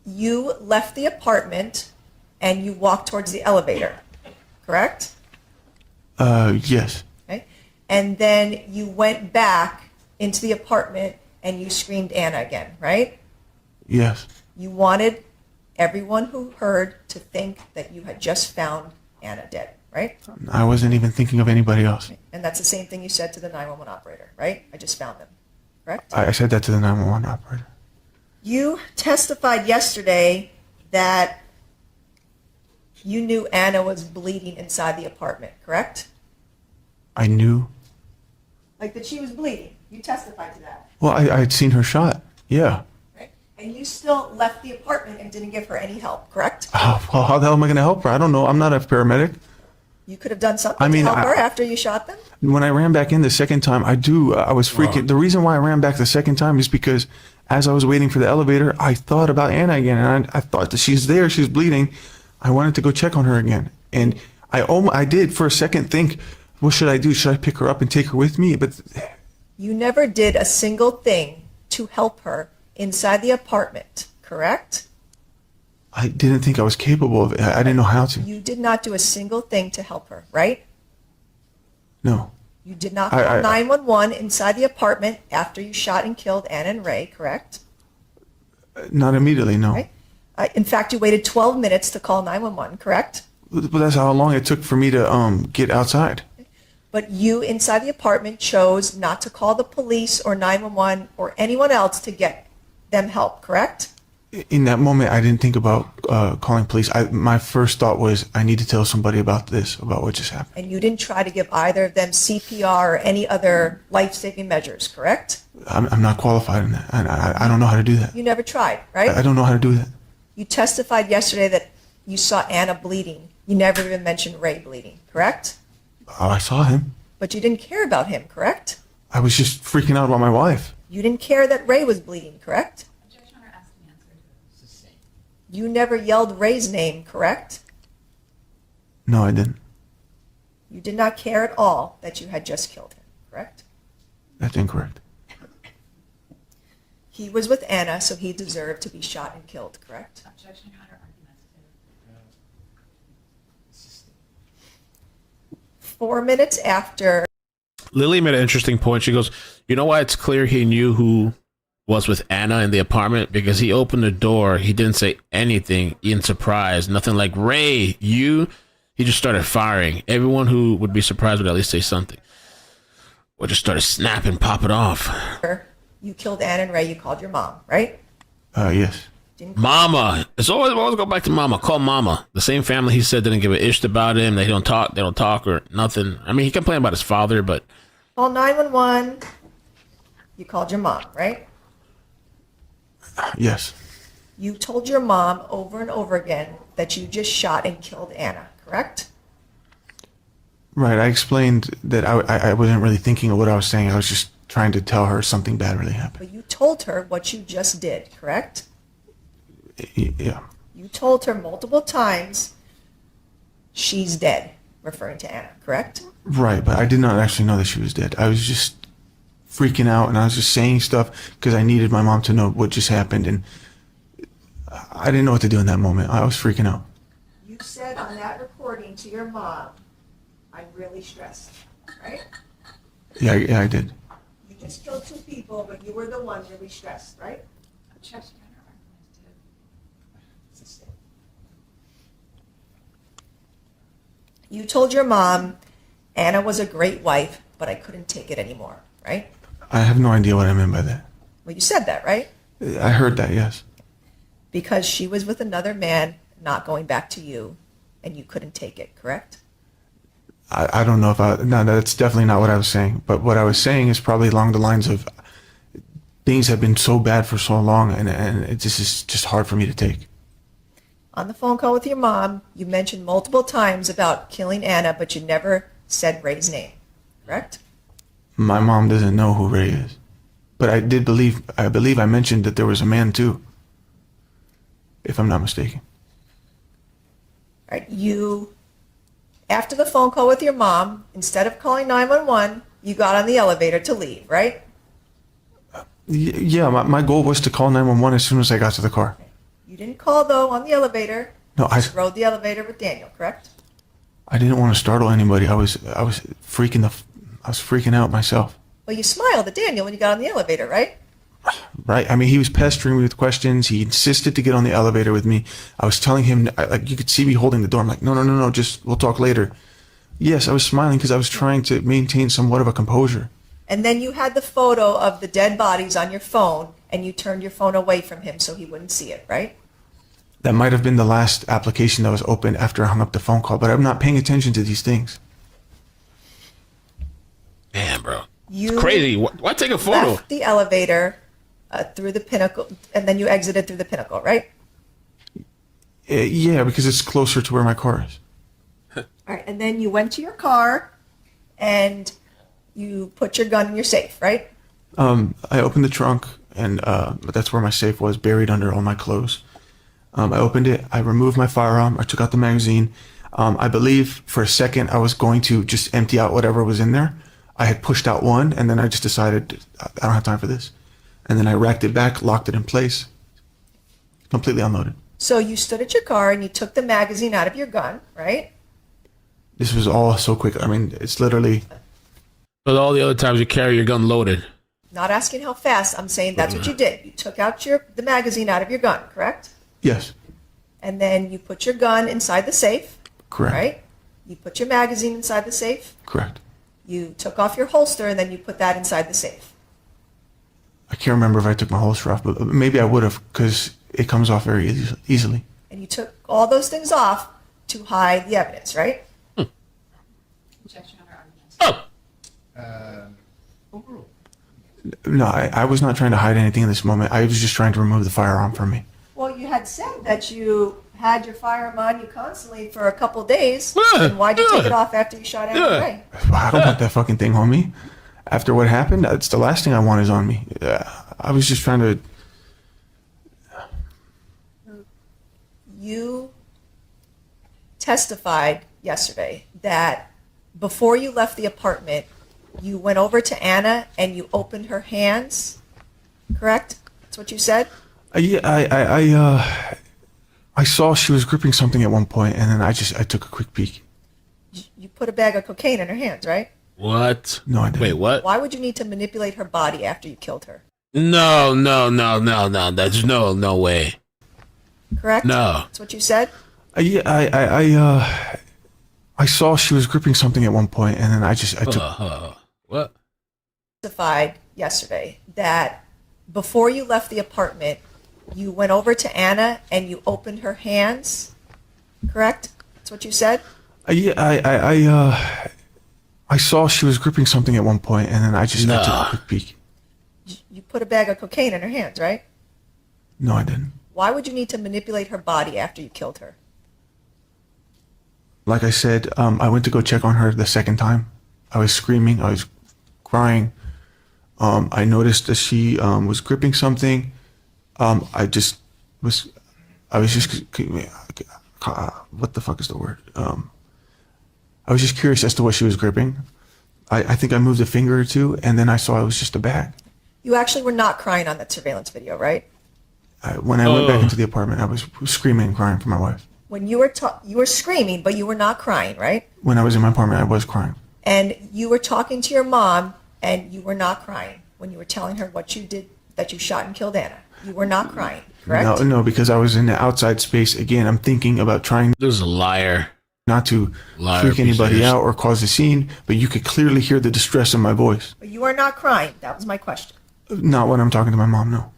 You left the apartment and you walked towards the elevator, correct? Yes. Okay. And then you went back into the apartment and you screamed Anna again, right? Yes. You wanted everyone who heard to think that you had just found Anna dead, right? I wasn't even thinking of anybody else. And that's the same thing you said to the 911 operator, right? I just found them, correct? I said that to the 911 operator. You testified yesterday that you knew Anna was bleeding inside the apartment, correct? I knew. Like that she was bleeding. You testified to that, Well, I had seen her shot. Yeah. right? And you still left the apartment and didn't give her any help, correct? Well, how the hell am I going to help her? I don't know. I'm not a paramedic. You could have done something I mean, to help I- her after you shot them? When I ran back in the second time, I was freaking. The reason why I ran back the second time is because as I was waiting for the elevator, I thought about Anna again, and I thought that she's there, she's bleeding. I wanted to go check on her again, and I did for a second think, what should I do? Should I pick her up and take her with me? But You never did a single thing to help her inside the apartment, correct? I didn't think I was capable of it. I didn't know how to. You did not do a single thing to help her, right? No. You did not I- call 911 inside the apartment after you shot and killed Anna and Ray, correct? Not immediately, no. Right? In fact, you waited 12 minutes to call 911, correct? But that's how long it took for me to get outside. But you, inside the apartment, chose not to call the police or 911 or anyone else to get them help, correct? In that moment, I didn't think about calling police. My first thought was, I need to tell somebody about this, about what just happened. And you didn't try to give either of them CPR or any other life-saving measures, correct? I'm not qualified in that. I don't know how to do that. You never tried, right? I don't know how to do that. You testified yesterday that you saw Anna bleeding. You never even mentioned Ray bleeding, correct? Oh, I saw him. But you didn't care about him, correct? I was just freaking out about my wife. You didn't care that Ray was bleeding, correct? Objection or asked and answered. Sustained. You never yelled Ray's name, correct? No, I didn't. You did not care at all that you had just killed him, correct? That's incorrect. He was with Anna, so he deserved to be shot and killed, correct? Objection, Your Honor, argumentative. Sustained. 4 minutes after, Lily made an interesting point. She goes, you know why it's clear he knew who was with Anna in the apartment? Because he opened the door. He didn't say anything in surprise. Nothing like, Ray, you. He just started firing. Everyone who would be surprised would at least say something. Or just started snapping, popping off. you killed Anna and Ray, you called your mom, right? Yes. Mama. It's always go back to mama. Call mama. The same family he said didn't give a ish about him. They don't talk or nothing. I mean, he complained about his father, but Call 911. You called your mom, right? Yes. You told your mom over and over again that you just shot and killed Anna, correct? Right. I explained that I wasn't really thinking of what I was saying. I was just trying to tell her something bad really happened. But you told her what you just did, correct? Yeah. You told her multiple times she's dead, referring to Anna, correct? Right. But I did not actually know that she was dead. I was just freaking out and I was just saying stuff because I needed my mom to know what just happened. And I didn't know what to do in that moment. I was freaking out. You said on that recording to your mom, I'm really stressed, right? Yeah, I did. You just killed two people, but you were the one really stressed, right? Objection, Your Honor, argumentative. Sustained. You told your mom Anna was a great wife, but I couldn't take it anymore, right? I have no idea what I meant by that. Well, you said that, right? I heard that, yes. Because she was with another man, not going back to you, and you couldn't take it, correct? I don't know if no, that's definitely not what I was saying. But what I was saying is probably along the lines of things have been so bad for so long and this is just hard for me to take. On the phone call with your mom, you mentioned multiple times about killing Anna, but you never said Ray's name, correct? My mom doesn't know who Ray is. But I believe I mentioned that there was a man too, if I'm not mistaken. All right, after the phone call with your mom, instead of calling 911, you got on the elevator to leave, right? Yeah, my goal was to call 911 as soon as I got to the car. You didn't call, though, on the elevator. No, You just rode the elevator with Daniel, correct? I didn't want to startle anybody. I was freaking out myself. Well, you smiled at Daniel when you got on the elevator, right? Right? I mean, he was pestering me with questions. He insisted to get on the elevator with me. I was telling him, like, you could see me holding the door. I'm like, no, just, we'll talk later. Yes, I was smiling because I was trying to maintain somewhat of a composure. And then you had the photo of the dead bodies on your phone, and you turned your phone away from him so he wouldn't see it, right? That might have been the last application that was open after I hung up the phone call, but I'm not paying attention to these things. man, bro, You it's crazy. Why take a photo? left the elevator through the Pinnacle, and then you exited through the Pinnacle, right? Yeah, because it's closer to where my car is. All right, and then you went to your car, and you put your gun in your safe, right? I opened the trunk, and that's where my safe was, buried under all my clothes. I opened it. I removed my firearm. I took out the magazine. I believe for a second I was going to just empty out whatever was in there. I had pushed out one, and then I just decided I don't have time for this. And then I racked it back, locked it in place, completely unloaded. So you stood at your car, and you took the magazine out of your gun, right? This was all so quick. I mean, it's literally... But all the other times you carry your gun loaded. Not asking how fast. I'm saying that's what you did. You took out the magazine out of your gun, correct? Yes, And then you put your gun inside the safe, correct. right? You put your magazine inside the safe. Correct. You took off your holster and then you put that inside the safe. I can't remember if I took my holster off, but maybe I would have because it comes off very easily. And you took all those things off to hide the evidence, right? Objection under argument. Oh, Overruled. No, I was not trying to hide anything in this moment. I was just trying to remove the firearm from me. Well, you had said that you had your firearm on you constantly for a couple days. Yeah, And why'd you take yeah. it off after you shot Anna Yeah. Ray? I don't want that fucking thing on me. After what happened, it's the last thing I want is on me. I was just trying to. You testified yesterday that before you left the apartment, you went over to Anna and you opened her hands, correct? That's what you said? I saw she was gripping something at one point, and then I took a quick peek. You put a bag of cocaine in her hands, right? what? No, I didn't. Wait, what? Why would you need to manipulate her body after you killed her? No. There's no way. Correct? No. That's what you said? I saw she was gripping something at one point, and then I took. What? Testified yesterday that before you left the apartment, you went over to Anna and you opened her hands, correct? That's what you said? I saw she was gripping something at one point, and then I took a quick peek. You put a bag of cocaine in her hands, right? No, I didn't. Why would you need to manipulate her body after you killed her? Like I said, I went to go check on her the second time. I was screaming. I was crying. I noticed that she was gripping something. I was just, what the fuck is the word? I was just curious as to what she was gripping. I think I moved a finger or two, and then I saw it was just a bag. You actually were not crying on that surveillance video, right? When I went back into the apartment, I was screaming and crying for my wife. When you were screaming, but you were not crying, right? When I was in my apartment, I was crying. And you were talking to your mom, and you were not crying when you were telling her what you did, that you shot and killed Anna. You were not crying, correct? No, because I was in the outside space. Again, I'm thinking about trying This is a liar. not to Liar, freak piece of anybody shit. out or cause a scene, but you could clearly hear the distress in my voice. But you are not crying. That was my question. Not when I'm talking to my mom, no.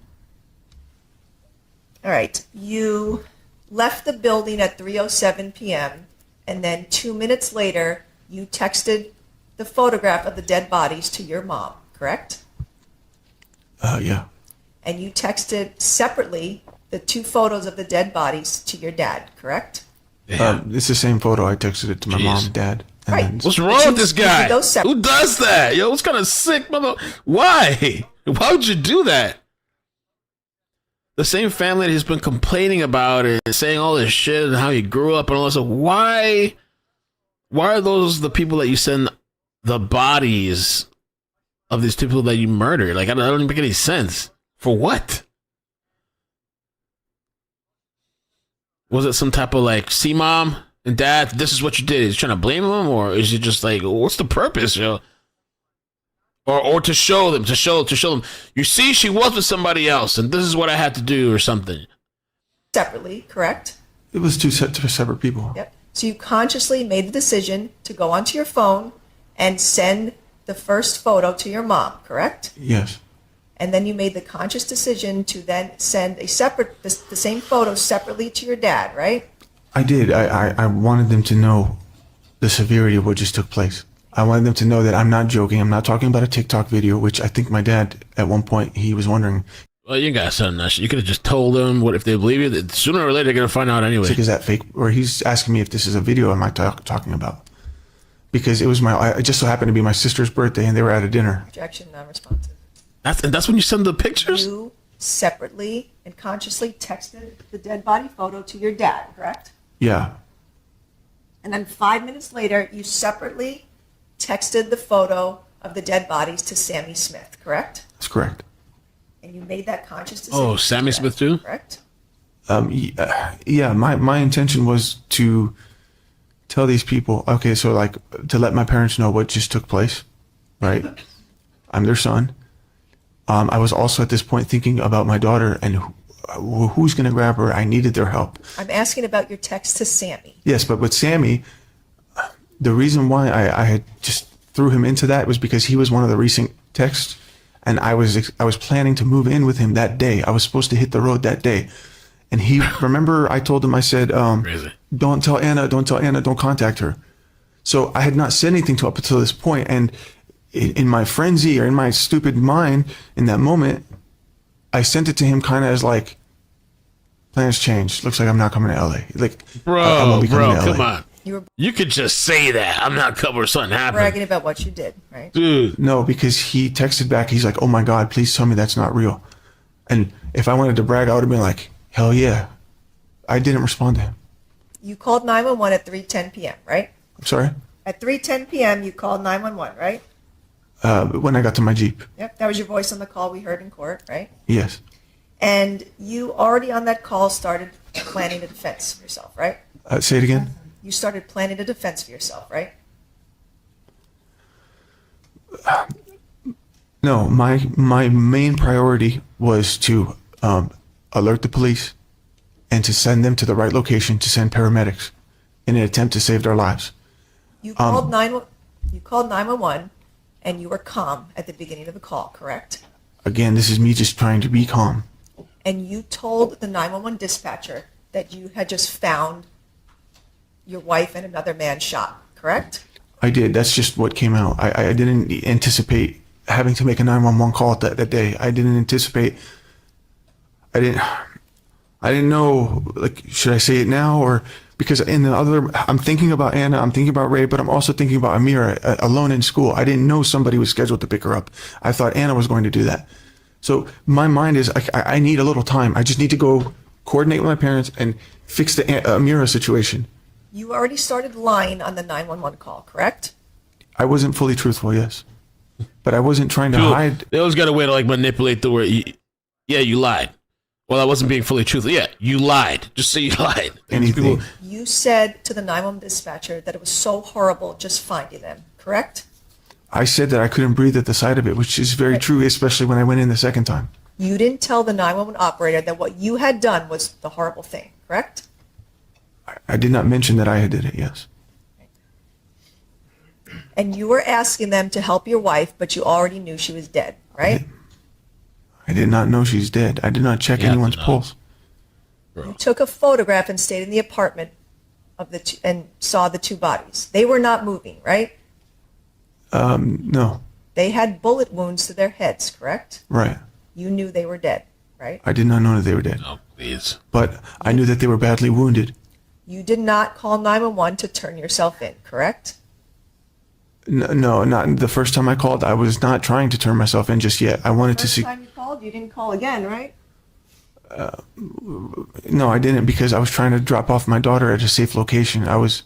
All right. You left the building at 3:07 p.m. and then 2 minutes later, you texted the photograph of the dead bodies to your mom, correct? Yeah. And you texted separately the two photos of the dead bodies to your dad, correct? It's the same photo. I texted it to my Jeez. mom, dad. And Right. then- What's wrong with this You did guy? those separate. Who does that? Yo, what's kind of sick mother? Why? Why would you do that? The same family that he's been complaining about and saying all this shit and how he grew up and all this stuff. Why are those the people that you send the bodies of these people that you murdered? Like, I don't even make any sense. For what? Was it some type of like, see, mom and dad, this is what you did? Is he trying to blame them, or is it just like, what's the purpose, yo? Or to show them, to show them, you see, she was with somebody else, and this is what I had to do, or something. Separately, correct? It was two separate people. Yep. So you consciously made the decision to go onto your phone and send the first photo to your mom, correct? Yes. And then you made the conscious decision to then send the same photo separately to your dad, right? I did. I wanted them to know the severity of what just took place. I wanted them to know that I'm not joking. I'm not talking about a TikTok video, which I think my dad, at one point, he was wondering, Well, you got something that shit. You could have just told them what if they believe you. That sooner or later, they're gonna find out anyway. is that fake? Or he's asking me if this is a video am I talking about. Because it was it just so happened to be my sister's birthday and they were at a dinner. Objection, non-responsive. That's when you send the pictures. You separately and consciously texted the dead body photo to your dad, correct? Yeah. And then 5 minutes later, you separately texted the photo of the dead bodies to Sammy Smith, correct? That's correct. And you made that conscious decision. Oh, Sammy to do that, Smith too? Correct? Yeah, my intention was to tell these people, okay, so like to let my parents know what just took place, right? I'm their son. I was also at this point thinking about my daughter and who's going to grab her. I needed their help. I'm asking about your text to Sammy. Yes, but with Sammy, the reason why I had just threw him into that was because he was one of the recent texts, and I was planning to move in with him that day. I was supposed to hit the road that day, and he remember I told him, I said, Crazy. don't tell Anna, don't contact her. So I had not said anything to up until this point, and in my frenzy or in my stupid mind in that moment, I sent it to him kind of as like, plans changed. Looks like I'm not coming to LA. Like, I won't be coming to LA. Come on. You could just say that. I'm not coming or something happened. Bragging about what you did, right? Dude. No, because he texted back. He's like, "Oh my God, please tell me that's not real." And if I wanted to brag, I would have been like, "Hell yeah." I didn't respond to him. You called 911 at 3:10 p.m., right? I'm sorry. At 3:10 p.m., you called 911, right? When I got to my Jeep. Yep, that was your voice on the call we heard in court, right? Yes. And you already on that call started planning a defense for yourself, right? Say it again. You started planning a defense for yourself, right? No, my main priority was to alert the police and to send them to the right location to send paramedics in an attempt to save their lives. You called 911 and you were calm at the beginning of the call, correct? Again, this is me just trying to be calm. And you told the 911 dispatcher that you had just found your wife and another man shot, correct? I did. That's just what came out. I didn't anticipate having to make a 911 call that day. I didn't anticipate. I didn't know, like, should I say it now? Or because in the other, I'm thinking about Anna, I'm thinking about Ray, but I'm also thinking about Amira alone in school. I didn't know somebody was scheduled to pick her up. I thought Anna was going to do that. So my mind is, I need a little time. I just need to go coordinate with my parents and fix the Amira situation. You already started lying on the 911 call, correct? I wasn't fully truthful, yes. But I wasn't trying to hide. They always got a way to like manipulate the word. Yeah, you lied. Well, I wasn't being fully truthful. Yeah, you lied. Just say you lied. Anything. You said to the 911 dispatcher that it was so horrible just finding them, correct? I said that I couldn't breathe at the sight of it, which is very true, especially when I went in the second time. You didn't tell the 911 operator that what you had done was the horrible thing, correct? I did not mention that I had did it, yes. And you were asking them to help your wife, but you already knew she was dead, right? I did not know she's dead. I did not check anyone's pulse. You took a photograph and stayed in the apartment of and saw the two bodies. They were not moving, right? No. They had bullet wounds to their heads, correct? Right. You knew they were dead, right? I did not know that they were dead. Oh, please. But I knew that they were badly wounded. You did not call 911 to turn yourself in, correct? No, not the first time I called. I was not trying to turn myself in just yet. I wanted to see. First time you called, you didn't call again, right? No, I didn't, because I was trying to drop off my daughter at a safe location. I was.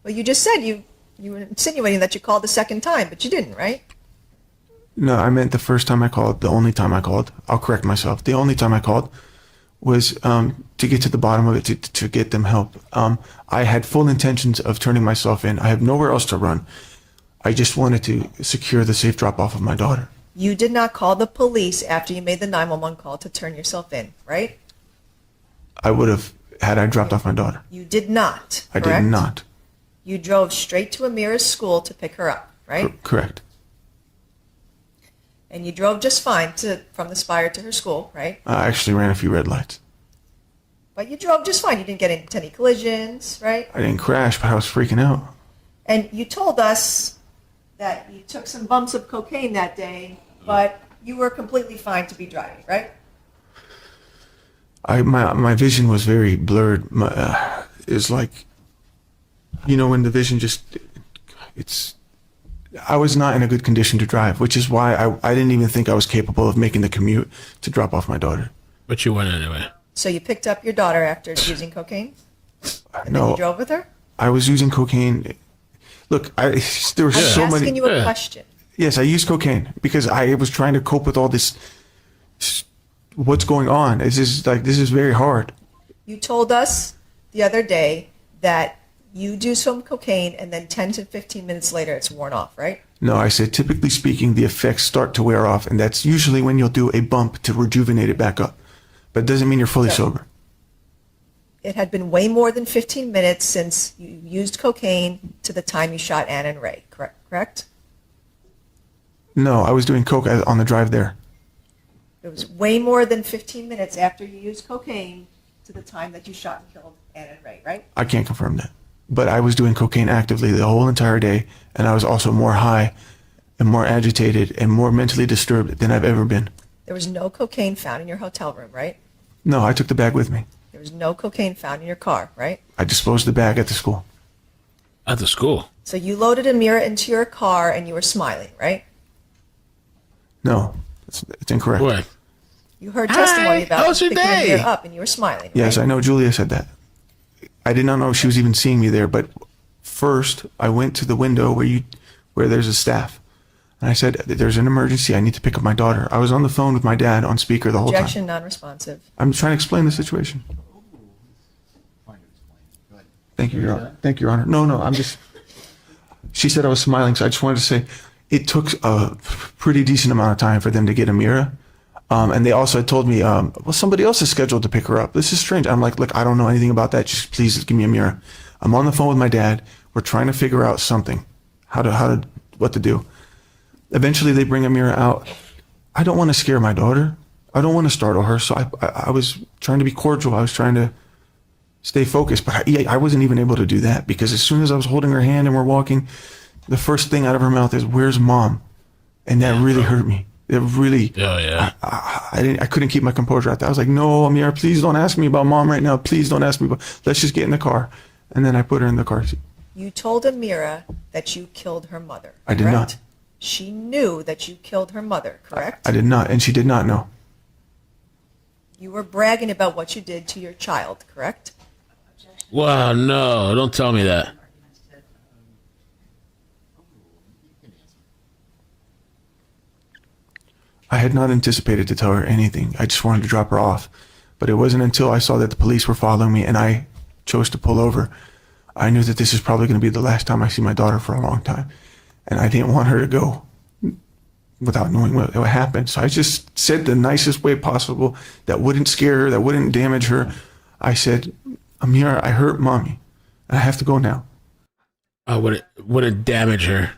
Well, you just said you were insinuating that you called the second time, but you didn't, right? No, I meant the first time I called, the only time I called. I'll correct myself. The only time I called was to get to the bottom of it, to get them help. I had full intentions of turning myself in. I have nowhere else to run. I just wanted to secure the safe drop-off of my daughter. You did not call the police after you made the 911 call to turn yourself in, right? I would have, had I dropped off my daughter. You did not, I correct? did not. You drove straight to Amira's school to pick her up, right? Correct. And you drove just fine from the Spire to her school, right? I actually ran a few red lights. But you drove just fine. You didn't get into any collisions, right? I didn't crash, but I was freaking out. And you told us that you took some bumps of cocaine that day, but you were completely fine to be driving, right? My vision was very blurred. It's like, when the vision I was not in a good condition to drive, which is why I didn't even think I was capable of making the commute to drop off my daughter. But you went anyway. So you picked up your daughter after using cocaine? And No, then you drove with her? I was using cocaine. Look, there were so I'm many. asking you a question. Yes, I used cocaine because I was trying to cope with all this. What's going on? This is very hard. You told us the other day that you do some cocaine and then 10 to 15 minutes later it's worn off, right? No, I said typically speaking, the effects start to wear off, and that's usually when you'll do a bump to rejuvenate it back up. But it doesn't mean you're fully sober. It had been way more than 15 minutes since you used cocaine to the time you shot Anna and Ray, correct? No, I was doing coke on the drive there. It was way more than 15 minutes after you used cocaine to the time that you shot and killed Anna and Ray, right? I can't confirm that. But I was doing cocaine actively the whole entire day, and I was also more high and more agitated and more mentally disturbed than I've ever been. There was no cocaine found in your hotel room, right? No, I took the bag with me. There was no cocaine found in your car, right? I disposed the bag at the school. At the school. So you loaded Amira into your car and you were smiling, right? No, it's incorrect. What? You heard testimony Hi, about how's your picking day? Amira up and you were smiling, Yes, right? I know Julia said that. I did not know she was even seeing me there, but first I went to the window where there's a staff. And I said, there's an emergency. I need to pick up my daughter. I was on the phone with my dad on speaker the whole time. Objection, non-responsive. I'm trying to explain the situation. Fine to explain. Go ahead. Thank you, Your Honor. Thank you, Your Honor. No, I'm just. She said I was smiling, so I just wanted to say it took a pretty decent amount of time for them to get Amira. And they also had told me, well, somebody else is scheduled to pick her up. This is strange. I'm like, look, I don't know anything about that. Just please give me Amira. I'm on the phone with my dad. We're trying to figure out something, what to do. Eventually, they bring Amira out. I don't want to scare my daughter. I don't want to startle her. So I was trying to be cordial. I was trying to stay focused, but I wasn't even able to do that because as soon as I was holding her hand and we're walking, the first thing out of her mouth is, "Where's mom?" And that really hurt me. It really. Oh yeah. I couldn't keep my composure out there. I was like, "No, Amira, please don't ask me about mom right now. Please don't ask me about. Let's just get in the car." And then I put her in the car seat. You told Amira that you killed her mother, I did correct? not. She knew that you killed her mother, correct? I did not, and she did not know. You were bragging about what you did to your child, correct? Wow, no, don't tell me that. I had not anticipated to tell her anything. I just wanted to drop her off. But it wasn't until I saw that the police were following me and I chose to pull over. I knew that this is probably going to be the last time I see my daughter for a long time. And I didn't want her to go without knowing what happened. So I just said the nicest way possible that wouldn't scare her, that wouldn't damage her. I said, "Amira, I hurt mommy. I have to go now." Would it damage her?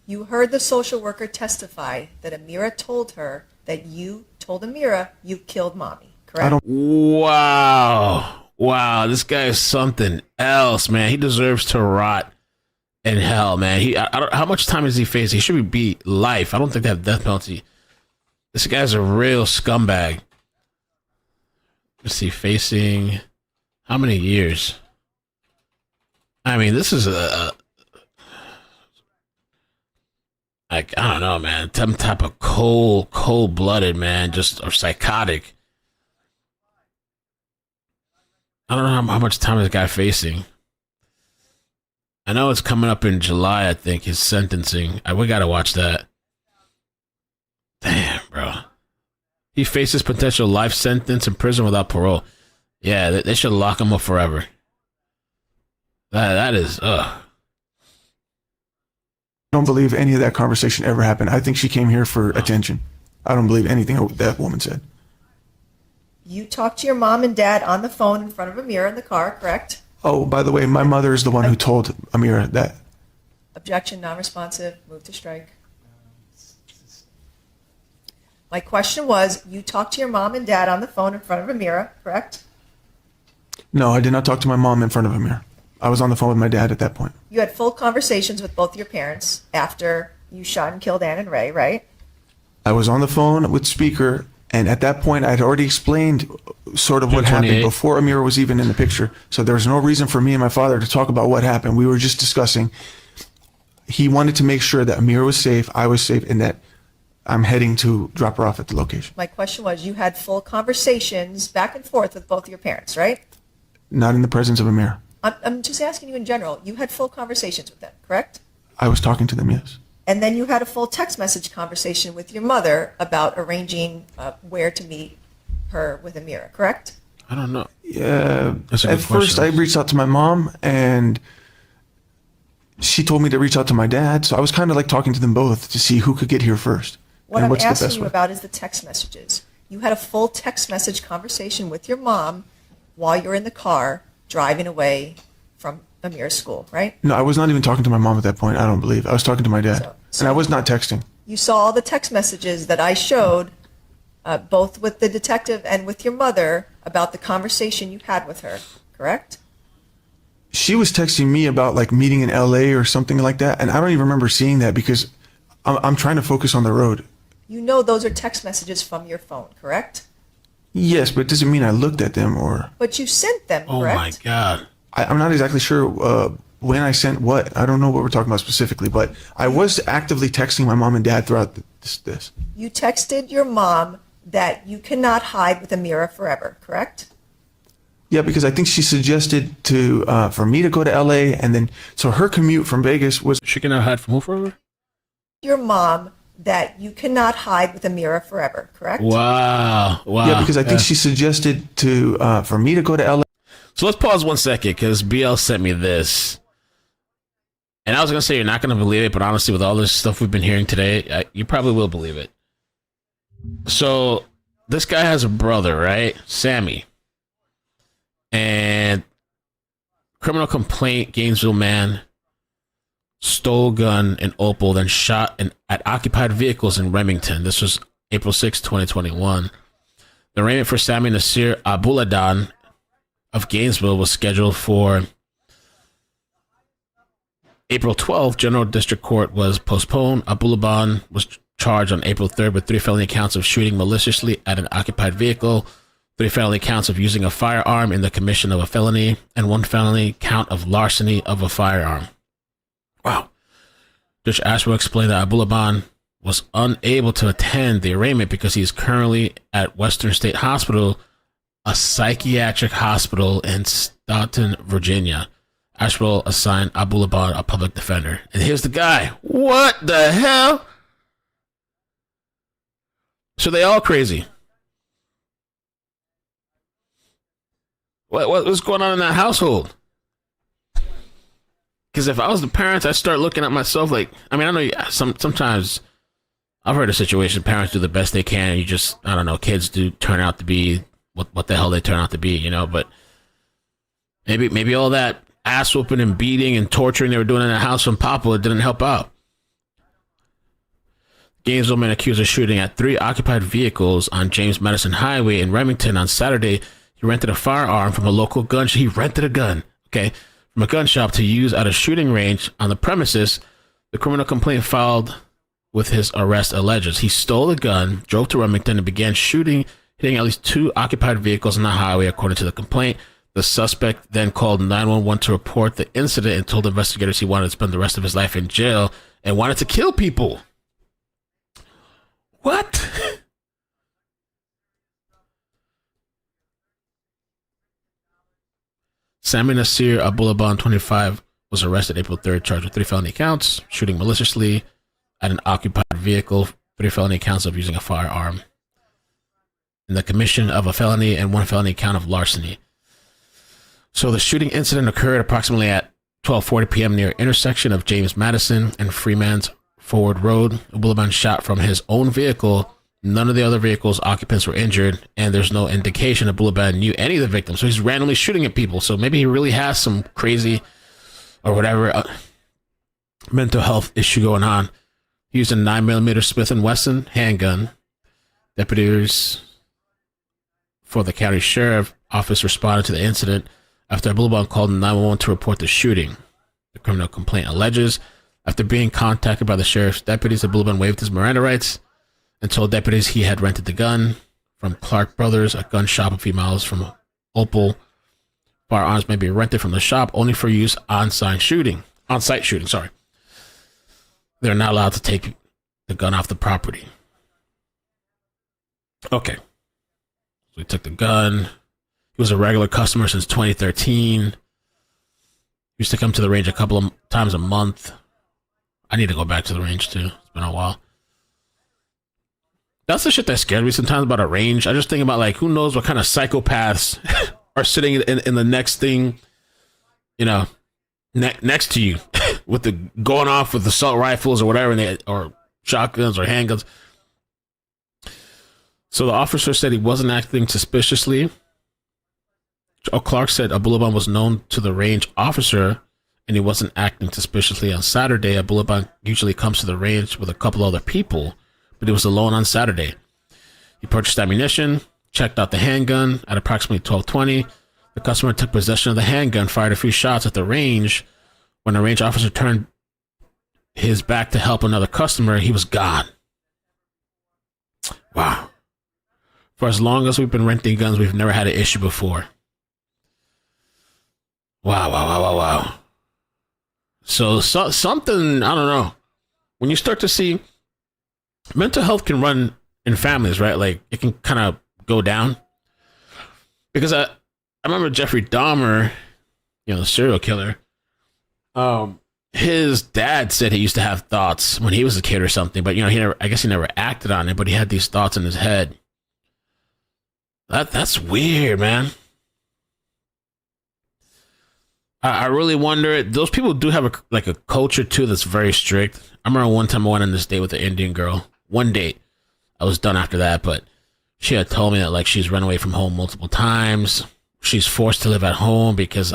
You heard the social worker testify that Amira told her that you told Amira you killed mommy, correct? Wow, this guy is something else, man. He deserves to rot in hell, man. I don't, how much time does he face? He should be life. I don't think they have death penalty. This guy's a real scumbag. Let's see, facing how many years? I mean, this is like, I don't know, man. Some type of cold-blooded, man, or psychotic. I don't know how much time this guy facing. I know it's coming up in July, I think, his sentencing. We gotta watch that. Damn, bro. He faces potential life sentence in prison without parole. Yeah, they should lock him up forever. That is, ugh. I don't believe any of that conversation ever happened. I think she came here for attention. I don't believe anything that woman said. You talked to your mom and dad on the phone in front of Amira in the car, correct? Oh, by the way, my mother is the one who told Amira that. Objection, non-responsive, move to strike. My question was, you talked to your mom and dad on the phone in front of Amira, correct? No, I did not talk to my mom in front of Amira. I was on the phone with my dad at that point. You had full conversations with both your parents after you shot and killed Ann and Ray, right? I was on the phone with speaker, and at that point, I had already explained sort of what happened 28. before Amira was even in the picture. So there was no reason for me and my father to talk about what happened. We were just discussing. He wanted to make sure that Amira was safe, I was safe, and that I'm heading to drop her off at the location. My question was, you had full conversations back and forth with both your parents, right? Not in the presence of Amira. I'm just asking you in general. You had full conversations with them, correct? I was talking to them, yes. And then you had a full text message conversation with your mother about arranging where to meet her with Amira, correct? I don't know. Yeah. That's a At good first, question. I reached out to my mom, and she told me to reach out to my dad. So I was kind of like talking to them both to see who could get here first. What and I'm what's the asking best you way. about is the text messages. You had a full text message conversation with your mom while you were in the car driving away from Amira's school, right? No, I was not even talking to my mom at that point. I don't believe. I was talking to my dad. So And I was not texting. You saw all the text messages that I showed, both with the detective and with your mother, about the conversation you had with her, correct? She was texting me about like meeting in LA or something like that, and I don't even remember seeing that because I'm trying to focus on the road. You know those are text messages from your phone, correct? Yes, but it doesn't mean I looked at them or But you sent them, Oh correct? my God. I'm not exactly sure when I sent what. I don't know what we're talking about specifically, but I was actively texting my mom and dad throughout this. You texted your mom that you cannot hide with Amira forever, correct? Yeah, because I think she suggested to for me to go to LA, and then so her commute from Vegas was. She cannot hide from who forever? Your mom that you cannot hide with Amira forever, correct? Wow. Yeah, because I think she suggested to for me to go to LA. So let's pause 1 second because BL sent me this. And I was going to say you're not going to believe it, but honestly, with all this stuff we've been hearing today, you probably will believe it. So this guy has a brother, right? Sammy. And criminal complaint, Gainesville man stole a gun in Opal, then shot at occupied vehicles in Remington. This was April 6, 2021. The arraignment for Sammy Nasir Abulaban of Gainesville was scheduled for April 12th. General District Court was postponed. Abulaban was charged on April 3rd with 3 felony counts of shooting maliciously at an occupied vehicle, 3 felony counts of using a firearm in the commission of a felony, and 1 felony count of larceny of a firearm. Wow. Judge Ashwell explained that Abulaban was unable to attend the arraignment because he is currently at Western State Hospital, a psychiatric hospital in Staunton, Virginia. Ashwell assigned Abulaban a public defender. And here's the guy. What the hell? So they all crazy. What's going on in that household? Because if I was the parents, I'd start looking at myself like, I mean, I know sometimes I've heard of situations parents do the best they can. And you just, I don't know, kids do turn out to be what the hell they turn out to be, you know, but maybe all that ass whooping and beating and torturing they were doing in the house from Papa, it didn't help out. Gainesville man accused of shooting at 3 occupied vehicles on James Madison Highway in Remington on Saturday. He rented a firearm from a local gun shop. He rented a gun, okay, from a gun shop to use at a shooting range on the premises. The criminal complaint filed with his arrest alleges he stole the gun, drove to Remington, and began shooting, hitting at least 2 occupied vehicles on the highway, according to the complaint. The suspect then called 911 to report the incident and told investigators he wanted to spend the rest of his life in jail and wanted to kill people. What? Sammy Nasir Abulaban, 25, was arrested April 3rd, charged with 3 felony counts, shooting maliciously at an occupied vehicle, 3 felony counts of using a firearm in the commission of a felony, and 1 felony count of larceny. So the shooting incident occurred approximately at 12:40 p.m. near intersection of James Madison and Freeman's Forward Road. Abulaban shot from his own vehicle. None of the other vehicle's occupants were injured, and there's no indication Abulaban knew any of the victims. So he's randomly shooting at people. So maybe he really has some crazy or whatever mental health issue going on. He used a 9mm Smith & Wesson handgun. Deputies for the county sheriff office responded to the incident after Abulaban called 911 to report the shooting. The criminal complaint alleges after being contacted by the sheriff's deputies, Abulaban waived his Miranda rights and told deputies he had rented the gun from Clark Brothers, a gun shop a few miles from Opal. Firearms may be rented from the shop only for use on-site shooting. They're not allowed to take the gun off the property. Okay. So he took the gun. He was a regular customer since 2013. He used to come to the range a couple of times a month. I need to go back to the range too. It's been a while. That's the shit that scared me sometimes about a range. I just think about like, who knows what kind of psychopaths are sitting in the next thing, you know, next to you with the going off with assault rifles or whatever, or shotguns or handguns. So the officer said he wasn't acting suspiciously. Clark said Abulaban was known to the range officer and he wasn't acting suspiciously on Saturday, Abulaban usually comes to the range with a couple other people, but he was alone on Saturday. He purchased ammunition, checked out the handgun at approximately 12:20. The customer took possession of the handgun, fired a few shots at the range. When the range officer turned his back to help another customer, he was gone. Wow. For as long as we've been renting guns, we've never had an issue before. Wow. So something, I don't know. When you start to see mental health can run in families, right? Like it can kind of go down. Because I remember Jeffrey Dahmer, the serial killer. His dad said he used to have thoughts when he was a kid or something, but I guess he never acted on it, but he had these thoughts in his head. That's weird, man. I really wonder. Those people do have a culture too that's very strict. I remember one time I went on this date with an Indian girl. One date, I was done after that, but she had told me that like she's run away from home multiple times. She's forced to live at home because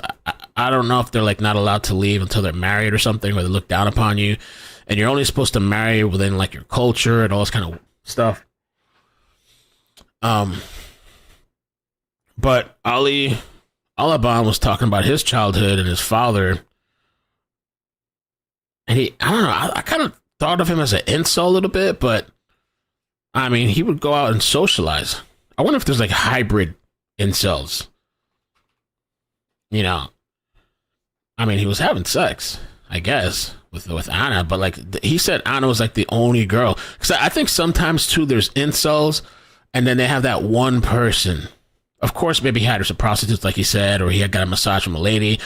I don't know if they're like not allowed to leave until they're married or something, or they look down upon you, and you're only supposed to marry within like your culture and all this kind of stuff. But Abulaban was talking about his childhood and his father, and I don't know, I kind of thought of him as an incel a little bit, but I mean, he would go out and socialize. I wonder if there's like hybrid incels. I mean, he was having sex, I guess, with Anna, but like he said Anna was like the only girl. Because I think sometimes too there's incels, and then they have that one person. Of course, maybe he had some prostitutes, like he said, or he had got a massage from a lady.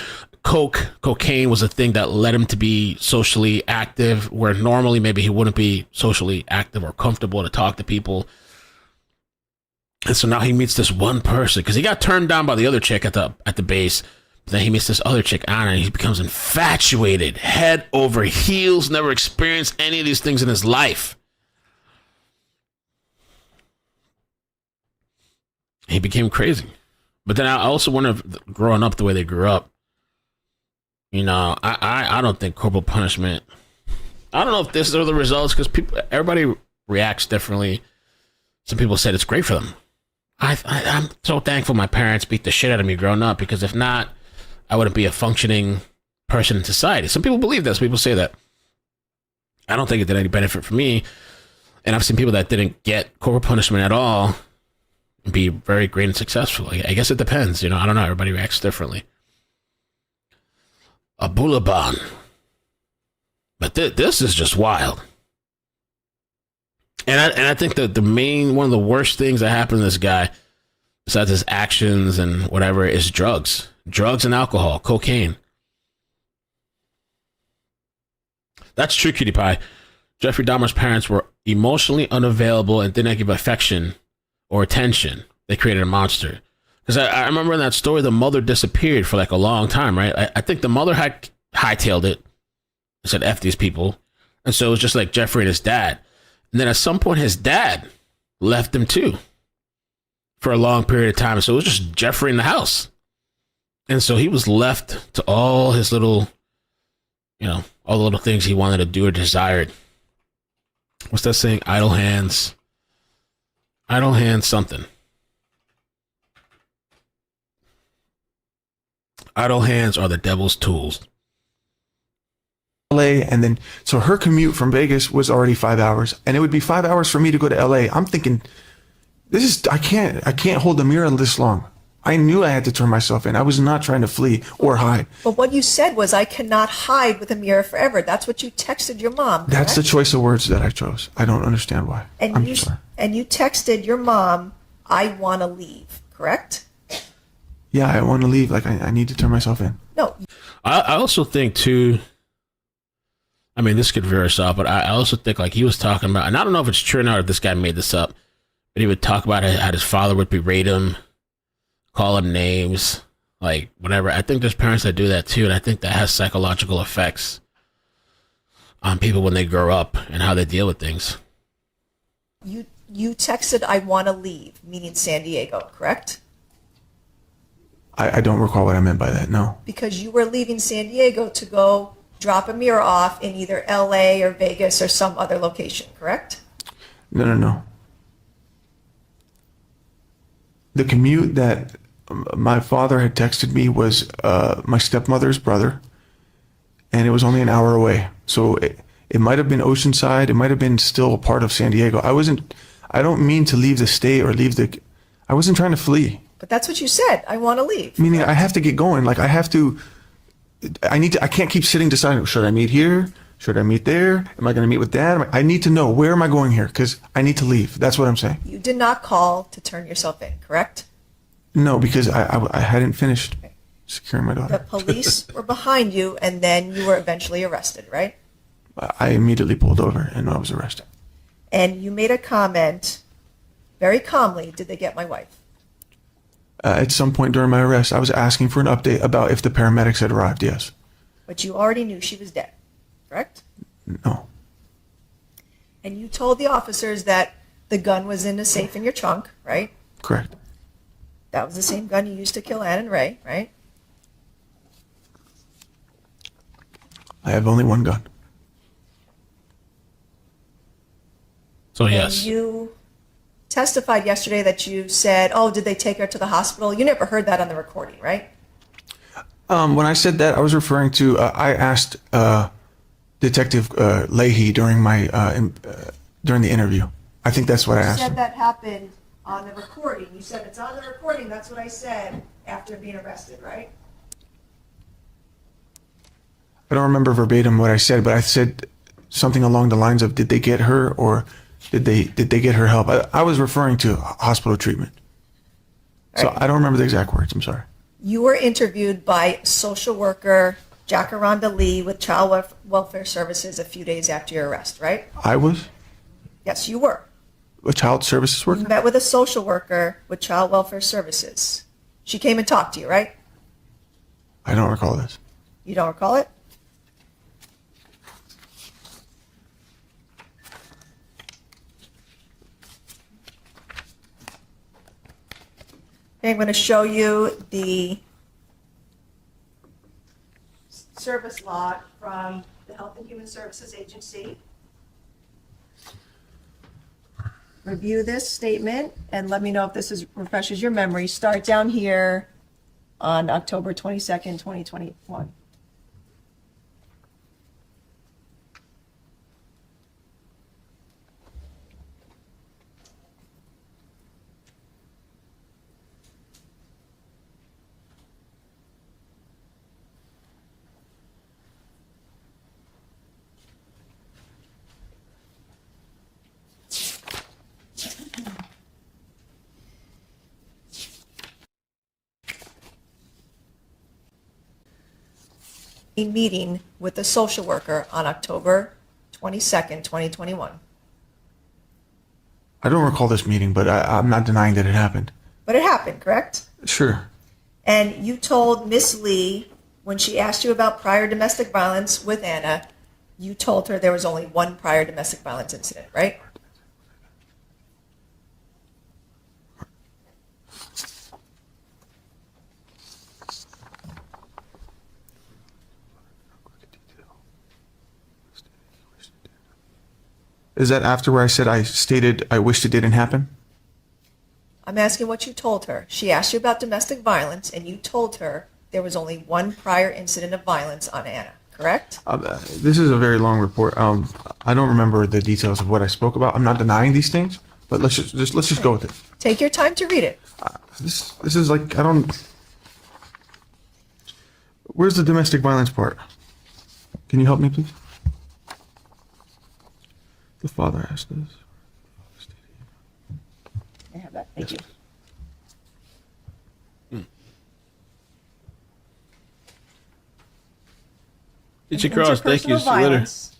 Cocaine was a thing that led him to be socially active, where normally maybe he wouldn't be socially active or comfortable to talk to people. And so now he meets this one person, because he got turned down by the other chick at the base. But then he meets this other chick, Anna, and he becomes infatuated, head over heels, never experienced any of these things in his life. He became crazy. But then I also wonder if growing up the way they grew up, I don't think corporal punishment, I don't know if this are the results, because everybody reacts differently. Some people said it's great for them. I'm so thankful my parents beat the shit out of me growing up, because if not, I wouldn't be a functioning person in society. Some people believe this. People say that. I don't think it did any benefit for me. And I've seen people that didn't get corporal punishment at all be very great and successful. I guess it depends. I don't know. Everybody reacts differently. Abulaban. But this is just wild. And I think that one of the worst things that happened to this guy, besides his actions and whatever, is drugs and alcohol, cocaine. That's true, Cutie Pie. Jeffrey Dahmer's parents were emotionally unavailable and didn't give affection or attention. They created a monster. Because I remember in that story, the mother disappeared for like a long time, right? I think the mother had hightailed it and said, F these people. And so it was just like Jeffrey and his dad. And then at some point, his dad left him too for a long period of time. So it was just Jeffrey in the house. And so he was left to all his little, all the little things he wanted to do or desired. What's that saying? Idle hands something. Idle hands are the devil's tools. LA, and then so her commute from Vegas was already 5 hours, and it would be 5 hours for me to go to LA. I'm thinking, I can't hold the mirror this long. I knew I had to turn myself in. I was not trying to flee or hide. But what you said was, I cannot hide with a mirror forever. That's what you texted your mom. That's the correct? choice of words that I chose. I don't understand why. I'm sorry. And you texted your mom, I want to leave, correct? Yeah, I want to leave. Like, I need to turn myself in. No. I also think too, I mean, this could veer us off, but I also think like he was talking about, and I don't know if it's true or not, if this guy made this up, but he would talk about how his father would berate him, call him names, like whatever. I think there's parents that do that too, and I think that has psychological effects on people when they grow up and how they deal with things. You texted, I want to leave, meaning San Diego, correct? I don't recall what I meant by that. No. Because you were leaving San Diego to go drop Amira off in either LA or Vegas or some other location, correct? No, no, no. The commute that my father had texted me was my stepmother's brother, and it was only an hour away. So it might have been Oceanside. It might have been still a part of San Diego. I don't mean to leave the state or I wasn't trying to flee. But that's what you said. I want to leave. Meaning I have to get going. Like I can't keep sitting deciding, should I meet here? Should I meet there? Am I going to meet with dad? I need to know, where am I going here? Because I need to leave. That's what I'm saying. You did not call to turn yourself in, correct? No, because I hadn't finished securing my The daughter. police were behind you, and then you were eventually arrested, right? I immediately pulled over and I was arrested. And you made a comment very calmly, did they get my wife? At some point during my arrest, I was asking for an update about if the paramedics had arrived. Yes. But you already knew she was dead, correct? No. And you told the officers that the gun was in a safe in your trunk, right? Correct. That was the same gun you used to kill Ann and Ray, right? I have only one gun. So And yes. you testified yesterday that you said, oh, did they take her to the hospital? You never heard that on the recording, right? When I said that, I was referring to, I asked Detective Leahy during during the interview. I think that's what I You asked said him. that happened on the recording. You said it's on the recording. That's what I said after being arrested, right? I don't remember verbatim what I said, but I said something along the lines of, did they get her or did they get her help? I was referring to hospital treatment. So Right. I don't remember the exact words. I'm sorry. You were interviewed by social worker Jacaranda Lee with Child Welfare Services a few days after your arrest, right? I was Yes, you were. a child services You worker? met with a social worker with Child Welfare Services. She came and talked to you, right? I don't recall this. You don't recall it? Okay, I'm going to show you the service log from the Health and Human Services Agency. Review this statement and let me know if refreshes your memory. Start down here on October 22nd, 2021. A meeting with a social worker on October 22nd, 2021. I don't recall this meeting, but I'm not denying that it happened. But it happened, correct? Sure. And you told Miss Lee, when she asked you about prior domestic violence with Anna, you told her there was only one prior domestic violence incident, right? Is that after where I said I stated I wished it didn't happen? I'm asking what you told her. She asked you about domestic violence, and you told her there was only one prior incident of violence on Anna, correct? This is a very long report. I don't remember the details of what I spoke about. I'm not denying these things, but let's just go with it. Take your time to read it. This is like, I don't. Where's the domestic violence part? Can you help me, please? The father asked this. I have that. Thank you. Teacher Cross, thank you. Interpersonal See you later. violence.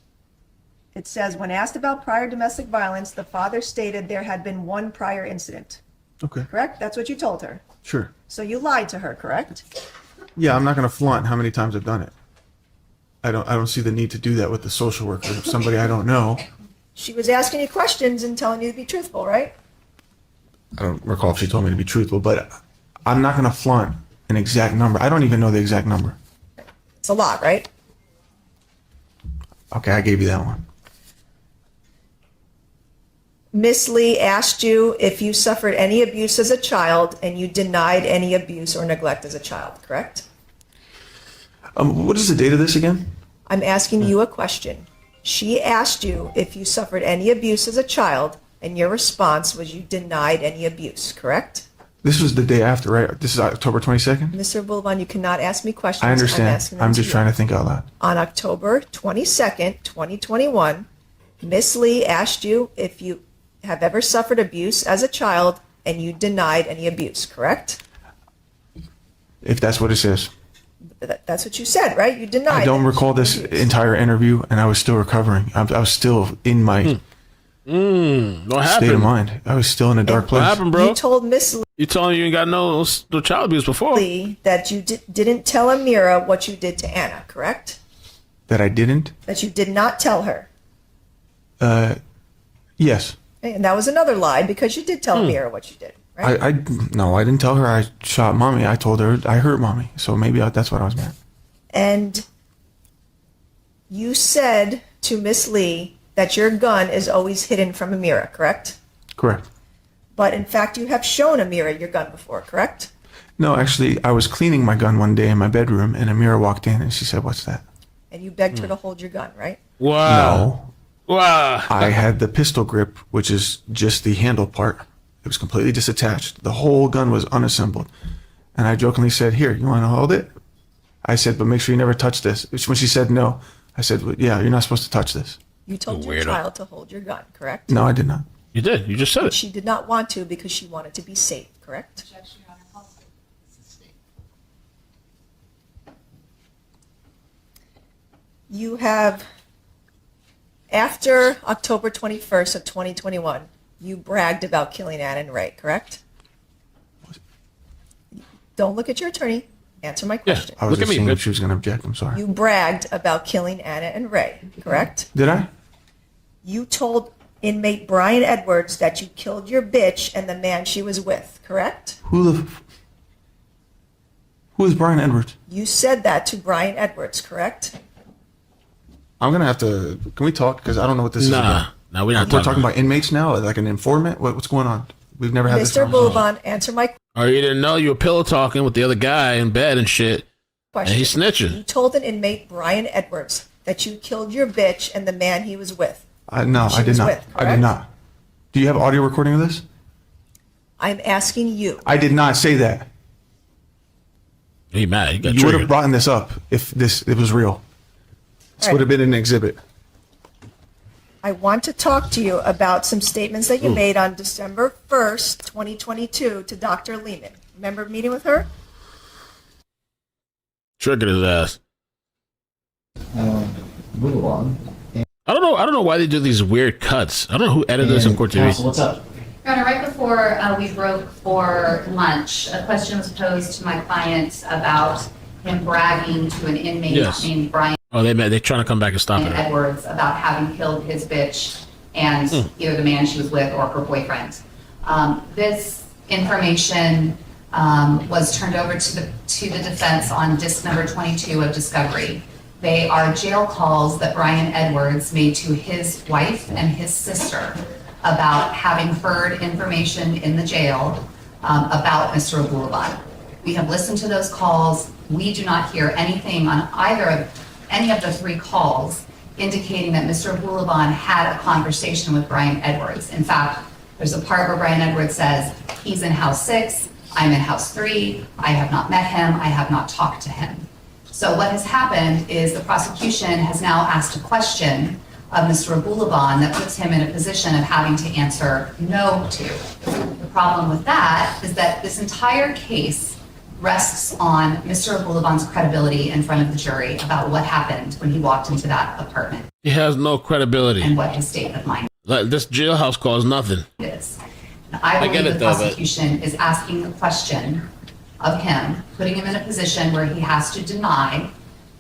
It says, when asked about prior domestic violence, the father stated there had been one prior incident. Okay, Correct? That's what you told her. sure. So you lied to her, correct? Yeah, I'm not going to flaunt how many times I've done it. I don't see the need to do that with the social worker, somebody I don't know. She was asking you questions and telling you to be truthful, right? I don't recall if she told me to be truthful, but I'm not going to flaunt an exact number. I don't even know the exact number. It's a lot, right? Okay, I gave you that one. Miss Lee asked you if you suffered any abuse as a child, and you denied any abuse or neglect as a child, correct? What is the date of this again? I'm asking you a question. She asked you if you suffered any abuse as a child, and your response was you denied any abuse, correct? This was the day after, right? This is October 22nd? Mr. Abulaban, you cannot ask me questions. I I'm understand. asking them I'm to just you. trying to think out loud. On October 22nd, 2021, Miss Lee asked you if you have ever suffered abuse as a child, and you denied any abuse, correct? If that's what it says. That's what you said, right? You denied. I don't it. recall this Abuse. entire interview, and I was still recovering. I was still in my What state of happened? mind. I was still in a dark What place. happened, bro? You told Miss You telling you ain't got no child abuse before? Lee that you didn't tell Amira what you did to Anna, correct? That I didn't? That you did not tell her. Yes. And that was another lie because you did tell Amira what you did, right? No, I didn't tell her I shot mommy. I told her I hurt mommy. So maybe that's what I was mad. And you said to Miss Lee that your gun is always hidden from Amira, correct? Correct. But in fact, you have shown Amira your gun before, correct? No, actually, I was cleaning my gun one day in my bedroom, and Amira walked in, and she said, "What's that?" And you begged her to hold your gun, right? Wow. No. Wow. I had the pistol grip, which is just the handle part. It was completely disattached. The whole gun was unassembled. And I jokingly said, "Here, you want to hold it?" I said, "But make sure you never touch this." When she said no, I said, "Well, yeah, you're not supposed to touch this." You told your Weirdo. child to hold your gun, correct? No, I did not. You did. You just said it. She did not want to because she wanted to be safe, correct? Objection, Your Honor, call for it. You have, after October 21st of 2021, you bragged about killing Anna and Ray, correct? Don't look at your attorney. Answer my question. I was Look at just me, seeing if bitch. she was going to object. I'm sorry. You bragged about killing Anna and Ray, correct? Did I? You told inmate Brian Edwards that you killed your bitch and the man she was with, correct? Who is Brian Edwards? You said that to Brian Edwards, correct? I'm going to have to. Can we talk? Because I don't know what this is about. Nah, we're not We're talking about inmates now, like an informant. What's going on? We've never had this Mr. conversation. Abulaban, answer my Or you didn't know you were pillow talking with the other guy in bed and shit. question. And he's snitching. You told an inmate, Brian Edwards, that you killed your bitch and the man he was with. No, She I did was not. with, I did correct? not. Do you have audio recording of this? I'm asking you. I did not say that. He mad. He got You would have triggered. brought this up if it was real. This All would right. have been an exhibit. I want to talk to you about some statements that you made on December 1st, 2022 to Dr. Lehman. Remember meeting with her? Triggered his ass. Move along. I don't know why they do these weird cuts. I don't know who edited this on Court Counsel, TV. what's up? Your Honor, right before we broke for lunch, a question was posed to my client about him bragging to an inmate Yes. named Brian Oh, they're trying to come back and stop it. Edwards about having killed his bitch and either the man she was with or her boyfriend. This information was turned over to the defense on disc number 22 of discovery. They are jail calls that Brian Edwards made to his wife and his sister about having heard information in the jail about Mr. Abulaban. We have listened to those calls. We do not hear anything on any of the three calls indicating that Mr. Abulaban had a conversation with Brian Edwards. In fact, there's a part where Brian Edwards says, he's in house 6, I'm in house 3, I have not met him, I have not talked to him. So what has happened is the prosecution has now asked a question of Mr. Abulaban that puts him in a position of having to answer no to. The problem with that is that this entire case rests on Mr. Abulaban's credibility in front of the jury about what happened when he walked into that apartment He has no credibility. and what his state of mind Like, this jailhouse call is nothing. is. And I get believe it, the though, but- prosecution is asking the question of him, putting him in a position where he has to deny,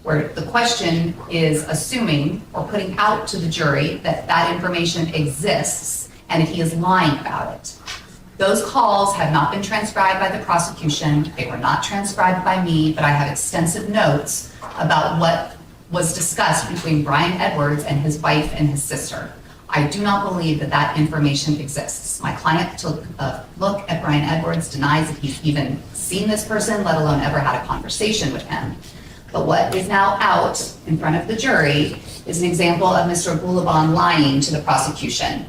where the question is assuming or putting out to the jury that that information exists and if he is lying about it. Those calls have not been transcribed by the prosecution. They were not transcribed by me, but I have extensive notes about what was discussed between Brian Edwards and his wife and his sister. I do not believe that that information exists. My client took a look at Brian Edwards, denies that he's even seen this person, let alone ever had a conversation with him. But what is now out in front of the jury is an example of Mr. Abulaban lying to the prosecution.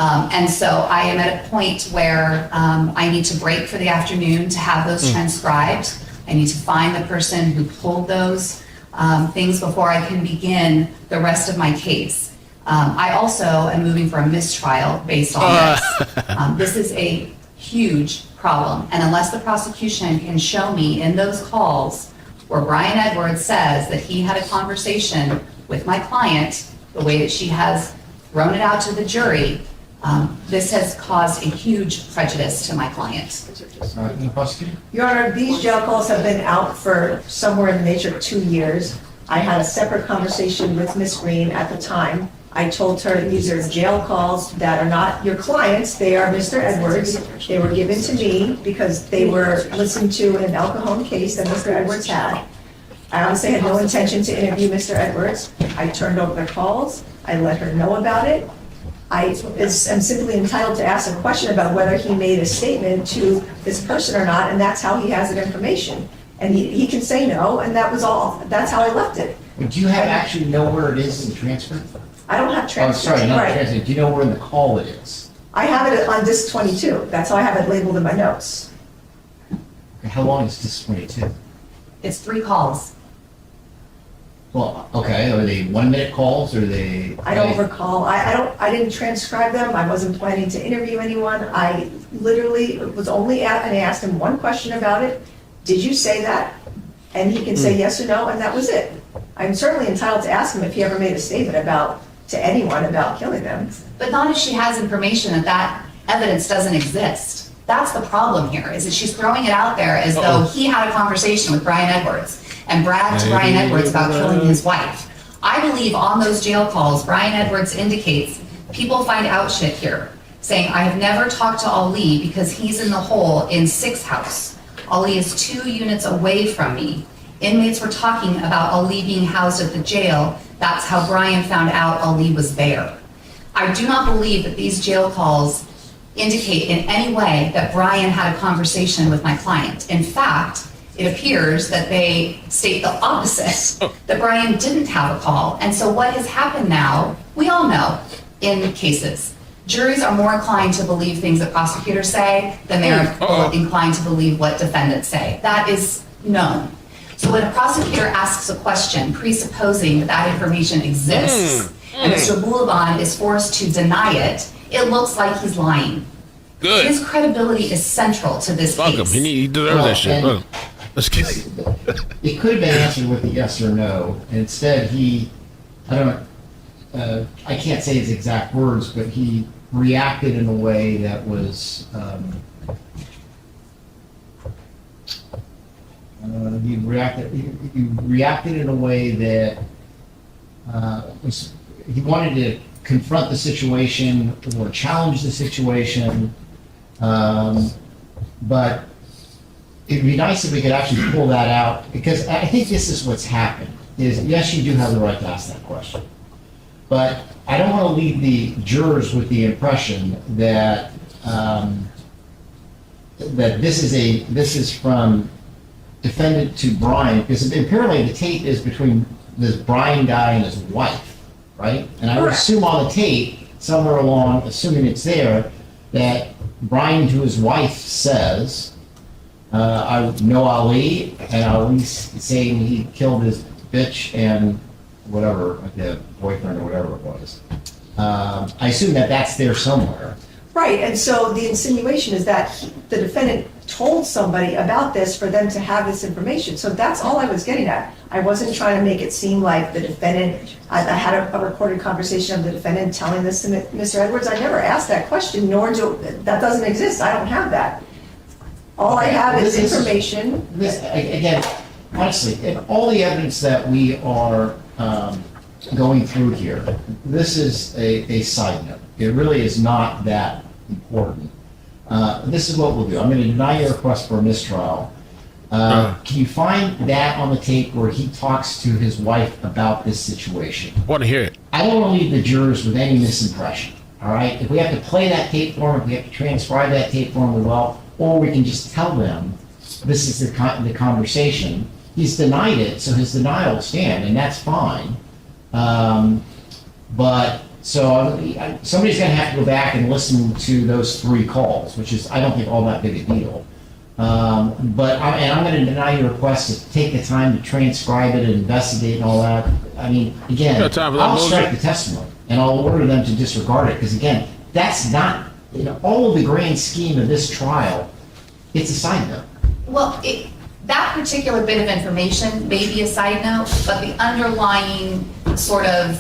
And so I am at a point where I need to break for the afternoon to have those transcribed. I need to find the person who pulled those things before I can begin the rest of my case. I also am moving for a mistrial based on this. This is a huge problem. And unless the prosecution can show me in those calls where Brian Edwards says that he had a conversation with my client, the way that she has thrown it out to the jury, this has caused a huge prejudice to my client. The prosecutor? Your Honor, these jail calls have been out for somewhere in the nature of 2 years. I had a separate conversation with Ms. Green at the time. I told her these are jail calls that are not your clients, they are Mr. Edwards. They were given to me because they were listened to in an El Cajon case that Mr. Edwards had. I honestly had no intention to interview Mr. Edwards. I turned over the calls, I let her know about it. I am simply entitled to ask a question about whether he made a statement to this person or not, and that's how he has that information. And he can say no, and that was all. That's how I left it. Do you actually know where it is in the transcript? I don't have Oh, transcript. sorry, not Right. transcript. Do you know where in the call it is? I have it on disc 22. That's how I have it labeled in my notes. Okay, how long is this 22? It's 3 calls. Well, okay, are they 1-minute calls or are they? I don't recall. I didn't transcribe them. I wasn't planning to interview anyone. I literally was only and I asked him one question about it. Did you say that? And he can say yes or no, and that was it. I'm certainly entitled to ask him if he ever made a statement to anyone about killing them. But not if she has information that that evidence doesn't exist. That's the problem here, is that she's throwing it out there as though he had a conversation with Brian Edwards and bragged to Brian Edwards about killing his wife. I believe on those jail calls, Brian Edwards indicates people find out shit here, saying, I have never talked to Ali because he's in the hole in 6 House. Ali is 2 units away from me. Inmates were talking about Ali being housed at the jail. That's how Brian found out Ali was there. I do not believe that these jail calls indicate in any way that Brian had a conversation with my client. In fact, it appears that they state the opposite, that Brian didn't have a call. And so what has happened now, we all know in cases, juries are more inclined to believe things that prosecutors say than they are inclined to believe what defendants say. That is known. So when a prosecutor asks a question presupposing that that information exists, and Mr. Abulaban is forced to deny it, it looks like he's lying. Good. His credibility is central to this Fuck him. case. He deserves that shit. and- Fuck him. Let's get it. It could have been answered with a yes or no. And instead, I can't say his exact words, but he reacted in a way that was, he reacted in a way that he wanted to confront the situation or challenge the situation, but it'd be nice if we could actually pull that out, because I think this is what's happened, is yes, you do have the right to ask that question. But I don't want to leave the jurors with the impression that that this is from defendant to Brian, because apparently the tape is between this Brian guy and his wife, right? And I would Correct. assume on the tape, somewhere along, assuming it's there, that Brian to his wife says, I know Ali, and Ali's saying he killed his bitch and whatever, the boyfriend or whatever it was. I assume that that's there somewhere. Right, and so the insinuation is that the defendant told somebody about this for them to have this information. So that's all I was getting at. I wasn't trying to make it seem like the defendant, I had a recorded conversation of the defendant telling this to Mr. Edwards. I never asked that question, that doesn't exist. I don't have that. All I have is information. This, again, honestly, in all the evidence that we are going through here, this is a side note. It really is not that important. This is what we'll do. I'm going to deny your request for a mistrial. Can you find that on the tape where he talks to his wife about this situation? Want to hear it? I don't want to leave the jurors with any misimpression, all right? If we have to play that tape for them, if we have to transcribe that tape for them, we will, or we can just tell them this is the conversation. He's denied it, so his denial will stand, and that's fine. But, so somebody's going to have to go back and listen to those 3 calls, which is, I don't think, all that big a deal. But I'm going to deny your request to take the time to transcribe it and investigate and all that. I mean, again, got time for that I'll bullshit? strike the testimony and I'll order them to disregard it because, again, that's not, all of the grand scheme of this trial, it's a side note. Well, that particular bit of information may be a side note, but the underlying sort of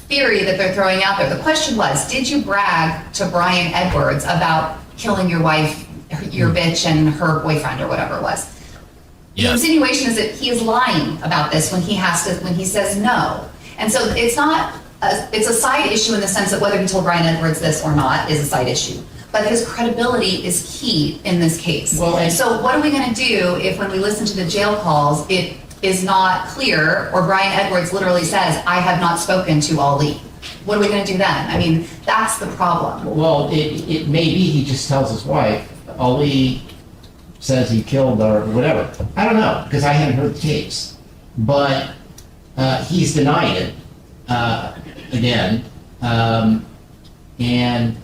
theory that they're throwing out there, the question was, did you brag to Brian Edwards about killing your wife, your bitch, and her boyfriend, or whatever it was? The Yes. insinuation is that he is lying about this when he says no. And so it's a side issue in the sense that whether he told Brian Edwards this or not is a side issue. But his credibility is key in this case. So what are we going to do if when we listen to the jail calls, it is not clear, or Brian Edwards literally says, I have not spoken to Ali? What are we going to do then? I mean, that's the problem. Well, it may be he just tells his wife, Ali says he killed or whatever. I don't know, because I haven't heard the tapes. But he's denied it again. And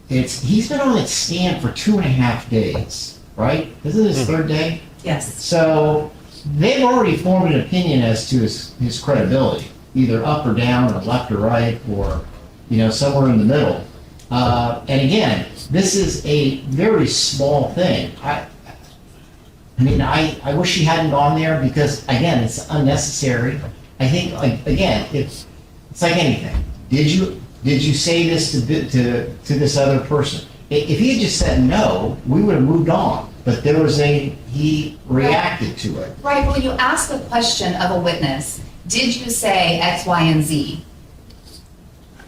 he's been on its stand for 2.5 days, right? This is his 3rd day? Yes. So they've already formed an opinion as to his credibility, either up or down, or left or right, or somewhere in the middle. And again, this is a very small thing. I wish he hadn't gone there because, again, it's unnecessary. I think, again, it's like anything. Did you say this to this other person? If he had just said no, we would have moved on. But he reacted to it. Right, but when you ask the question of a witness, did you say X, Y, and Z?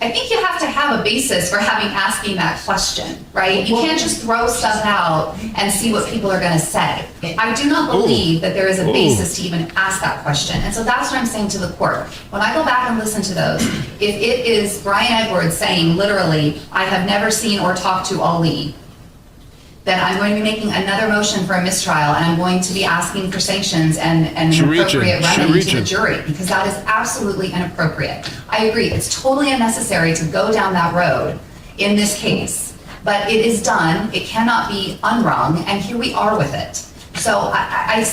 I think you have to have a basis for asking that question, right? You can't just throw stuff out and see what people are going to say. I do not believe that there is a basis to even ask that question. And so that's what I'm saying to the court. When I go back and listen to those, if it is Brian Edwards saying literally, I have never seen or talked to Ali, then I'm going to be making another motion for a mistrial, and I'm going to be asking for sanctions and an appropriate remedy to the jury, because that is absolutely inappropriate. I agree, it's totally unnecessary to go down that road in this case, but it is done, it cannot be unwrung, and here we are with it. So I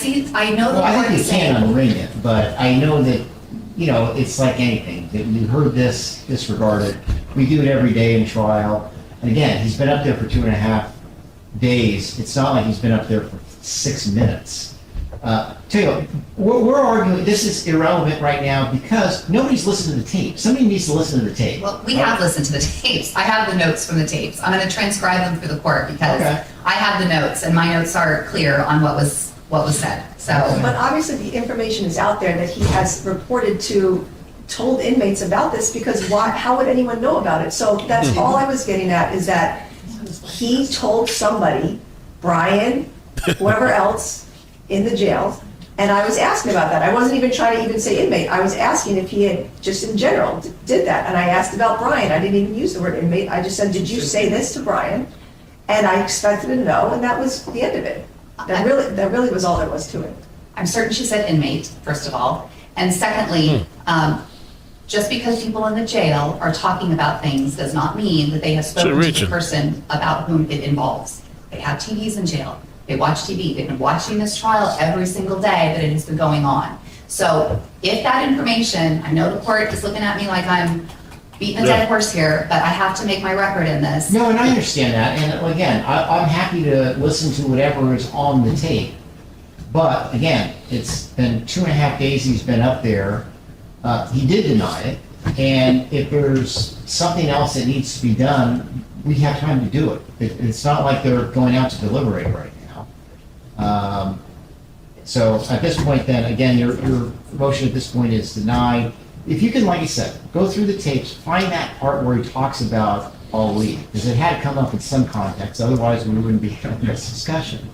know the I court think is you can saying, unring it, but I know that, it's like anything. That you heard this, disregarded. We do it every day in trial. And again, he's been up there for 2.5 days. It's not like he's been up there for 6 minutes. Tell you what, we're arguing this is irrelevant right now because nobody's listened to the tape. Somebody needs to listen to the tape. well, we have listened to the tapes. I have the notes from the tapes. I'm going to transcribe them for the court because I have the notes, and my notes are clear on what was said. So. But obviously, the information is out there that he has told inmates about this, because how would anyone know about it? So that's all I was getting at, is that he told somebody, Brian, whoever else in the jail, and I was asking about that. I wasn't even trying to even say inmate. I was asking if he had, just in general, did that. And I asked about Brian. I didn't even use the word inmate. I just said, did you say this to Brian? And I expected a no, and that was the end of it. That really was all there was to it. I'm certain she said inmate, first of all. And secondly, just because people in the jail are talking about things does not mean that they have spoken to the person about whom it involves. They have TVs in jail. They watch TV. They've been watching this trial every single day that it has been going on. So if that information, I know the court is looking at me like I'm beating a dead horse here, but I have to make my record in this. No, and I understand that. And again, I'm happy to listen to whatever is on the tape. But again, it's been 2.5 days he's been up there. He did deny it. And if there's something else that needs to be done, we have time to do it. It's not like they're going out to deliberate right now. So at this point then, again, your motion at this point is denied. If you can, like I said, go through the tapes, find that part where he talks about Ali, because it had come up in some context, otherwise we wouldn't be having this discussion.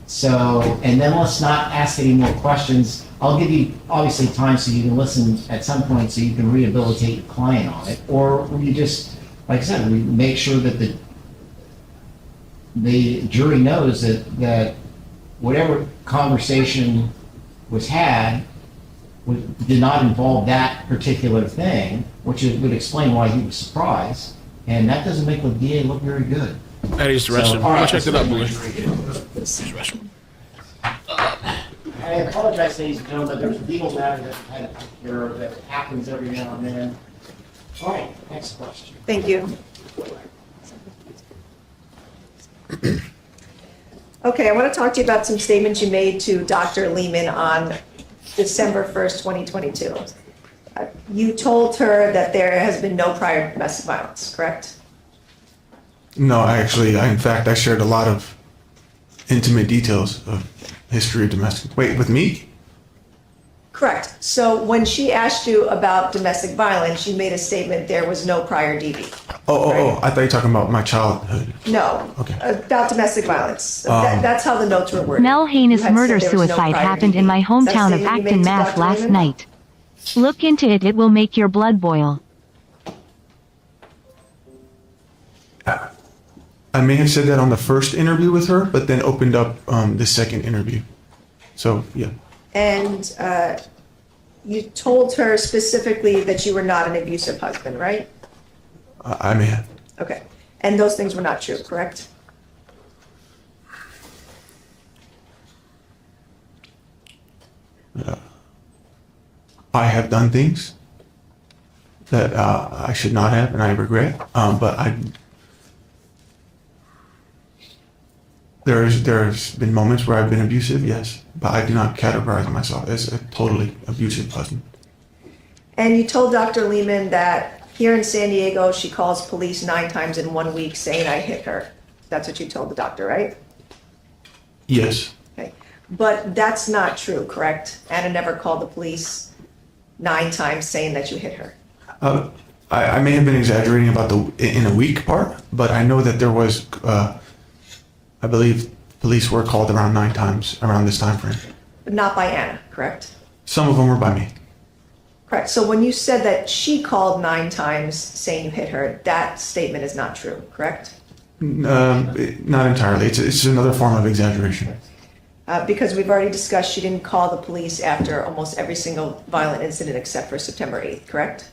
So, and then let's not ask any more questions. I'll give you, obviously, time so you can listen at some point so you can rehabilitate your client on it. Or you just, like I said, we make sure that the jury knows that whatever conversation was had did not involve that particular thing, which would explain why he was surprised. And that doesn't make the DA look very good. Eddie's the restroom. all right, Go check it out, boy. This I apologize, ladies and gentlemen, there's a legal matter that I had to take care of that happens every now and then. All right, next question. Thank you. Okay, I want to talk to you about some statements you made to Dr. Lehman on December 1st, 2022. You told her that there has been no prior domestic violence, correct? No, in fact, I shared a lot of intimate details of history of domestic. Wait, with me? Correct. So when she asked you about domestic violence, you made a statement there was no prior DV. Oh, I thought you were talking about my childhood. No, Okay. about domestic violence. That's how the notes were worded. Mel Haynes' You had said there was no murder-suicide prior happened DV. in my Is that hometown of statement you made Acton, to Mass. Dr. last Lehman? night. Look into it, it will make your blood boil. I may have said that on the first interview with her, but then opened up the second interview. So, yeah. And you told her specifically that you were not an abusive husband, right? I may have. Okay. And those things were not true, correct? I have done things that I should not have, and I regret. There's been moments where I've been abusive, yes, but I do not categorize myself as a totally abusive husband. And you told Dr. Lehman that here in San Diego, she calls police 9 times in 1 week saying I hit her. That's what you told the doctor, right? Yes, Okay. But that's not true, correct? Anna never called the police 9 times saying that you hit her. I may have been exaggerating about the in a week part, but I know that there was. I believe police were called around 9 times around this time frame. But not by Anna, correct? Some of them were by me. Correct. So when you said that she called 9 times saying you hit her, that statement is not true, correct? Not entirely. It's another form of exaggeration. Because we've already discussed she didn't call the police after almost every single violent incident except for September 8th, correct?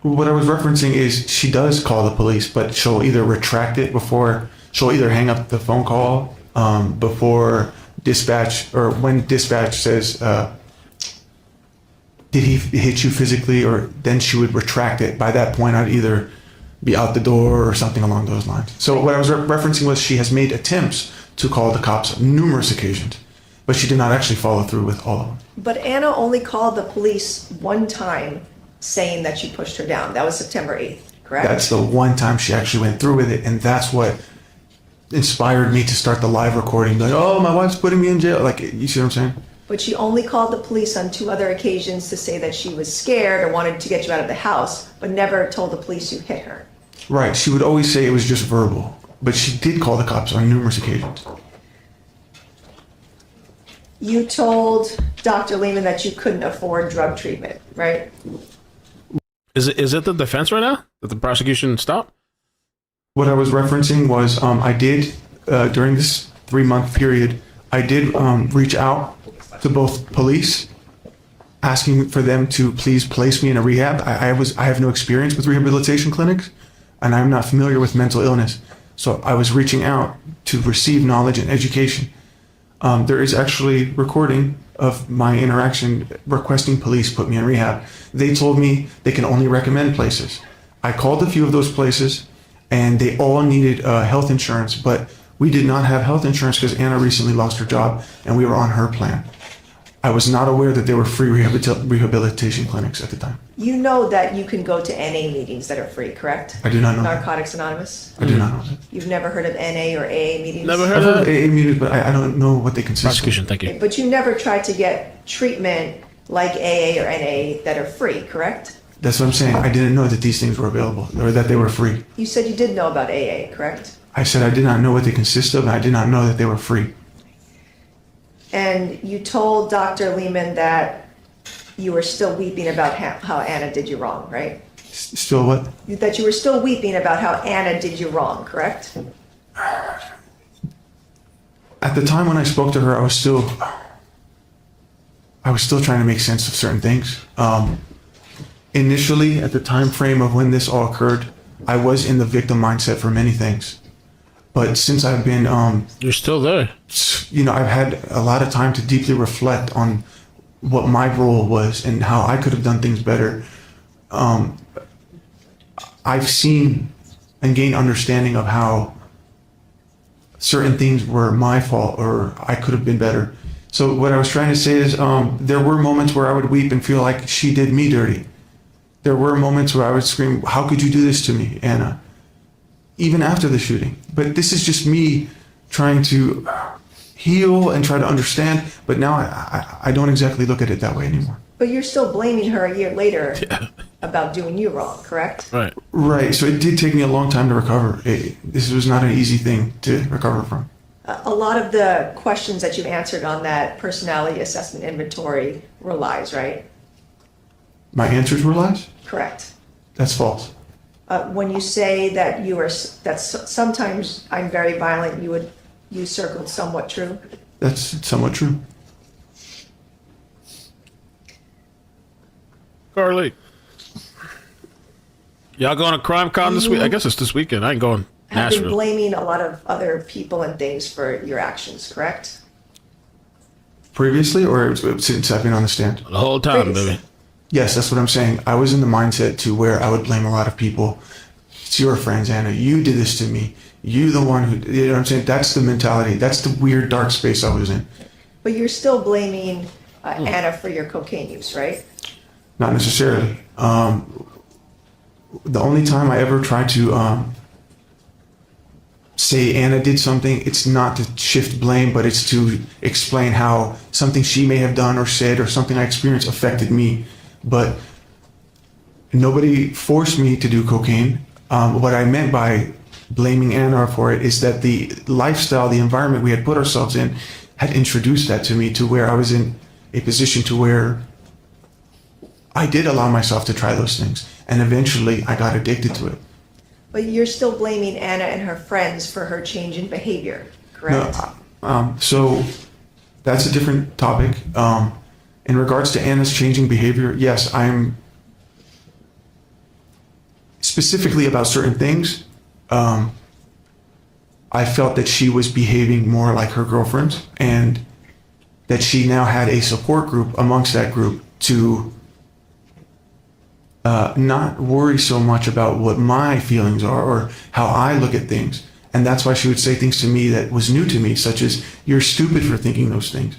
What I was referencing is she does call the police, but she'll either retract it before, she'll either hang up the phone call before dispatch, or when dispatch says, did he hit you physically? Or then she would retract it. By that point, I'd either be out the door or something along those lines. So what I was referencing was she has made attempts to call the cops on numerous occasions, but she did not actually follow through with all of them. But Anna only called the police 1 time saying that you pushed her down. That was September 8th, correct? That's the one time she actually went through with it, and that's what inspired me to start the live recording. Like, oh, my wife's putting me in jail. Like, you see what I'm saying? But she only called the police on 2 other occasions to say that she was scared or wanted to get you out of the house, but never told the police you hit her. Right. She would always say it was just verbal, but she did call the cops on numerous occasions. You told Dr. Lehman that you couldn't afford drug treatment, right? Is it the defense right now that the prosecution stopped? What I was referencing was I did, during this 3-month period, I did reach out to both police, asking for them to please place me in a rehab. I have no experience with rehabilitation clinics, and I'm not familiar with mental illness. So I was reaching out to receive knowledge and education. There is actually recording of my interaction requesting police put me in rehab. They told me they can only recommend places. I called a few of those places, and they all needed health insurance, but we did not have health insurance because Anna recently lost her job, and we were on her plan. I was not aware that there were free rehabilitation clinics at the time. You know that you can go to NA meetings that are free, correct? I do not know that. Narcotics Anonymous? I do not know that. You've never heard of NA or AA meetings? Never I've heard heard of of it. AA meetings, but I don't know what they consist of. Prosecution, thank you. But you never tried to get treatment like AA or NA that are free, correct? That's what I'm saying. I didn't know that these things were available or that they were free. You said you did know about AA, correct? I said I did not know what they consist of, and I did not know that they were free. And you told Dr. Lehman that you were still weeping about how Anna did you wrong, right? Still what? That you were still weeping about how Anna did you wrong, correct? At the time when I spoke to her, I was still trying to make sense of certain things. Initially, at the time frame of when this all occurred, I was in the victim mindset for many things. But since I've been, You're still there. I've had a lot of time to deeply reflect on what my role was and how I could have done things better. I've seen and gained understanding of how certain things were my fault or I could have been better. So what I was trying to say is there were moments where I would weep and feel like she did me dirty. There were moments where I would scream, "How could you do this to me, Anna?" Even after the shooting. But this is just me trying to heal and try to understand. But now I don't exactly look at it that way anymore. But you're still blaming her a year later about doing you wrong, correct? Right. Right. So it did take me a long time to recover. This was not an easy thing to recover from. A lot of the questions that you answered on that personality assessment inventory were lies, right? My answers were lies? Correct. That's false. When you say that sometimes I'm very violent, you circled somewhat true. That's somewhat true. Carly. Y'all going to Crime Con this week? I guess it's this weekend. I ain't going Have been Nashville. blaming a lot of other people and things for your actions, correct? Previously or since I've been on the stand? The whole time, Previously. baby. Yes, that's what I'm saying. I was in the mindset to where I would blame a lot of people. It's your friends, Anna. You did this to me. You the one who, you know what I'm saying? That's the mentality. That's the weird dark space I was in. But you're still blaming Anna for your cocaine use, right? Not necessarily. The only time I ever tried to say Anna did something, it's not to shift blame, but it's to explain how something she may have done or said or something I experienced affected me. But nobody forced me to do cocaine. What I meant by blaming Anna for it is that the lifestyle, the environment we had put ourselves in had introduced that to me to where I was in a position to where I did allow myself to try those things. And eventually I got addicted to it. But you're still blaming Anna and her friends for her change in behavior, correct? So that's a different topic. In regards to Anna's changing behavior, yes, I'm specifically about certain things. I felt that she was behaving more like her girlfriends and that she now had a support group amongst that group to not worry so much about what my feelings are or how I look at things. And that's why she would say things to me that was new to me, such as, "You're stupid for thinking those things.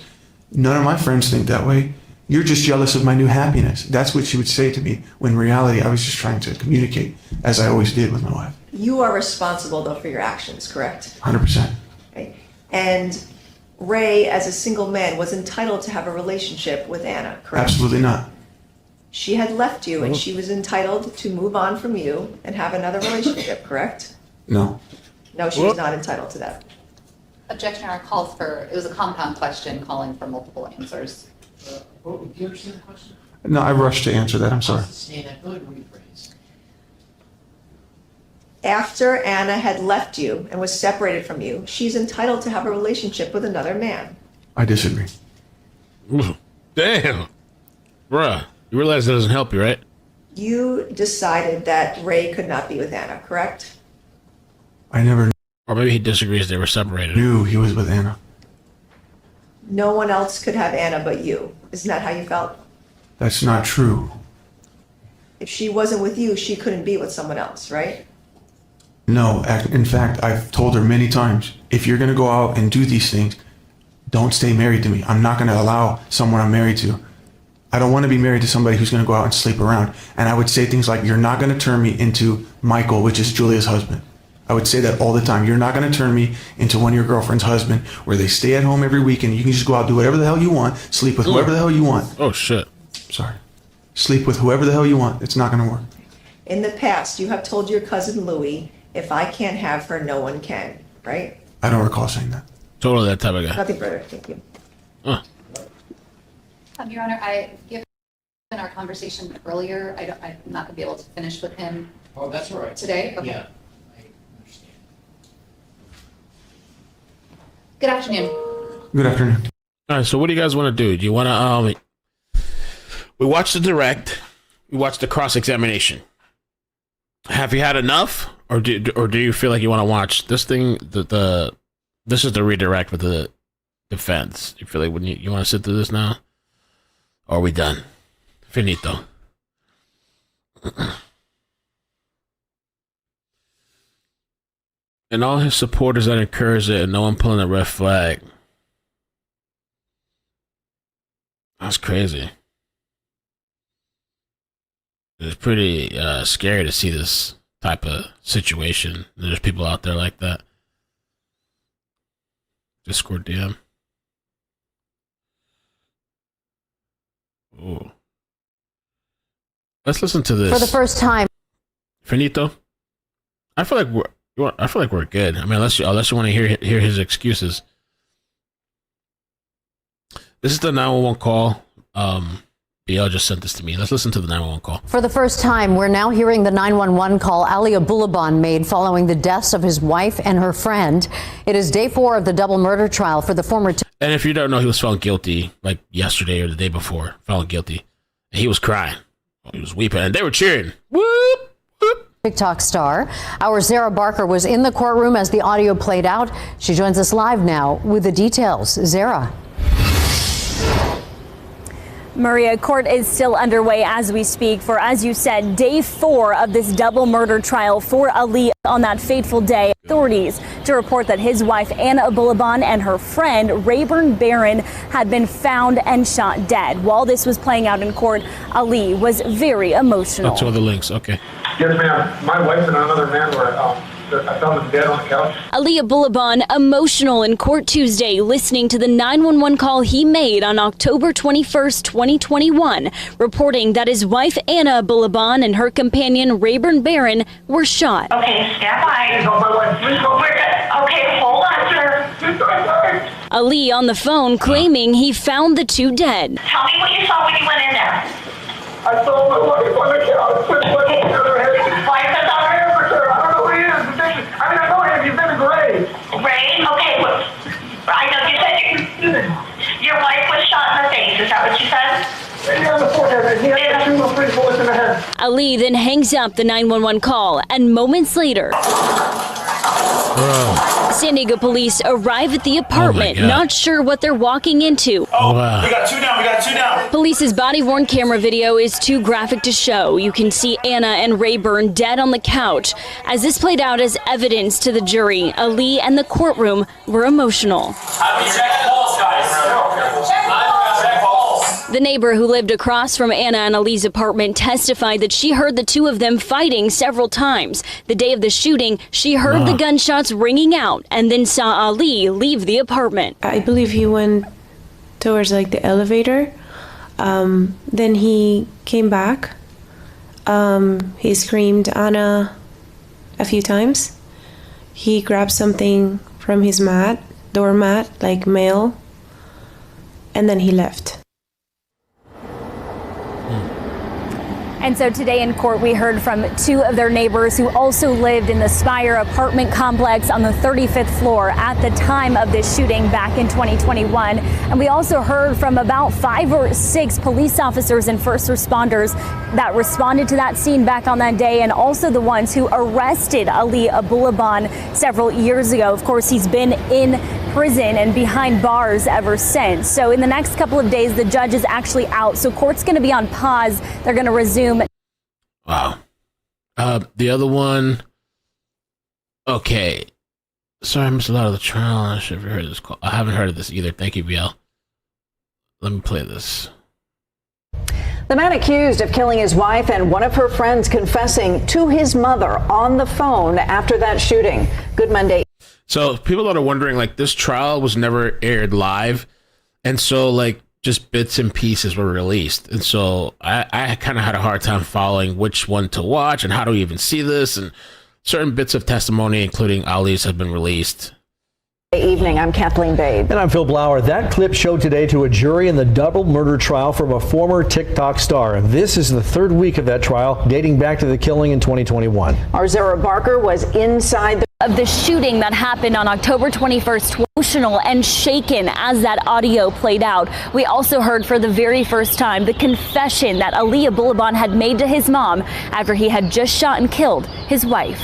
None of my friends think that way. You're just jealous of my new happiness." That's what she would say to me, when in reality, I was just trying to communicate, as I always did with my wife. You are responsible, though, for your actions, correct? 100%. Okay. And Ray, as a single man, was entitled to have a relationship with Anna, correct? Absolutely not. She had left you, and she was entitled to move on from you and have another relationship, correct? No. No, she was not entitled to that. Objection, our calls for, it was a compound question calling for multiple answers. Do you understand the question? No, I rushed to answer that. I'm sorry. Say that, go ahead and rephrase. After Anna had left you and was separated from you, she's entitled to have a relationship with another man. I disagree. Ooh, damn. Bruh. You realize that doesn't help you, right? You decided that Ray could not be with Anna, correct? I never Or maybe he disagrees they were separated. knew he was with Anna. No one else could have Anna but you. Isn't that how you felt? That's not true. If she wasn't with you, she couldn't be with someone else, right? No, in fact, I've told her many times, if you're going to go out and do these things, don't stay married to me. I'm not going to allow someone I'm married to. I don't want to be married to somebody who's going to go out and sleep around. And I would say things like, "You're not going to turn me into Michael," which is Julia's husband. I would say that all the time. "You're not going to turn me into one of your girlfriend's husband where they stay at home every weekend. You can just go out, do whatever the hell you want, sleep with whoever the hell you want." Oh, shit. Sorry. Sleep with whoever the hell you want. It's not going to work. In the past, you have told your cousin Louis, if I can't have her, no one can, right? I don't recall saying that. Totally that type of guy. Nothing further, thank you. Huh. Your Honor, given our conversation earlier, I'm not going to be able to finish with him. Oh, that's all right. Today? Okay. Yeah, I understand. Good afternoon. Good afternoon. All right, so what do you guys want to do? Do you want to, we watched the direct, we watched the cross-examination. Have you had enough? Or do you feel like you want to watch this thing, this is the redirect with the defense. You feel like when you want to sit through this now? Or are we done? Finito. And all his supporters that encourage it and no one pulling a red flag. That's crazy. It's pretty scary to see this type of situation. There's people out there like that. Discord DM. Ooh. Let's listen to this. For the first time. Finito. I feel like we're good. I mean, unless you want to hear his excuses. This is the 911 call. BL just sent this to me. Let's listen to the 911 call. For the first time, we're now hearing the 911 call Ali Abulaban made following the deaths of his wife and her friend. It is day 4 of the double murder trial for the former. And if you don't know, he was found guilty like yesterday or the day before. Found guilty. And he was crying. He was weeping, and they were cheering. Whoop, whoop. TikTok star. Our Sarah Barker was in the courtroom as the audio played out. She joins us live now with the details. Sarah. Maria, court is still underway as we speak for, as you said, day 4 of this double murder trial for Ali on that fateful day. Authorities to report that his wife, Anna Abulaban, and her friend, Rayburn Barron, had been found and shot dead. While this was playing out in court, Ali was very emotional. That's all the links. Okay. Yes, ma'am. My wife and another man were, I found them dead on the couch. Ali Abulaban emotional in court Tuesday, listening to the 911 call he made on October 21st, 2021, reporting that his wife Anna Abulaban and her companion Rayburn Barron were shot. Okay, stand by. Please help my wife. Please help. We're good. Okay, hold on, sir. Please help. Ali on the phone claiming he found the two dead. Tell me what you saw when you went in there. I saw my wife on the couch with my head. Wife is on her. I don't know who he is. I know him. He's in a grave. Ray? Okay, well, I know you said your wife was shot in the face. Is that what you said? He has a forehead. He has 2 or 3 bullets in the head. Ali then hangs up the 911 call, and moments later, San Diego police arrive at the apartment, not sure what they're walking into. Oh, wow. We got 2 down. Police's body-worn camera video is too graphic to show. You can see Anna and Rayburn dead on the couch. As this played out as evidence to the jury, Ali and the courtroom were emotional. Have you checked pulse, guys? Check pulse. The neighbor who lived across from Anna and Ali's apartment testified that she heard the two of them fighting several times. The day of the shooting, she heard the gunshots ringing out and then saw Ali leave the apartment. I believe he went towards like the elevator. Then he came back. He screamed Anna a few times. He grabbed something from his doormat, like mail, and then he left. And so today in court, we heard from 2 of their neighbors who also lived in the Spire apartment complex on the 35th floor at the time of this shooting back in 2021. And we also heard from about 5 or 6 police officers and first responders that responded to that scene back on that day, and also the ones who arrested Ali Abulaban several years ago. Of course, he's been in prison and behind bars ever since. So in the next couple of days, the judge is actually out. So court's going to be on pause. They're going to resume. Wow. The other one. Okay. Sorry, I missed a lot of the trial. I should have heard this call. I haven't heard of this either. Thank you, BL. Let me play this. The man accused of killing his wife and one of her friends confessing to his mother on the phone after that shooting. Good Monday. So people that are wondering, like, this trial was never aired live. And so, like, just bits and pieces were released. And so I kind of had a hard time following which one to watch and how do we even see this. And certain bits of testimony, including Ali's, have been released. Evening, I'm Kathleen Babe. And I'm Phil Blauer. That clip showed today to a jury in the double murder trial from a former TikTok star. This is the third week of that trial, dating back to the killing in 2021. Our Zara Barker was inside of the shooting that happened on October 21st, emotional and shaken as that audio played out. We also heard for the very first time the confession that Ali Abulaban had made to his mom after he had just shot and killed his wife.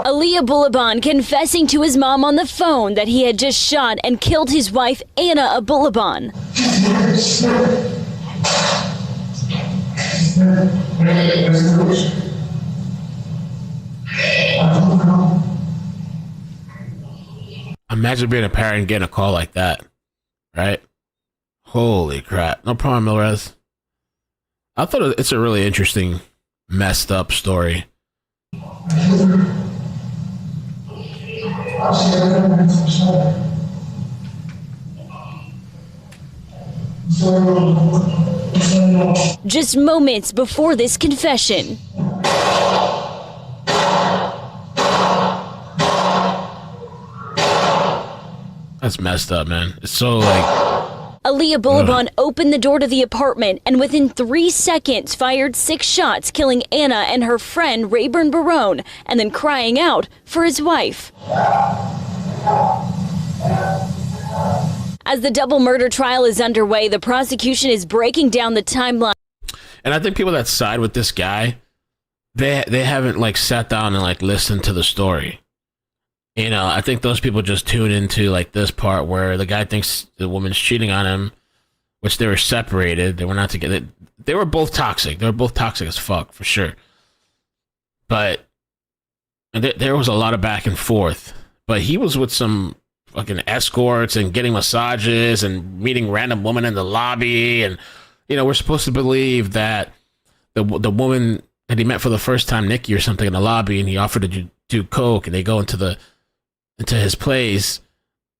Ali Abulaban confessing to his mom on the phone that he had just shot and killed his wife, Anna Abulaban. Imagine being a parent and getting a call like that, right? Holy crap. No problem, Milrez. I thought it's a really interesting, messed up story. Just moments before this confession. That's messed up, man. It's so Ali Abulaban opened the door to the apartment and within 3 seconds fired 6 shots, killing Anna and her friend Rayburn Barone, and then crying out for his wife. As the double murder trial is underway, the prosecution is breaking down the timeline. And I think people that side with this guy, they haven't sat down and listened to the story. You know, I think those people just tune into this part where the guy thinks the woman's cheating on him, which they were separated. They were not together. They were both toxic. They were both toxic as fuck, for sure. But there was a lot of back and forth. But he was with some fucking escorts and getting massages and meeting random women in the lobby. And, we're supposed to believe that the woman that he met for the first time, Nikki or something, in the lobby, and he offered to do coke, and they go into his place,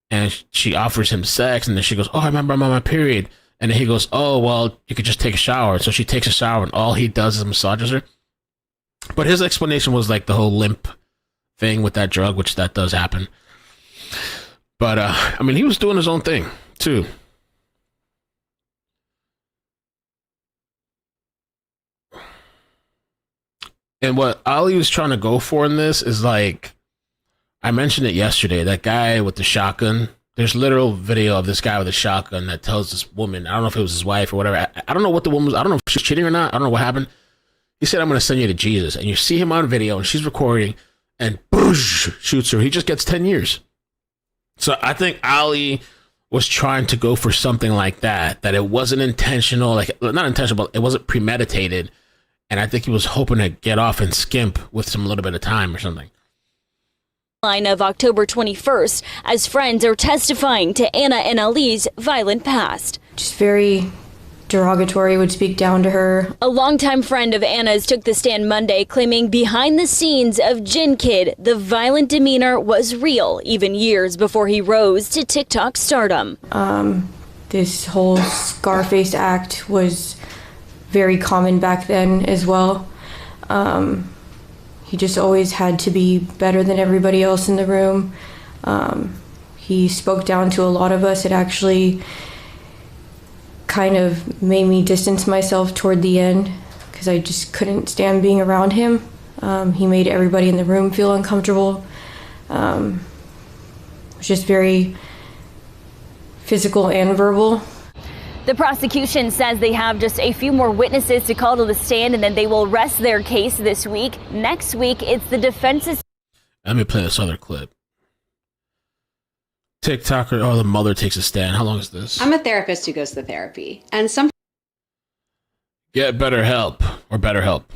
and she offers him sex, and then she goes, "Oh, I remember I'm on my period," and then he goes, "Oh, well, you could just take a shower." So she takes a shower, and all he does is massages her. But his explanation was the whole limp thing with that drug, which that does happen. But he was doing his own thing too. And what Ali was trying to go for in this is I mentioned it yesterday, that guy with the shotgun. There's literal video of this guy with a shotgun that tells this woman, I don't know if it was his wife or whatever. I don't know what the woman was. I don't know if she's cheating or not. I don't know what happened. He said, "I'm going to send you to Jesus." And you see him on video and she's recording and boosh, shoots her. He just gets 10 years. So I think Ali was trying to go for something like that it wasn't intentional, not intentional, but it wasn't premeditated. And I think he was hoping to get off and skimp with some little bit of time or something. Line of October 21st, as friends are testifying to Anna and Ali's violent past. Just very derogatory, would speak down to her. A longtime friend of Anna's took the stand Monday, claiming behind the scenes of Gin Kid, the violent demeanor was real, even years before he rose to TikTok stardom. This whole Scarface act was very common back then as well. He just always had to be better than everybody else in the room. He spoke down to a lot of us. It actually kind of made me distance myself toward the end because I just couldn't stand being around him. He made everybody in the room feel uncomfortable. It was just very physical and verbal. The prosecution says they have just a few more witnesses to call to the stand, and then they will rest their case this week. Next week, it's the defense's... Let me play this other clip. TikToker, the mother takes a stand. How long is this? I'm a therapist who goes to therapy, and some... Get better help, or better help.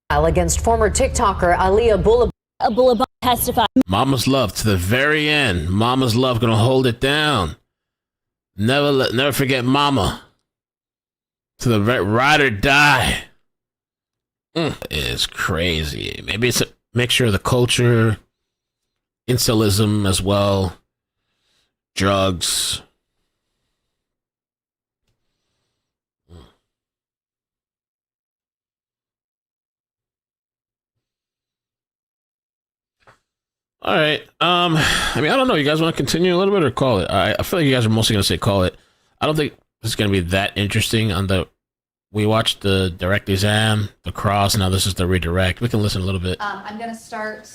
Against former TikToker Ali Abulaban testified. Mama's love to the very end. Mama's love gonna hold it down. Never forget Mama. To the ride or die. Is crazy. Maybe it's a mixture of the culture, incelism as well, drugs. All right. I mean, I don't know. You guys want to continue a little bit or call it? I feel like you guys are mostly going to say call it. I don't think this is going to be that interesting. We watched the direct exam, the cross. Now this is the redirect. We can listen a little bit. I'm going to start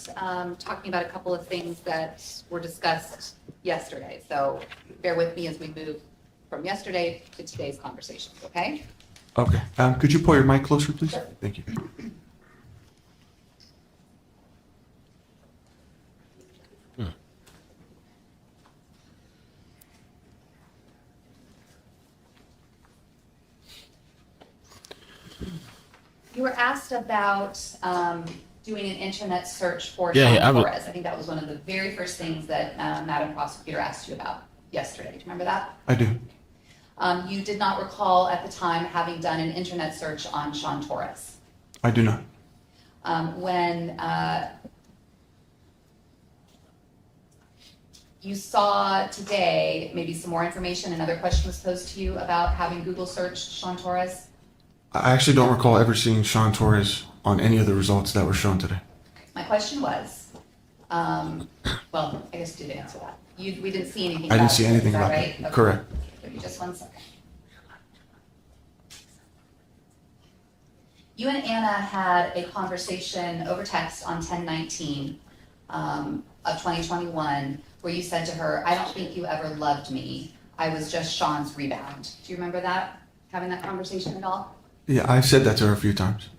talking about a couple of things that were discussed yesterday. So bear with me as we move from yesterday to today's conversation, okay? Okay. Could you pull your mic closer, please? Sure. Thank you. You were asked about doing an internet search for Yeah, Sean yeah, Torres. I think that was one of the very first things that Madam Prosecutor asked you about yesterday. Do you remember that? I do. You did not recall at the time having done an internet search on Sean Torres. I do not. When you saw today maybe some more information, another question was posed to you about having Google searched Sean Torres. I actually don't recall ever seeing Sean Torres on any of the results that were shown today. My question was, well, I guess you did answer that. We didn't see anything. I didn't see anything about right? that. Correct. Give me just 1 second. You and Anna had a conversation over text on 10/19 of 2021 where you said to her, "I don't think you ever loved me. I was just Sean's rebound." Do you remember that? Having that conversation at all? Yeah, I've said that to her a few times.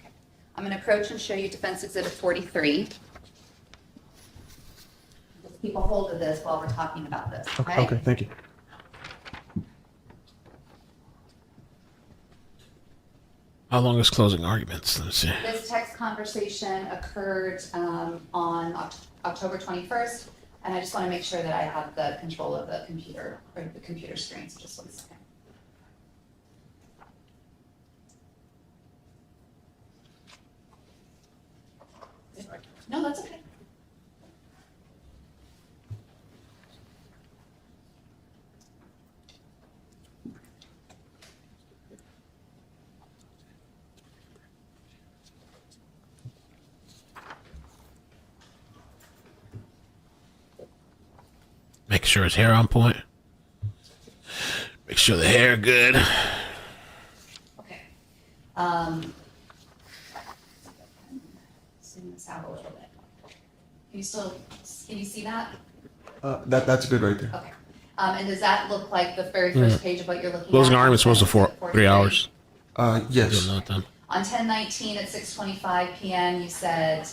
I'm going to approach and show you Defense Exhibit 43. Just keep a hold of this while we're talking about this, okay? Okay, thank you. How long is closing arguments? Let's see. This text conversation occurred on October 21st, and I just want to make sure that I have the control of the computer or the computer screen. So just 1 second. No, that's okay. Make sure his hair on point. Make sure the hair good. Okay. Zoom this out a little bit. Can you see that? That's good right there. Okay. And does that look like the very first page of what you're looking at? Closing arguments was for 3 hours. Yes. You'll note them. On 10/19 at 6:25 p.m., you said,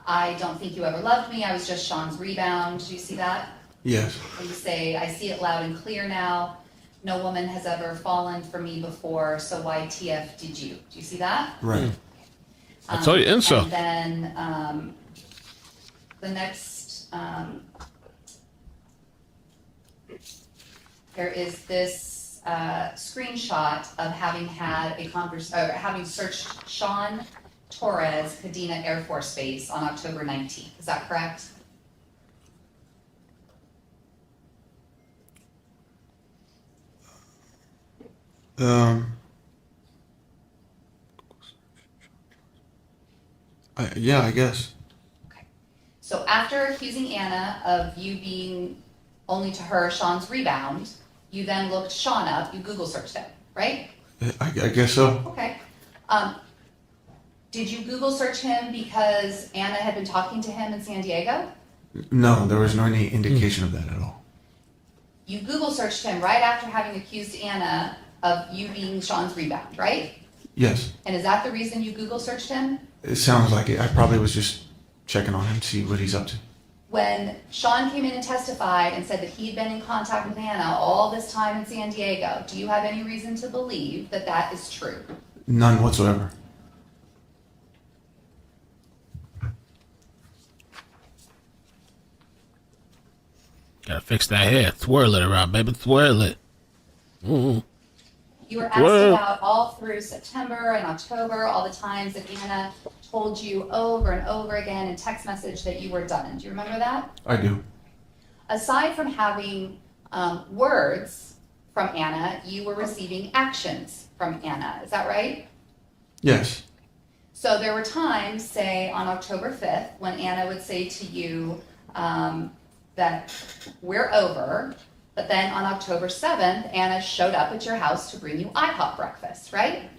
"I don't think you ever loved me. I was just Sean's rebound." Do you see that? Yes. And you say, "I see it loud and clear now. No woman has ever fallen for me before, so why TF did you?" Do you see that? Right. I told you, Inso. And then the next, there is this screenshot of having had a having searched Sean Torres, Kadena Air Force Base on October 19th. Is that correct? Yeah, I guess. So after accusing Anna of you being only to her Sean's rebound, you then looked Sean up, you Google searched him, right? I guess so. Okay. Did you Google search him because Anna had been talking to him in San Diego? No, there was no any indication of that at all. You Google searched him right after having accused Anna of you being Sean's rebound, right? Yes. And is that the reason you Google searched him? It sounds like it. I probably was just checking on him to see what he's up to. When Sean came in and testified and said that he'd been in contact with Anna all this time in San Diego, do you have any reason to believe that that is true? None whatsoever. Gotta fix that hair. Twirl it around, baby. Twirl it. Ooh. You were asked about all through September and October, all the times that Anna told you over and over again in text message that you were done. Do you remember that? I do. Aside from having words from Anna, you were receiving actions from Anna. Is that right? Yes. So there were times, say on October 5th, when Anna would say to you that we're over, but then on October 7th, Anna showed up at your house to bring you IHOP breakfast, right?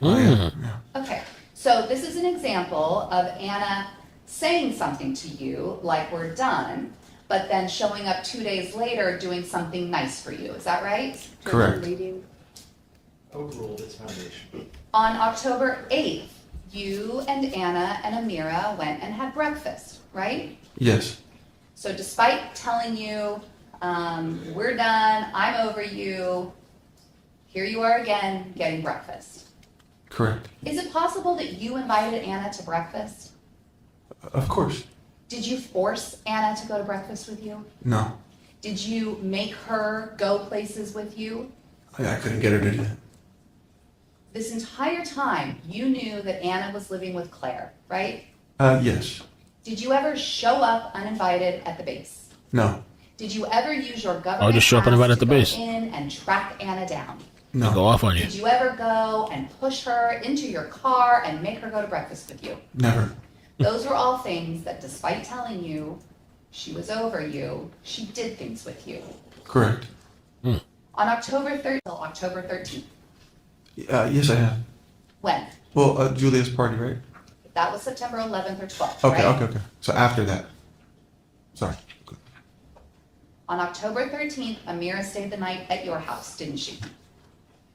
Okay, so this is an example of Anna saying something to you, like we're done, but then showing up 2 days later doing something nice for you. Is that right? Correct. Overruled its foundation. On October 8th, you and Anna and Amira went and had breakfast, right? Yes. So despite telling you, we're done, I'm over you, here you are again getting breakfast. Correct. Is it possible that you invited Anna to breakfast? Of course. Did you force Anna to go to breakfast with you? No. Did you make her go places with you? I couldn't get her to do that. This entire time, you knew that Anna was living with Claire, right? Yes. Did you ever show up uninvited at the base? No. Did you ever use your government I'll just show up pass uninvited at to the go base. in and track Anna down? No. Go off on you. Did you ever go and push her into your car and make her go to breakfast with you? Never. Those were all things that, despite telling you she was over you, she did things with you. Correct. On October 3rd till October 13th. Yes, I have. When? Well, Julia's party, right? That was September 11th or 12th, Okay, right? okay. So after that. Sorry. On October 13th, Amira stayed the night at your house, didn't she?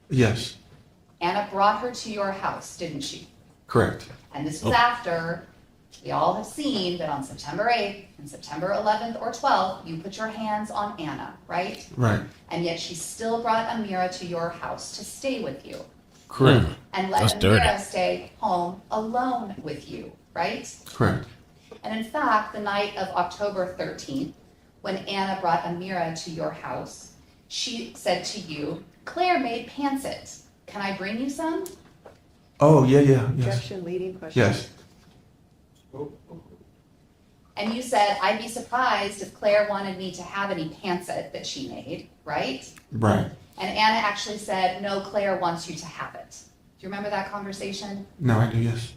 Yes. Anna brought her to your house, didn't she? Correct. And this was after we all have seen that on September 8th and September 11th or 12th, you put your hands on Anna, right? Right. And yet she still brought Amira to your house to stay with you. Correct. And let That's Amira dirty. stay home alone with you, right? Correct. And in fact, the night of October 13th, when Anna brought Amira to your house, she said to you, Claire made pancit. Can I bring you some? Oh, yeah. Yes. Objection, leading question. Yes. And you said, I'd be surprised if Claire wanted me to have any pancit that she made, right? Right. And Anna actually said, no, Claire wants you to have it. Do you remember that conversation? No, I do, yes.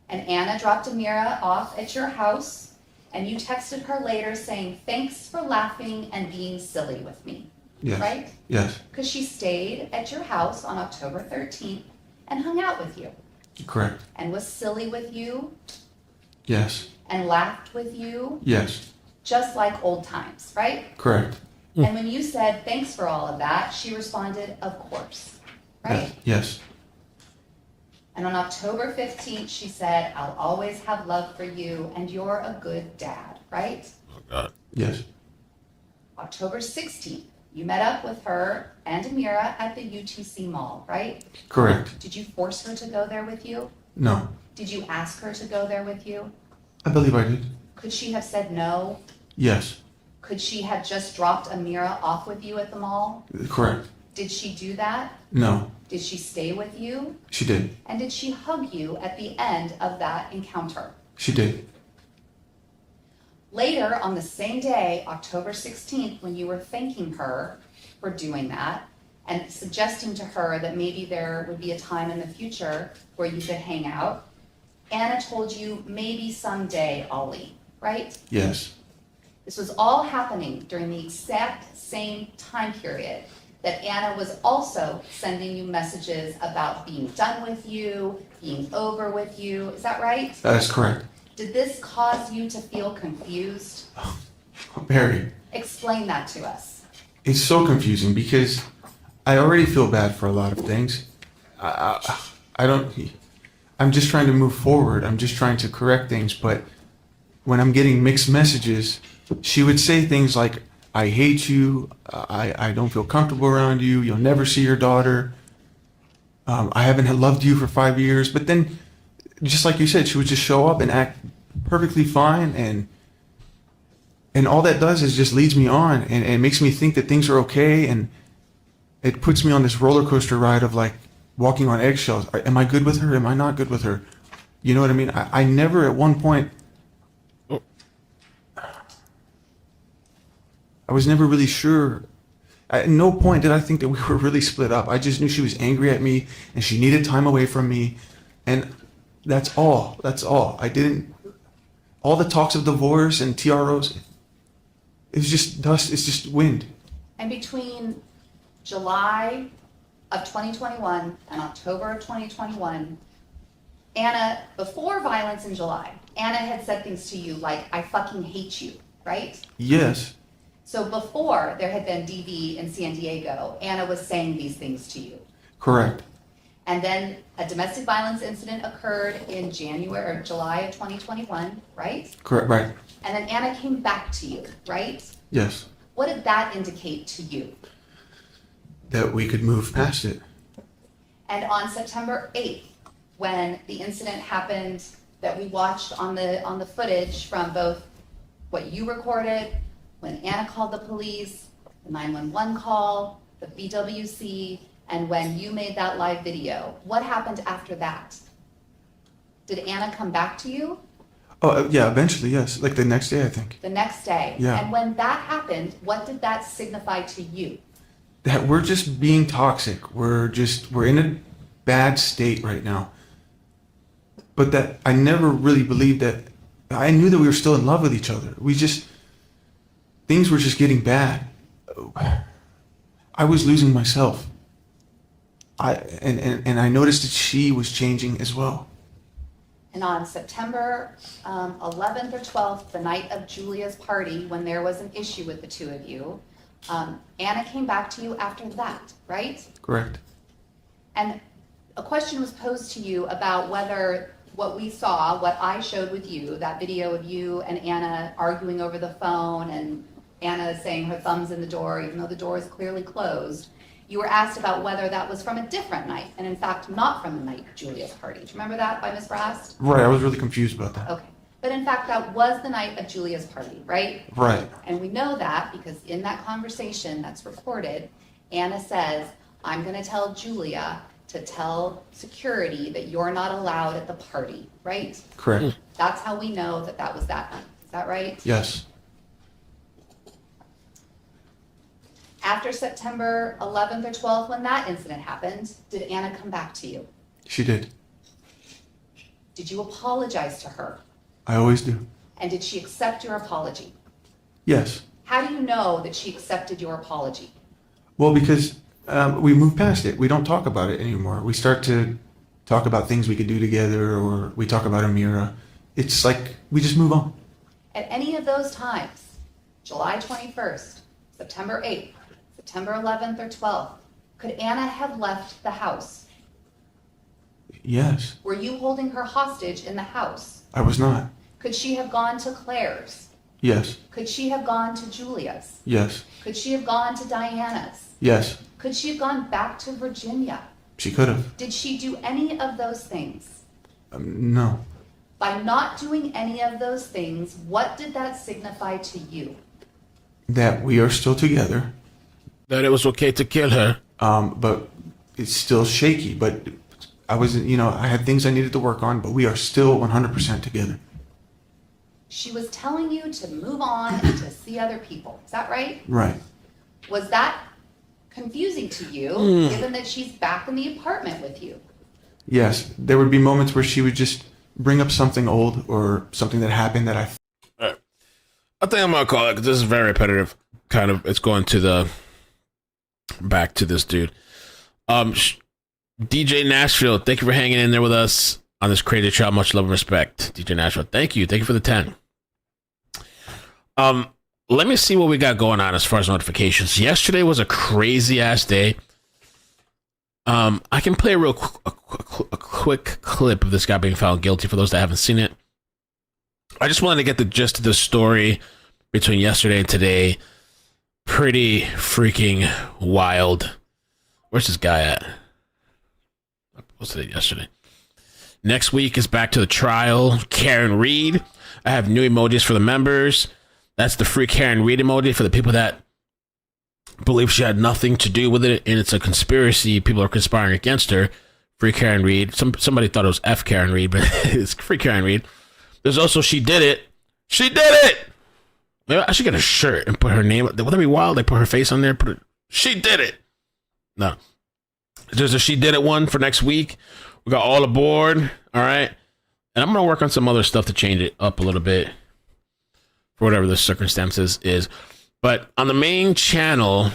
And Anna dropped Amira off at your house, and you texted her later saying, thanks for laughing and being silly with me, Yes. right? Yes. Because she stayed at your house on October 13th and hung out with you Correct. and was silly with you Yes. and laughed with you, Yes. just like old times, right? Correct. And when you said, thanks for all of that, she responded, of course, right? Yes. And on October 15th, she said, I'll always have love for you and you're a good dad, right? Oh, God. Yes. October 16th, you met up with her and Amira at the UTC Mall, right? Correct. Did you force her to go there with you? No. Did you ask her to go there with you? I believe I did. Could she have said no? Yes. Could she have just dropped Amira off with you at the mall? Correct. Did she do that? No. Did she stay with you? She did. And did she hug you at the end of that encounter? She did. Later on the same day, October 16th, when you were thanking her for doing that and suggesting to her that maybe there would be a time in the future where you could hang out, Anna told you maybe someday, Ollie, right? Yes. This was all happening during the exact same time period that Anna was also sending you messages about being done with you, being over with you. Is that right? That is correct. Did this cause you to feel confused? Very. Explain that to us. It's so confusing because I already feel bad for a lot of things. I'm just trying to move forward. I'm just trying to correct things. But when I'm getting mixed messages, she would say things like, I hate you. I don't feel comfortable around you. You'll never see your daughter. I haven't loved you for 5 years. But then, just like you said, she would just show up and act perfectly fine. And all that does is just leads me on and makes me think that things are okay. And it puts me on this roller coaster ride of like walking on eggshells. Am I good with her? Am I not good with her? You know what I mean? I never at one point, I was never really sure. At no point did I think that we were really split up. I just knew she was angry at me and she needed time away from me. And that's all. That's all. I didn't, all the talks of divorce and TROs, it's just dust. It's just wind. And between July of 2021 and October of 2021, Anna, before violence in July, Anna had said things to you like, I fucking hate you, right? Yes. So before there had been DV in San Diego, Anna was saying these things to you. Correct. And then a domestic violence incident occurred in January or July of 2021, right? Correct. Right. And then Anna came back to you, right? Yes. What did that indicate to you? That we could move past it. And on September 8th, when the incident happened that we watched on the footage from both what you recorded, when Anna called the police, the 911 call, the BWC, and when you made that live video, what happened after that? Did Anna come back to you? Oh, yeah, eventually, yes. Like the next day, I think. The next day. Yeah. And when that happened, what did that signify to you? That we're just being toxic. We're in a bad state right now. But that I never really believed that. I knew that we were still in love with each other. Things were just getting bad. I was losing myself. And I noticed that she was changing as well. And on September 11th or 12th, the night of Julia's party, when there was an issue with the two of you, Anna came back to you after that, right? Correct. And a question was posed to you about whether what we saw, what I showed with you, that video of you and Anna arguing over the phone and Anna saying her thumb's in the door, even though the door is clearly closed, you were asked about whether that was from a different night, and in fact, not from the night of Julia's party. Do you remember that by Ms. Brast? Right, I was really confused about that. Okay. But in fact, that was the night of Julia's party, right? Right. And we know that because in that conversation that's recorded, Anna says, I'm going to tell Julia to tell security that you're not allowed at the party, right? Correct. That's how we know that that was that night. Is that right? Yes. After September 11th or 12th, when that incident happened, did Anna come back to you? She did. Did you apologize to her? I always do. And did she accept your apology? Yes. How do you know that she accepted your apology? Well, because we move past it. We don't talk about it anymore. We start to talk about things we could do together, or we talk about Amira. It's like we just move on. At any of those times, July 21st, September 8th, September 11th or 12th, could Anna have left the house? Yes. Were you holding her hostage in the house? I was not. Could she have gone to Claire's? Yes. Could she have gone to Julia's? Yes. Could she have gone to Diana's? Yes. Could she have gone back to Virginia? She could have. Did she do any of those things? No. By not doing any of those things, what did that signify to you? That we are still together. That it was okay to kill her. But it's still shaky. But I I had things I needed to work on, but we are still 100% together. She was telling you to move on and to see other people. Is that right? Right. Was that confusing to you, given that she's back in the apartment with you? Yes. There would be moments where she would just bring up something old or something that happened that I think I'm going to call it, because this is very repetitive. Kind of, it's going to back to this dude. DJ Nashville, thank you for hanging in there with us on this Crazy Child. Much love and respect. DJ Nashville, thank you for the 10. Let me see what we got going on as far as notifications. Yesterday was a crazy ass day. I can play a quick clip of this guy being found guilty for those that haven't seen it. I just wanted to get the gist of the story between yesterday and today. Pretty freaking wild. Where's this guy at? I posted it yesterday. Next week is back to the trial. Karen Reed. I have new emojis for the members. That's the free Karen Reed emoji for the people that believe she had nothing to do with it, and it's a conspiracy. People are conspiring against her. Free Karen Reed. Somebody thought it was F Karen Reed, but it's Free Karen Reed. There's also She Did It. She did it! Maybe I should get a shirt and put her name. Would that be wild? They put her face on there. She did it. No. There's a She Did It one for next week. We got All Aboard. All right. And I'm going to work on some other stuff to change it up a little bit for whatever the circumstances is. But on the main channel,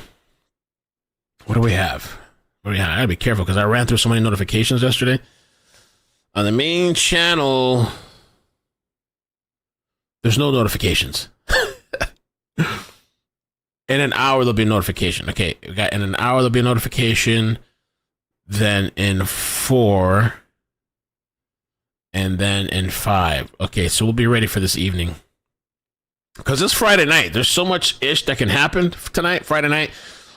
what do we have? I gotta be careful because I ran through so many notifications yesterday. On the main channel, there's no notifications. In an hour, there'll be a notification. Okay, we got in an hour, there'll be a notification. Then in 4. And then in 5. Okay, so we'll be ready for this evening. Because it's Friday night. There's so much ish that can happen tonight, Friday night.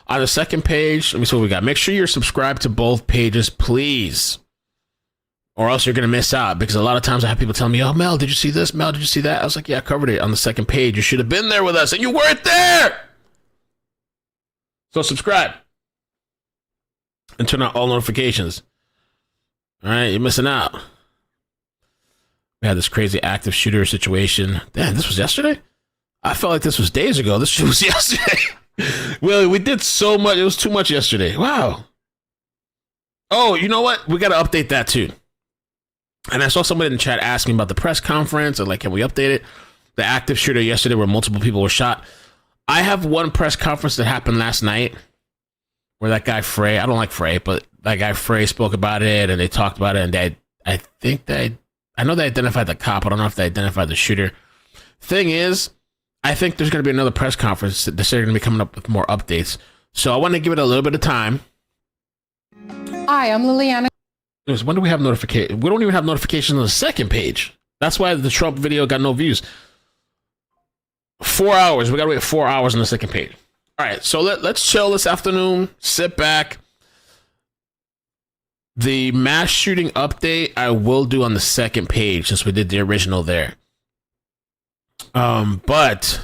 On the second page, let me see what we got. Make sure you're subscribed to both pages, please. Or else you're going to miss out. Because a lot of times I have people tell me, oh, Mel, did you see this? Mel, did you see that? I was like, yeah, I covered it on the second page. You should have been there with us, and you weren't there. So subscribe. And turn on all notifications. All right, you're missing out. We had this crazy active shooter situation. Damn, this was yesterday? I felt like this was days ago. This shit was yesterday. Well, we did so much. It was too much yesterday. Wow. Oh, you know what? We got to update that too. And I saw somebody in the chat asking about the press conference and like, can we update it? The active shooter yesterday where multiple people were shot. I have one press conference that happened last night where that guy Frey, I don't like Frey, but that guy Frey spoke about it and they talked about it. And I know they identified the cop. I don't know if they identified the shooter. Thing is, I think there's going to be another press conference that they're going to be coming up with more updates. So I want to give it a little bit of time. Hi, I'm Liliana. When do we have notifications? We don't even have notifications on the second page. That's why the Trump video got no views. 4 hours. We got to wait 4 hours on the second page. All right, so let's chill this afternoon. Sit back. The mass shooting update I will do on the second page since we did the original there. But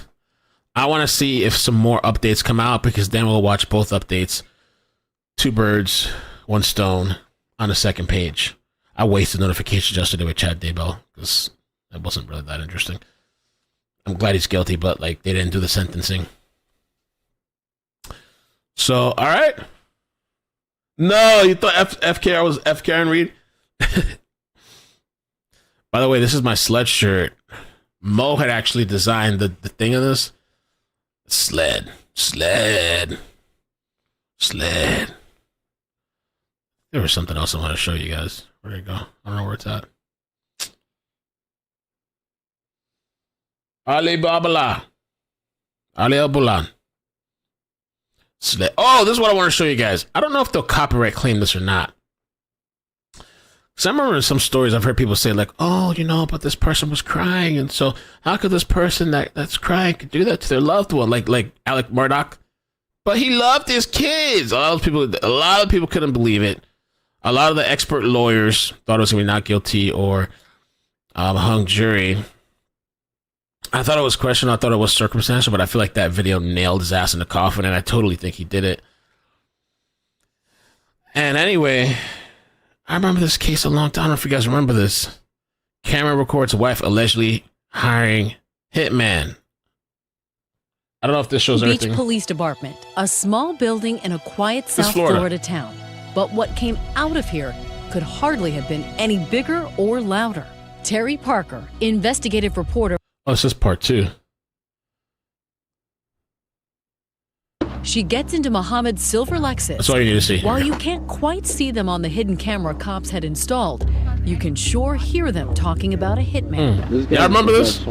I want to see if some more updates come out because then we'll watch both updates. 2 birds, 1 stone on the second page. I wasted notifications yesterday with Chad Daybell because it wasn't really that interesting. I'm glad he's guilty, but like they didn't do the sentencing. So, all right. No, you thought FKR was F Karen Reed? By the way, this is my sled shirt. Mo had actually designed the thing of this. Sled. There was something else I want to show you guys. Where'd it go? I don't know where it's at. Abulaban. Sled. Oh, this is what I want to show you guys. I don't know if they'll copyright claim this or not. Because I remember some stories I've heard people say like, oh, you know, but this person was crying. And so how could this person that's crying could do that to their loved one? Like Alec Murdoch. But he loved his kids. A lot of people couldn't believe it. A lot of the expert lawyers thought it was going to be not guilty or hung jury. I thought it was questionable. I thought it was circumstantial, but I feel like that video nailed his ass in the coffin, and I totally think he did it. And anyway, I remember this case a long time. I don't know if you guys remember this. Camera records wife allegedly hiring hitman. I don't know if this shows Beach everything. Police Department, a small building in a quiet South Florida town. But what came out of here could hardly have been any bigger or louder. Terry Parker, investigative reporter. Oh, this is part 2. She gets into Mohammed's silver Lexus. That's all you need to see. While you can't quite see them on the hidden camera cops had installed, you can sure hear them talking about a hitman. Yeah, I remember this.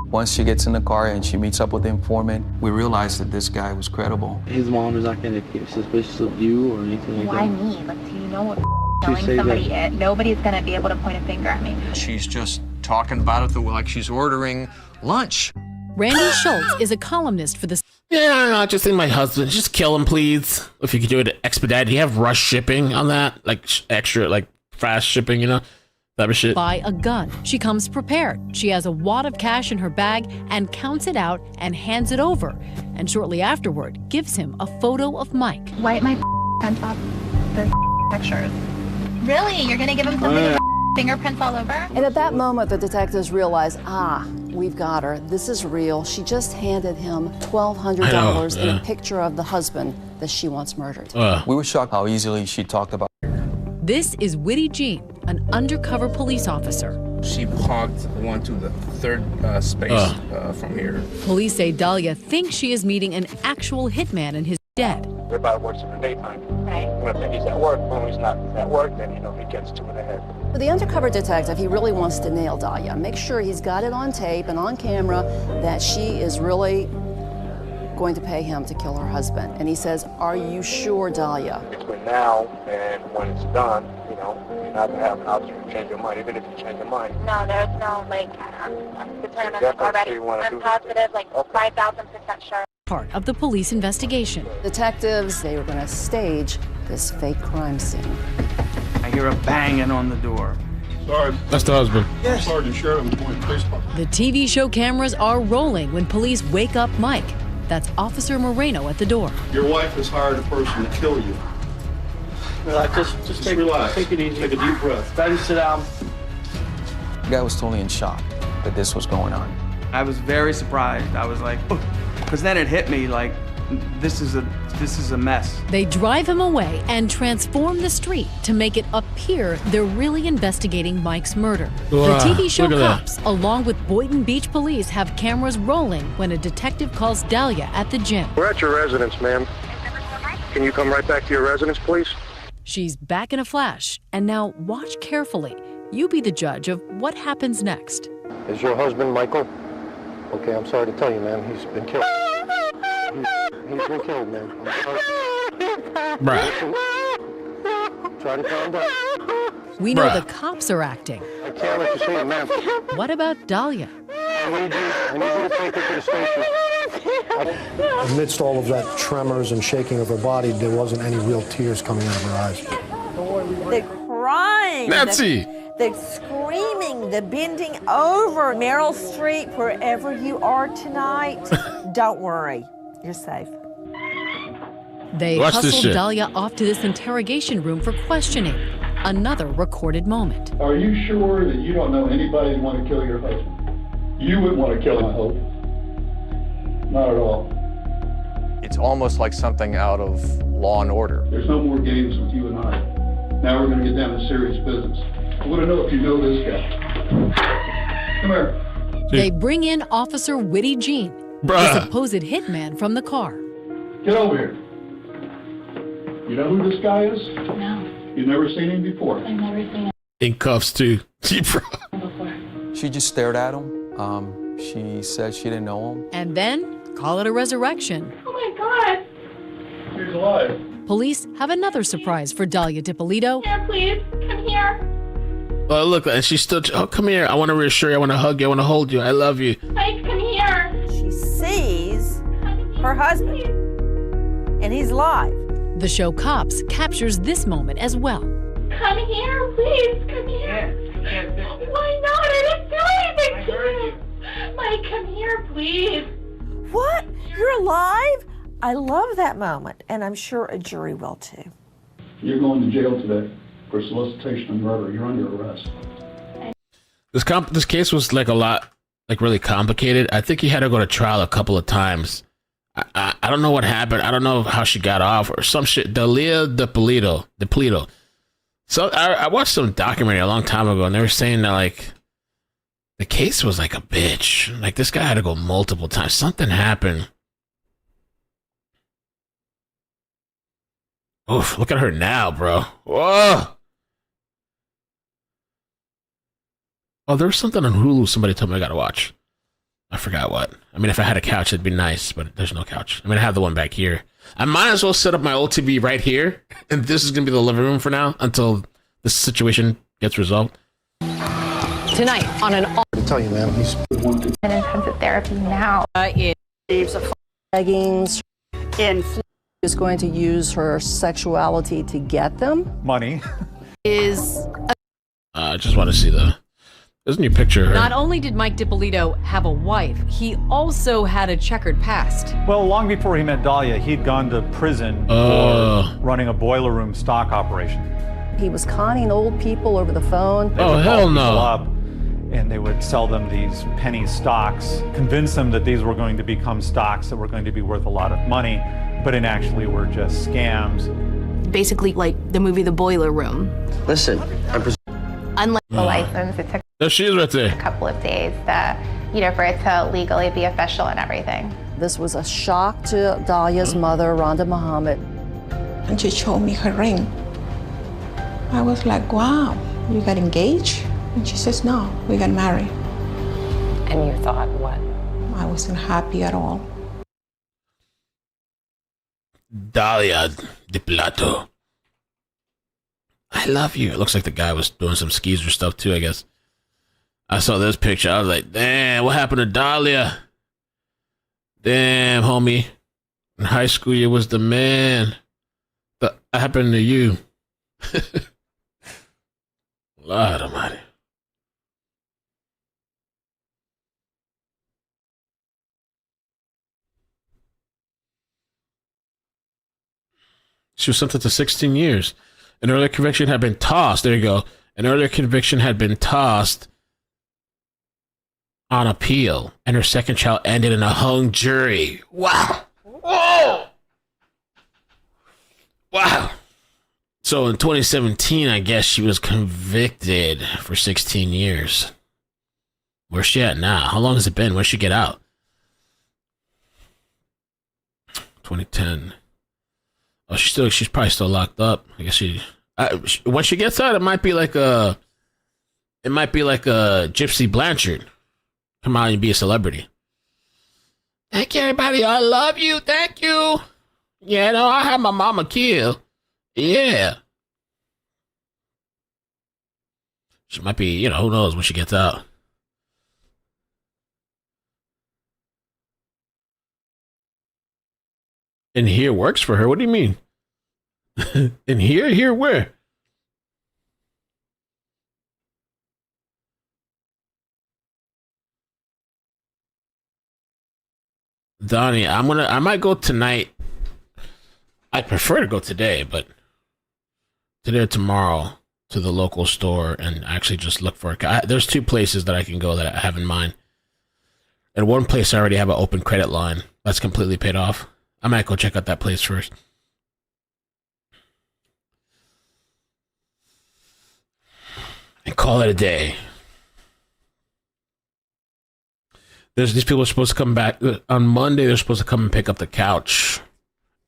Once she gets in the car and she meets up with the informant, we realized that this guy was credible. His mom is not going to get suspicious of you or anything like Why that. me? Like, do you know what telling somebody it? Nobody's going to be able to point a finger at me. She's just talking about it like she's ordering lunch. Randy Schultz is a columnist for the... Yeah, just in my husband. Just kill him, please. If you could do it expedited. Do you have rush shipping on that? Like extra, like fast shipping, you know? type of shit. Buy a gun. She comes prepared. She has a wad of cash in her bag and counts it out and hands it over. And shortly afterward, gives him a photo of Mike. Wipe my hands off the pictures. Really? You're gonna give him something with fingerprints all over? And at that moment, the detectives realize, we've got her. This is real. She just handed him $1,200 and a picture of the husband that she wants murdered. We were shocked how easily she talked about it. This is Witty Jean, an undercover police officer. She parked one to the third space from here. Police say Dahlia thinks she is meeting an actual hitman in his dead. Everybody works in the daytime. When he's at work, when he's not at work, then, he gets to it ahead. The undercover detective, he really wants to nail Dahlia. Make sure he's got it on tape and on camera that she is really going to pay him to kill her husband. And he says, are you sure, Dahlia? Between now and when it's done, you're not going to have an option to change your mind, even if you change your mind. No, there's no, I'm determined already. I'm positive, 5,000% sure. Part of the police investigation. Detectives, they were going to stage this fake crime scene. I hear a banging on the door. Sorry. That's the husband. Yes. Sergeant Sheridan, police department. The TV show cameras are rolling when police wake up Mike. That's Officer Moreno at the door. Your wife has hired a person to kill you. Relax, just relax. Take it easy. Take a deep breath. Then sit down. The guy was totally in shock that this was going on. I was very surprised. I was like, because then it hit me like, this is a mess. They drive him away and transform the street to make it appear they're really investigating Mike's murder. The TV show Cops, along with Boynton Beach Police, have cameras rolling when a detective calls Dahlia at the gym. We're at your residence, ma'am. Can you come right back to your residence, please? She's back in a flash, and now watch carefully. You be the judge of what happens next. Is your husband Michael? Okay, I'm sorry to tell you, ma'am. He's been killed. He's been killed, man. I'm sorry. Bruh. Try to calm down. We know the cops are acting. I can't let you say it, ma'am. What about Dahlia? I need you to take her to the station. Amidst all of that tremors and shaking of her body, there wasn't any real tears coming out of her eyes. The crying. Nancy. The screaming, the bending over. Meryl Streep, wherever you are tonight, don't worry. You're safe. They hustle Dahlia off to this interrogation room for questioning. Another recorded moment. Are you sure that you don't know anybody who want to kill your husband? You wouldn't want to kill him, I hope. Not at all. It's almost like something out of Law and Order. There's no more games with you and I. Now we're going to get down to serious business. I want to know if you know this guy. Come here. They bring in Officer Witty Jean, the supposed hitman from the car. Get over here. You know who this guy is? No. You've never seen him before? I've never seen him In cuffs, too. before. She just stared at him. She said she didn't know him. And then call it a resurrection. Oh my God. He's alive. Police have another surprise for Dahlia DiPolito. Here, please. Come here. Oh, look, and she's still, come here. I want to reassure you. I want to hug you. I want to hold you. I love you. Mike, come here. She sees her husband, and he's alive. The show Cops captures this moment as well. Come here, please. Come here. Why not? I didn't do anything to you. Mike, come here, please. What? You're alive? I love that moment, and I'm sure a jury will too. You're going to jail today for solicitation of murder. You're under arrest. This case was really complicated. I think he had to go to trial a couple of times. I don't know what happened. I don't know how she got off or some shit. Dahlia DiPolito. So I watched some documentary a long time ago, and they were saying that the case was like a bitch. Like this guy had to go multiple times. Something happened. Oof, look at her now, bro. Whoa. Oh, there's something on Hulu somebody told me I gotta watch. I forgot what. I mean, if I had a couch, it'd be nice, but there's no couch. I mean, I have the one back here. I might as well set up my old TV right here, and this is gonna be the living room for now until this situation gets resolved. Tonight on an all. I tell you, man, he's In intensive therapy now. It leaves of leggings. And is going to use her sexuality to get them. money. Is just want to see there's a new picture of her. Not only did Mike DiPolito have a wife, he also had a checkered past. Well, long before he met Dahlia, he'd gone to prison for running a boiler room stock operation. He was conning old people over the phone. They would call people up, and they would sell them these penny stocks, convince them that these were going to become stocks that were going to be worth a lot of money, but in actually were just scams. Basically like the movie The Boiler Room. Listen, Unlike the license, it took there she is right there. a couple of days for it to legally be official and everything. This was a shock to Dahlia's mother, Rhonda Muhammad. And she showed me her ring. I was like, wow, you got engaged? And she says, no, we got married. And you thought what? I wasn't happy at all. Dahlia DiPolito. I love you. It looks like the guy was doing some skeezer stuff too, I guess. I saw this picture. I was like, damn, what happened to Dahlia? Damn, homie. In high school, you was the man. What happened to you? Lord almighty. She was sentenced to 16 years. An earlier conviction had been tossed. There you go. An earlier conviction had been tossed on appeal, and her second trial ended in a hung jury. Wow. Whoa. Wow. So in 2017, I guess she was convicted for 16 years. Where's she at now? How long has it been? Where'd she get out? 2010. Oh, she's probably still locked up. I guess when she gets out, it might be like a Gypsy Blanchard. Come out and be a celebrity. Thank you, everybody. I love you. Thank you. Yeah, no, I had my mama killed. Yeah. She might be, who knows when she gets out. And here works for her. What do you mean? And here where? Donnie, I might go tonight. I'd prefer to go today, but today or tomorrow to the local store and actually just look for a. There's two places that I can go that I have in mind. And one place I already have an open credit line that's completely paid off. I might go check out that place first. And call it a day. These people are supposed to come back on Monday. They're supposed to come and pick up the couch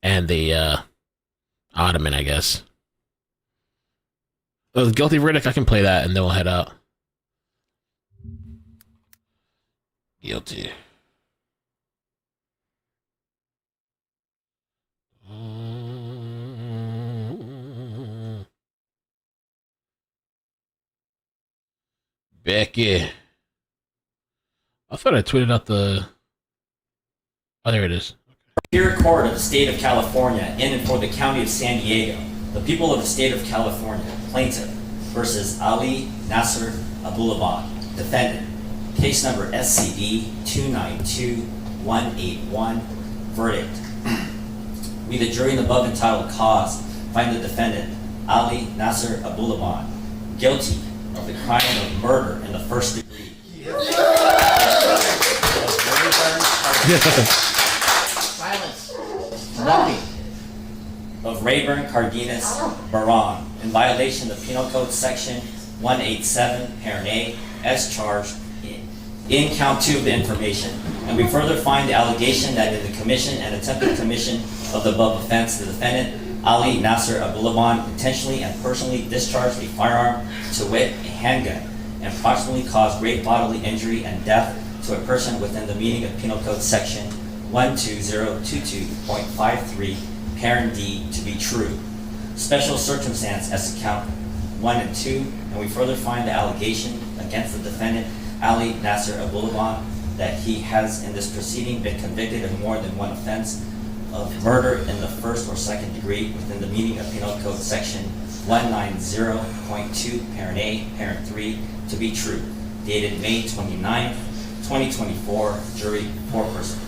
and the ottoman, I guess. The guilty verdict, I can play that and then we'll head out. Guilty. Becky. I thought I tweeted out the... Oh, there it is. Here in court of the state of California, in and for the county of San Diego, the people of the state of California, plaintiff versus Ali Nasser Abulaban, defendant, case number SCD 292181, verdict. We, the jury in the above entitled cause, find the defendant, Ali Nasser Abulaban, guilty of the crime of murder in the first degree. Silence. Nothing. Of Rayburn Cardenas Baran in violation of Penal Code Section 187, Parent A, as charged in count 2 of the information. And we further find the allegation that in the commission and attempted commission of the above offense, the defendant, Ali Nasser Abulaban, intentionally and personally discharged a firearm, to wit, a handgun, and approximately caused great bodily injury and death to a person within the meaning of Penal Code Section 12022.53, Parent D, to be true. Special circumstance as to count 1 and 2, and we further find the allegation against the defendant, Ali Nasser Abulaban, that he has in this proceeding been convicted of more than one offense of murder in the first or second degree within the meaning of Penal Code Section 190.2, Parent A, Parent 3, to be true, dated May 29, 2024, jury 4-person.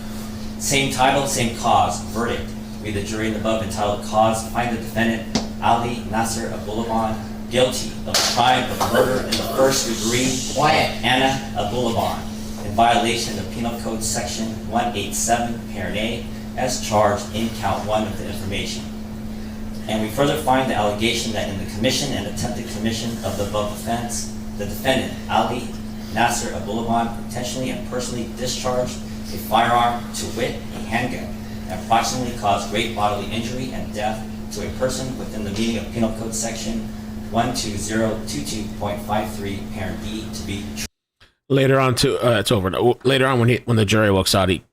Same title, same cause, verdict. We, the jury in the above entitled cause, find the defendant, Ali Nasser Abulaban, guilty of the crime of murder in the first degree, Anna Abulaban, in violation of Penal Code Section 187, Parent A, as charged in count 1 of the information. And we further find the allegation that in the commission and attempted commission of the above offense, the defendant, Ali Nasser Abulaban, intentionally and personally discharged a firearm, to wit, a handgun, and approximately caused great bodily injury and death to a person within the meaning of Penal Code Section 12022.53, Parent B, to be true. Later on, it's over. Later on, when the jury walks out, he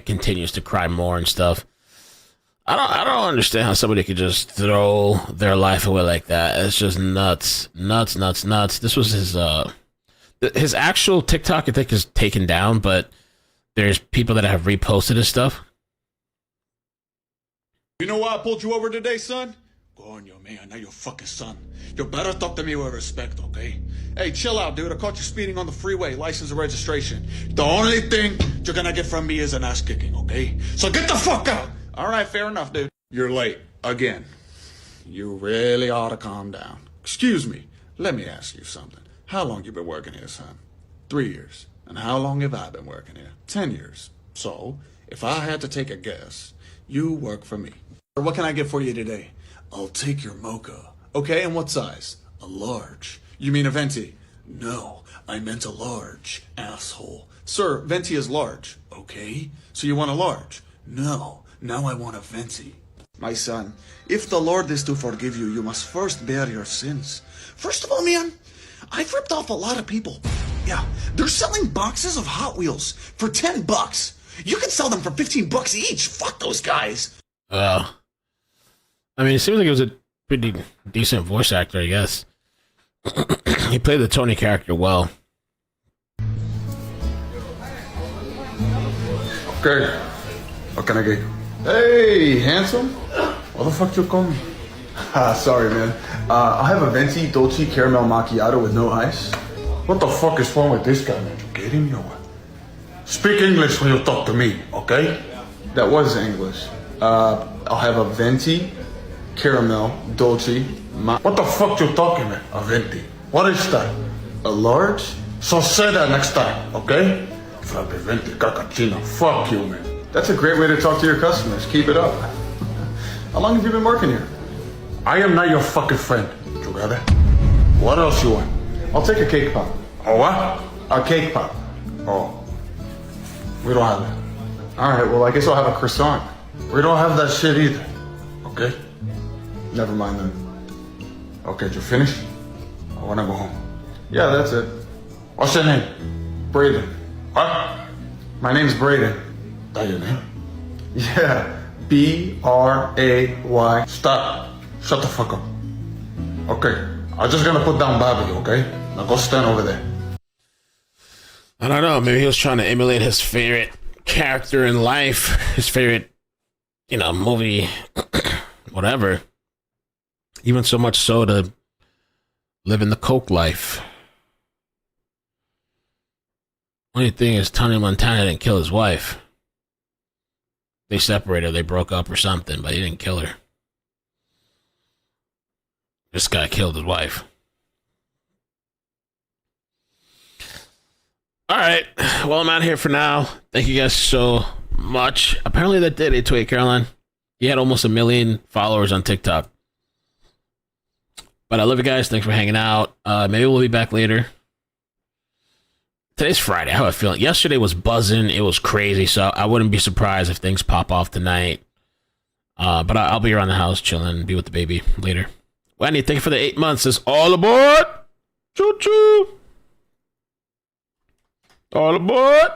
continues to cry more and stuff. I don't understand how somebody could just throw their life away like that. It's just nuts. This was his actual TikTok, I think, is taken down, but there's people that have reposted his stuff. You know why I pulled you over today, son? Coño, man, I'm not your fucking son. You better talk to me with respect, okay? Hey, chill out, dude. I caught you speeding on the freeway, license and registration. The only thing you're gonna get from me is an ass kicking, okay? So get the fuck out! All right, fair enough, dude. You're late. Again. You really ought to calm down. Excuse me. Let me ask you something. How long you been working here, son? 3 years. And how long have I been working here? 10 years. So, if I had to take a guess, you work for me. What can I get for you today? I'll take your mocha. Okay, and what size? A large. You mean a venti? No, I meant a large, asshole. Sir, venti is large. Okay, so you want a large? No, now I want a venti. My son, if the Lord is to forgive you, you must first bear your sins. First of all, man, I've ripped off a lot of people. Yeah, they're selling boxes of Hot Wheels for $10. You can sell them for $15 each. Fuck those guys. I mean, it seems like he was a pretty decent voice actor, I guess. He played the Tony character well. Okay, what can I get you? Hey, handsome. What the fuck you call me? Sorry, man. I'll have a venti dolce caramel macchiato with no ice. What the fuck is wrong with this guy, man? You get him or what? Speak English when you talk to me, okay? That was English. I'll have a venti caramel dolce. What the fuck you talking, man? A venti. What is that? A large? So say that next time, okay? Flappy venti cacachino. Fuck you, man. That's a great way to talk to your customers. Keep it up. How long have you been working here? I am not your fucking friend. You got it? What else you want? I'll take a cake pop. A what? A cake pop. Oh. We don't have that. All right, well, I guess I'll have a croissant. We don't have that shit either. Okay? Never mind then. Okay, you finished? I wanna go home. Yeah, that's it. What's your name? Braden. What? My name's Braden. That your name? Yeah. B-R-A-Y. Stop. Shut the fuck up. Okay. I'm just gonna put down Bobby, okay? Now go stand over there. I don't know. Maybe he was trying to emulate his favorite character in life. His favorite, movie, whatever. Even so much so to live in the coke life. Only thing is, Tony Montana didn't kill his wife. They separated, they broke up or something, but he didn't kill her. This guy killed his wife. All right. Well, I'm out here for now. Thank you guys so much. Apparently that did it to it, Caroline. You had almost 1 million followers on TikTok. But I love you guys. Thanks for hanging out. Maybe we'll be back later. Today's Friday. How am I feeling? Yesterday was buzzing. It was crazy. So I wouldn't be surprised if things pop off tonight. But I'll be around the house chilling, be with the baby later. Wendy, thank you for the 8 months. It's all aboard. Choo choo. All aboard.